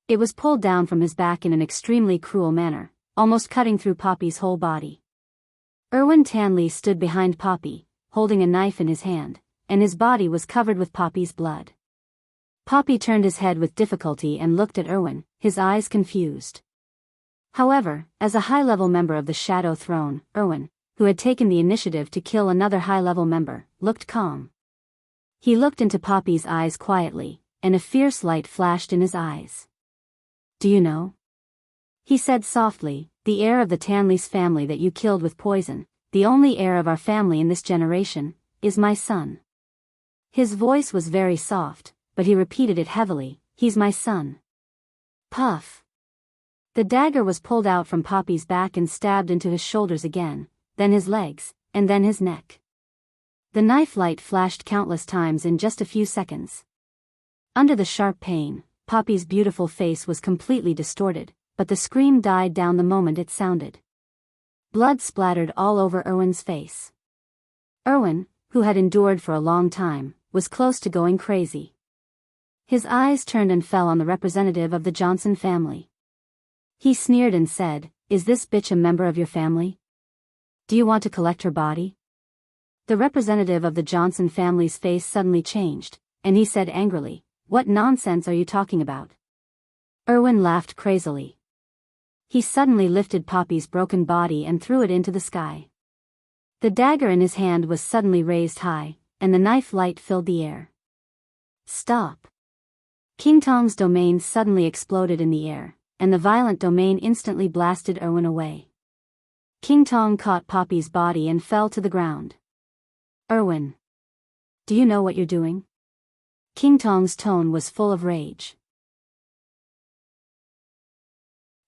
It was pulled down from his back in an extremely cruel manner, almost cutting through Poppy's whole body. Erwin Tanley stood behind Poppy, holding a knife in his hand, and his body was covered with Poppy's blood. Poppy turned his head with difficulty and looked at Erwin, his eyes confused. However, as a high-level member of the Shadow Throne, Erwin, who had taken the initiative to kill another high-level member, looked calm. He looked into Poppy's eyes quietly, and a fierce light flashed in his eyes. "Do you know?" he said softly, "the heir of the Tanley's family that you killed with poison, the only heir of our family in this generation, is my son." His voice was very soft, but he repeated it heavily, "He's my son." Puff. The dagger was pulled out from Poppy's back and stabbed into his shoulders again, then his legs, and then his neck. The knife light flashed countless times in just a few seconds. Under the sharp pain, Poppy's beautiful face was completely distorted, but the scream died down the moment it sounded. Blood splattered all over Erwin's face. Erwin, who had endured for a long time, was close to going crazy. His eyes turned and fell on the representative of the Johnson family. He sneered and said, "Is this bitch a member of your family? Do you want to collect her body?" The representative of the Johnson family's face suddenly changed, and he said angrily, "What nonsense are you talking about?" Erwin laughed crazily. He suddenly lifted Poppy's broken body and threw it into the sky. The dagger in his hand was suddenly raised high, and the knife light filled the air. "Stop!" King Tong's domain suddenly exploded in the air, and the violent domain instantly blasted Erwin away. King Tong caught Poppy's body and fell to the ground. "Erwin, do you know what you're doing?" King Tong's tone was full of rage.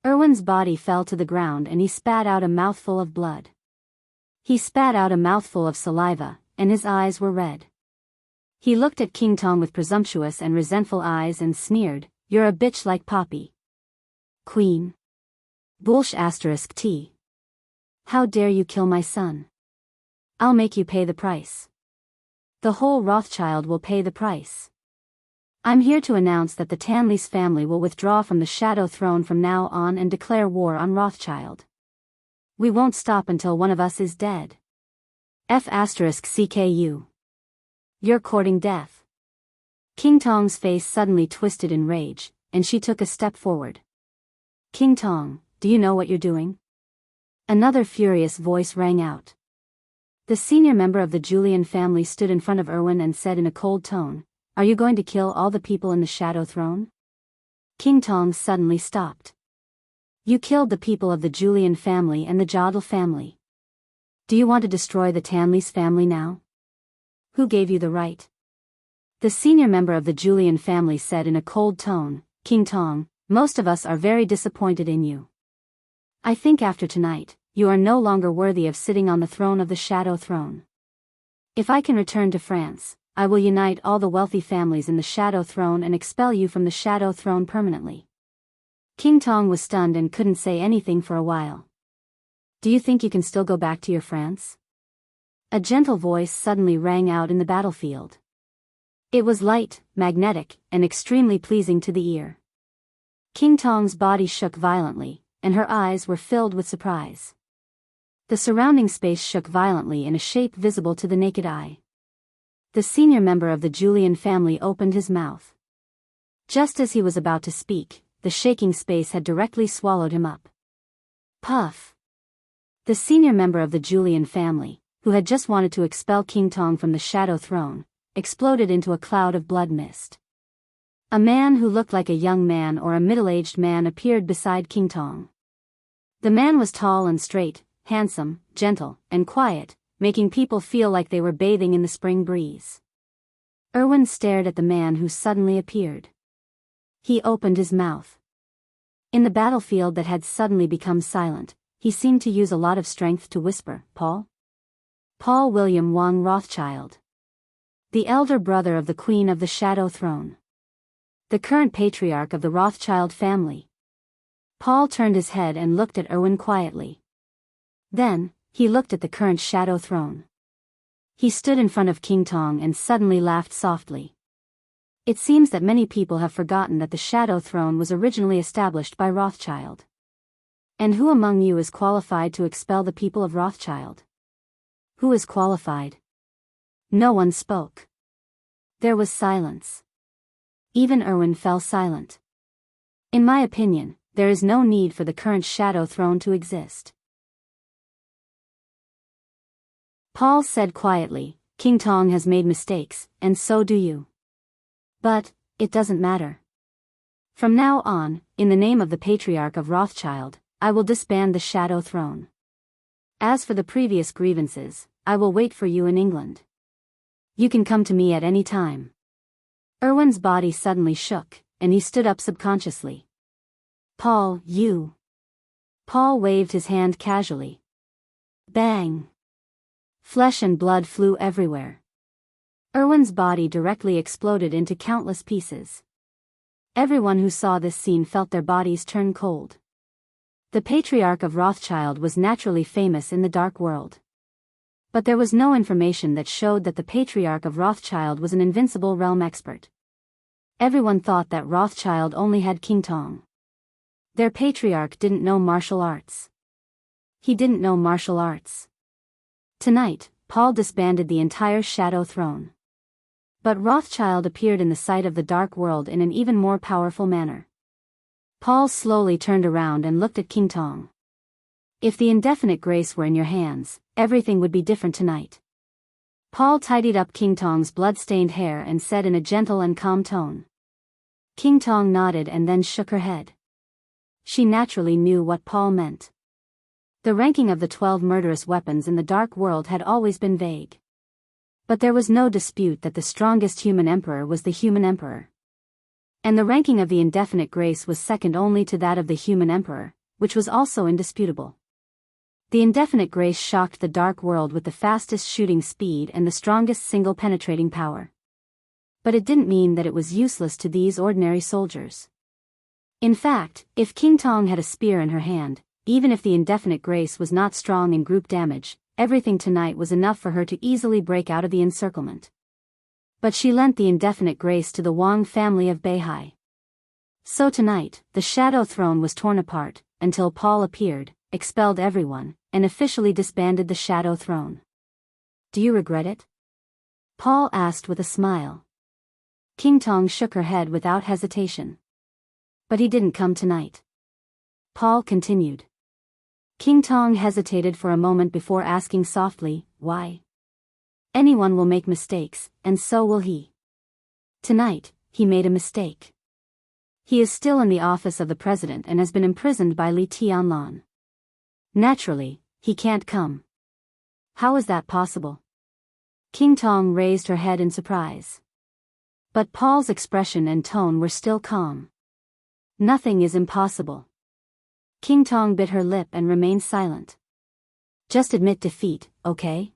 Erwin's body fell to the ground and he spat out a mouthful of blood. He spat out a mouthful of saliva, and his eyes were red. He looked at King Tong with presumptuous and resentful eyes and sneered, "You're a bitch like Poppy." "Queen. Bullsh *T. How dare you kill my son? I'll make you pay the price. The whole Rothschild will pay the price. I'm here to announce that the Tanley's family will withdraw from the Shadow Throne from now on and declare war on Rothschild. We won't stop until one of us is dead. F***CKU. You're courting death." King Tong's face suddenly twisted in rage, and she took a step forward. "King Tong, do you know what you're doing?" Another furious voice rang out. The senior member of the Julian family stood in front of Erwin and said in a cold tone, "Are you going to kill all the people in the Shadow Throne?" King Tong suddenly stopped. "You killed the people of the Julian family and the Jodl family. Do you want to destroy the Tanley's family now? Who gave you the right?" The senior member of the Julian family said in a cold tone, "King Tong, most of us are very disappointed in you. I think after tonight, you are no longer worthy of sitting on the throne of the Shadow Throne. If I can return to France, I will unite all the wealthy families in the Shadow Throne and expel you from the Shadow Throne permanently." King Tong was stunned and couldn't say anything for a while. "Do you think you can still go back to your France?" A gentle voice suddenly rang out in the battlefield. It was light, magnetic, and extremely pleasing to the ear. King Tong's body shook violently, and her eyes were filled with surprise. The surrounding space shook violently in a shape visible to the naked eye. The senior member of the Julian family opened his mouth. Just as he was about to speak, the shaking space had directly swallowed him up. Puff! The senior member of the Julian family, who had just wanted to expel King Tong from the Shadow Throne, exploded into a cloud of blood mist. A man who looked like a young man or a middle-aged man appeared beside King Tong. The man was tall and straight, handsome, gentle, and quiet, making people feel like they were bathing in the spring breeze. Erwin stared at the man who suddenly appeared. He opened his mouth. In the battlefield that had suddenly become silent, he seemed to use a lot of strength to whisper, Paul? Paul William Wang Rothschild. The elder brother of the Queen of the Shadow Throne. The current patriarch of the Rothschild family. Paul turned his head and looked at Erwin quietly. Then, he looked at the current Shadow Throne. He stood in front of King Tong and suddenly laughed softly. It seems that many people have forgotten that the Shadow Throne was originally established by Rothschild. And who among you is qualified to expel the people of Rothschild? Who is qualified? No one spoke. There was silence. Even Erwin fell silent. In my opinion, there is no need for the current Shadow Throne to exist. Paul said quietly, King Tong has made mistakes, and so do you. But, it doesn't matter. From now on, in the name of the Patriarch of Rothschild, I will disband the Shadow Throne. As for the previous grievances, I will wait for you in England. You can come to me at any time. Erwin's body suddenly shook, and he stood up subconsciously. Paul, you. Paul waved his hand casually. Bang. Flesh and blood flew everywhere. Erwin's body directly exploded into countless pieces. Everyone who saw this scene felt their bodies turn cold. The Patriarch of Rothschild was naturally famous in the dark world. But there was no information that showed that the Patriarch of Rothschild was an invincible realm expert. Everyone thought that Rothschild only had King Tong. Their Patriarch didn't know martial arts. He didn't know martial arts. Tonight, Paul disbanded the entire Shadow Throne. But Rothschild appeared in the sight of the dark world in an even more powerful manner. Paul slowly turned around and looked at King Tong. If the indefinite grace were in your hands, everything would be different tonight. Paul tidied up King Tong's blood-stained hair and said in a gentle and calm tone. King Tong nodded and then shook her head. She naturally knew what Paul meant. The ranking of the 12 murderous weapons in the dark world had always been vague. But there was no dispute that the strongest human emperor was the human emperor. And the ranking of the indefinite grace was second only to that of the human emperor, which was also indisputable. The indefinite grace shocked the dark world with the fastest shooting speed and the strongest single penetrating power. But it didn't mean that it was useless to these ordinary soldiers. In fact, if King Tong had a spear in her hand, even if the indefinite grace was not strong in group damage, everything tonight was enough for her to easily break out of the encirclement. But she lent the indefinite grace to the Wang family of Beihai. So tonight, the Shadow Throne was torn apart, until Paul appeared, expelled everyone, and officially disbanded the Shadow Throne. Do you regret it? Paul asked with a smile. King Tong shook her head without hesitation. But he didn't come tonight. Paul continued. King Tong hesitated for a moment before asking softly, why? Anyone will make mistakes, and so will he. Tonight, he made a mistake. He is still in the office of the president and has been imprisoned by Li Tianlan. Naturally, he can't come. How is that possible? King Tong raised her head in surprise. But Paul's expression and tone were still calm. Nothing is impossible. King Tong bit her lip and remained silent. Just admit defeat, okay?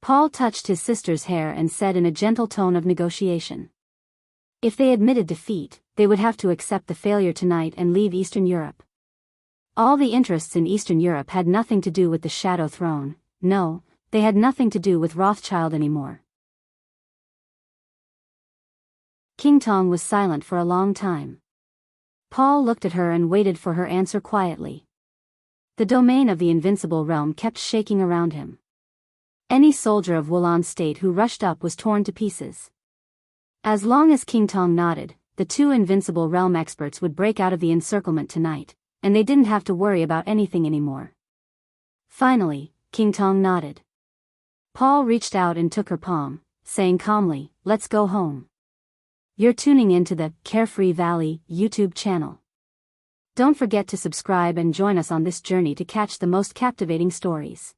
Paul touched his sister's hair and said in a gentle tone of negotiation. If they admitted defeat, they would have to accept the failure tonight and leave Eastern Europe. All the interests in Eastern Europe had nothing to do with the Shadow Throne. No, they had nothing to do with Rothschild anymore. King Tong was silent for a long time. Paul looked at her and waited for her answer quietly. The domain of the invincible realm kept shaking around him. Any soldier of Wulan state who rushed up was torn to pieces. As long as King Tong nodded, the two invincible realm experts would break out of the encirclement tonight, and they didn't have to worry about anything anymore. Finally, King Tong nodded. Paul reached out and took her palm, saying calmly, let's go home. You're tuning into the Carefree Valley YouTube channel. Don't forget to subscribe and join us on this journey to catch the most captivating stories.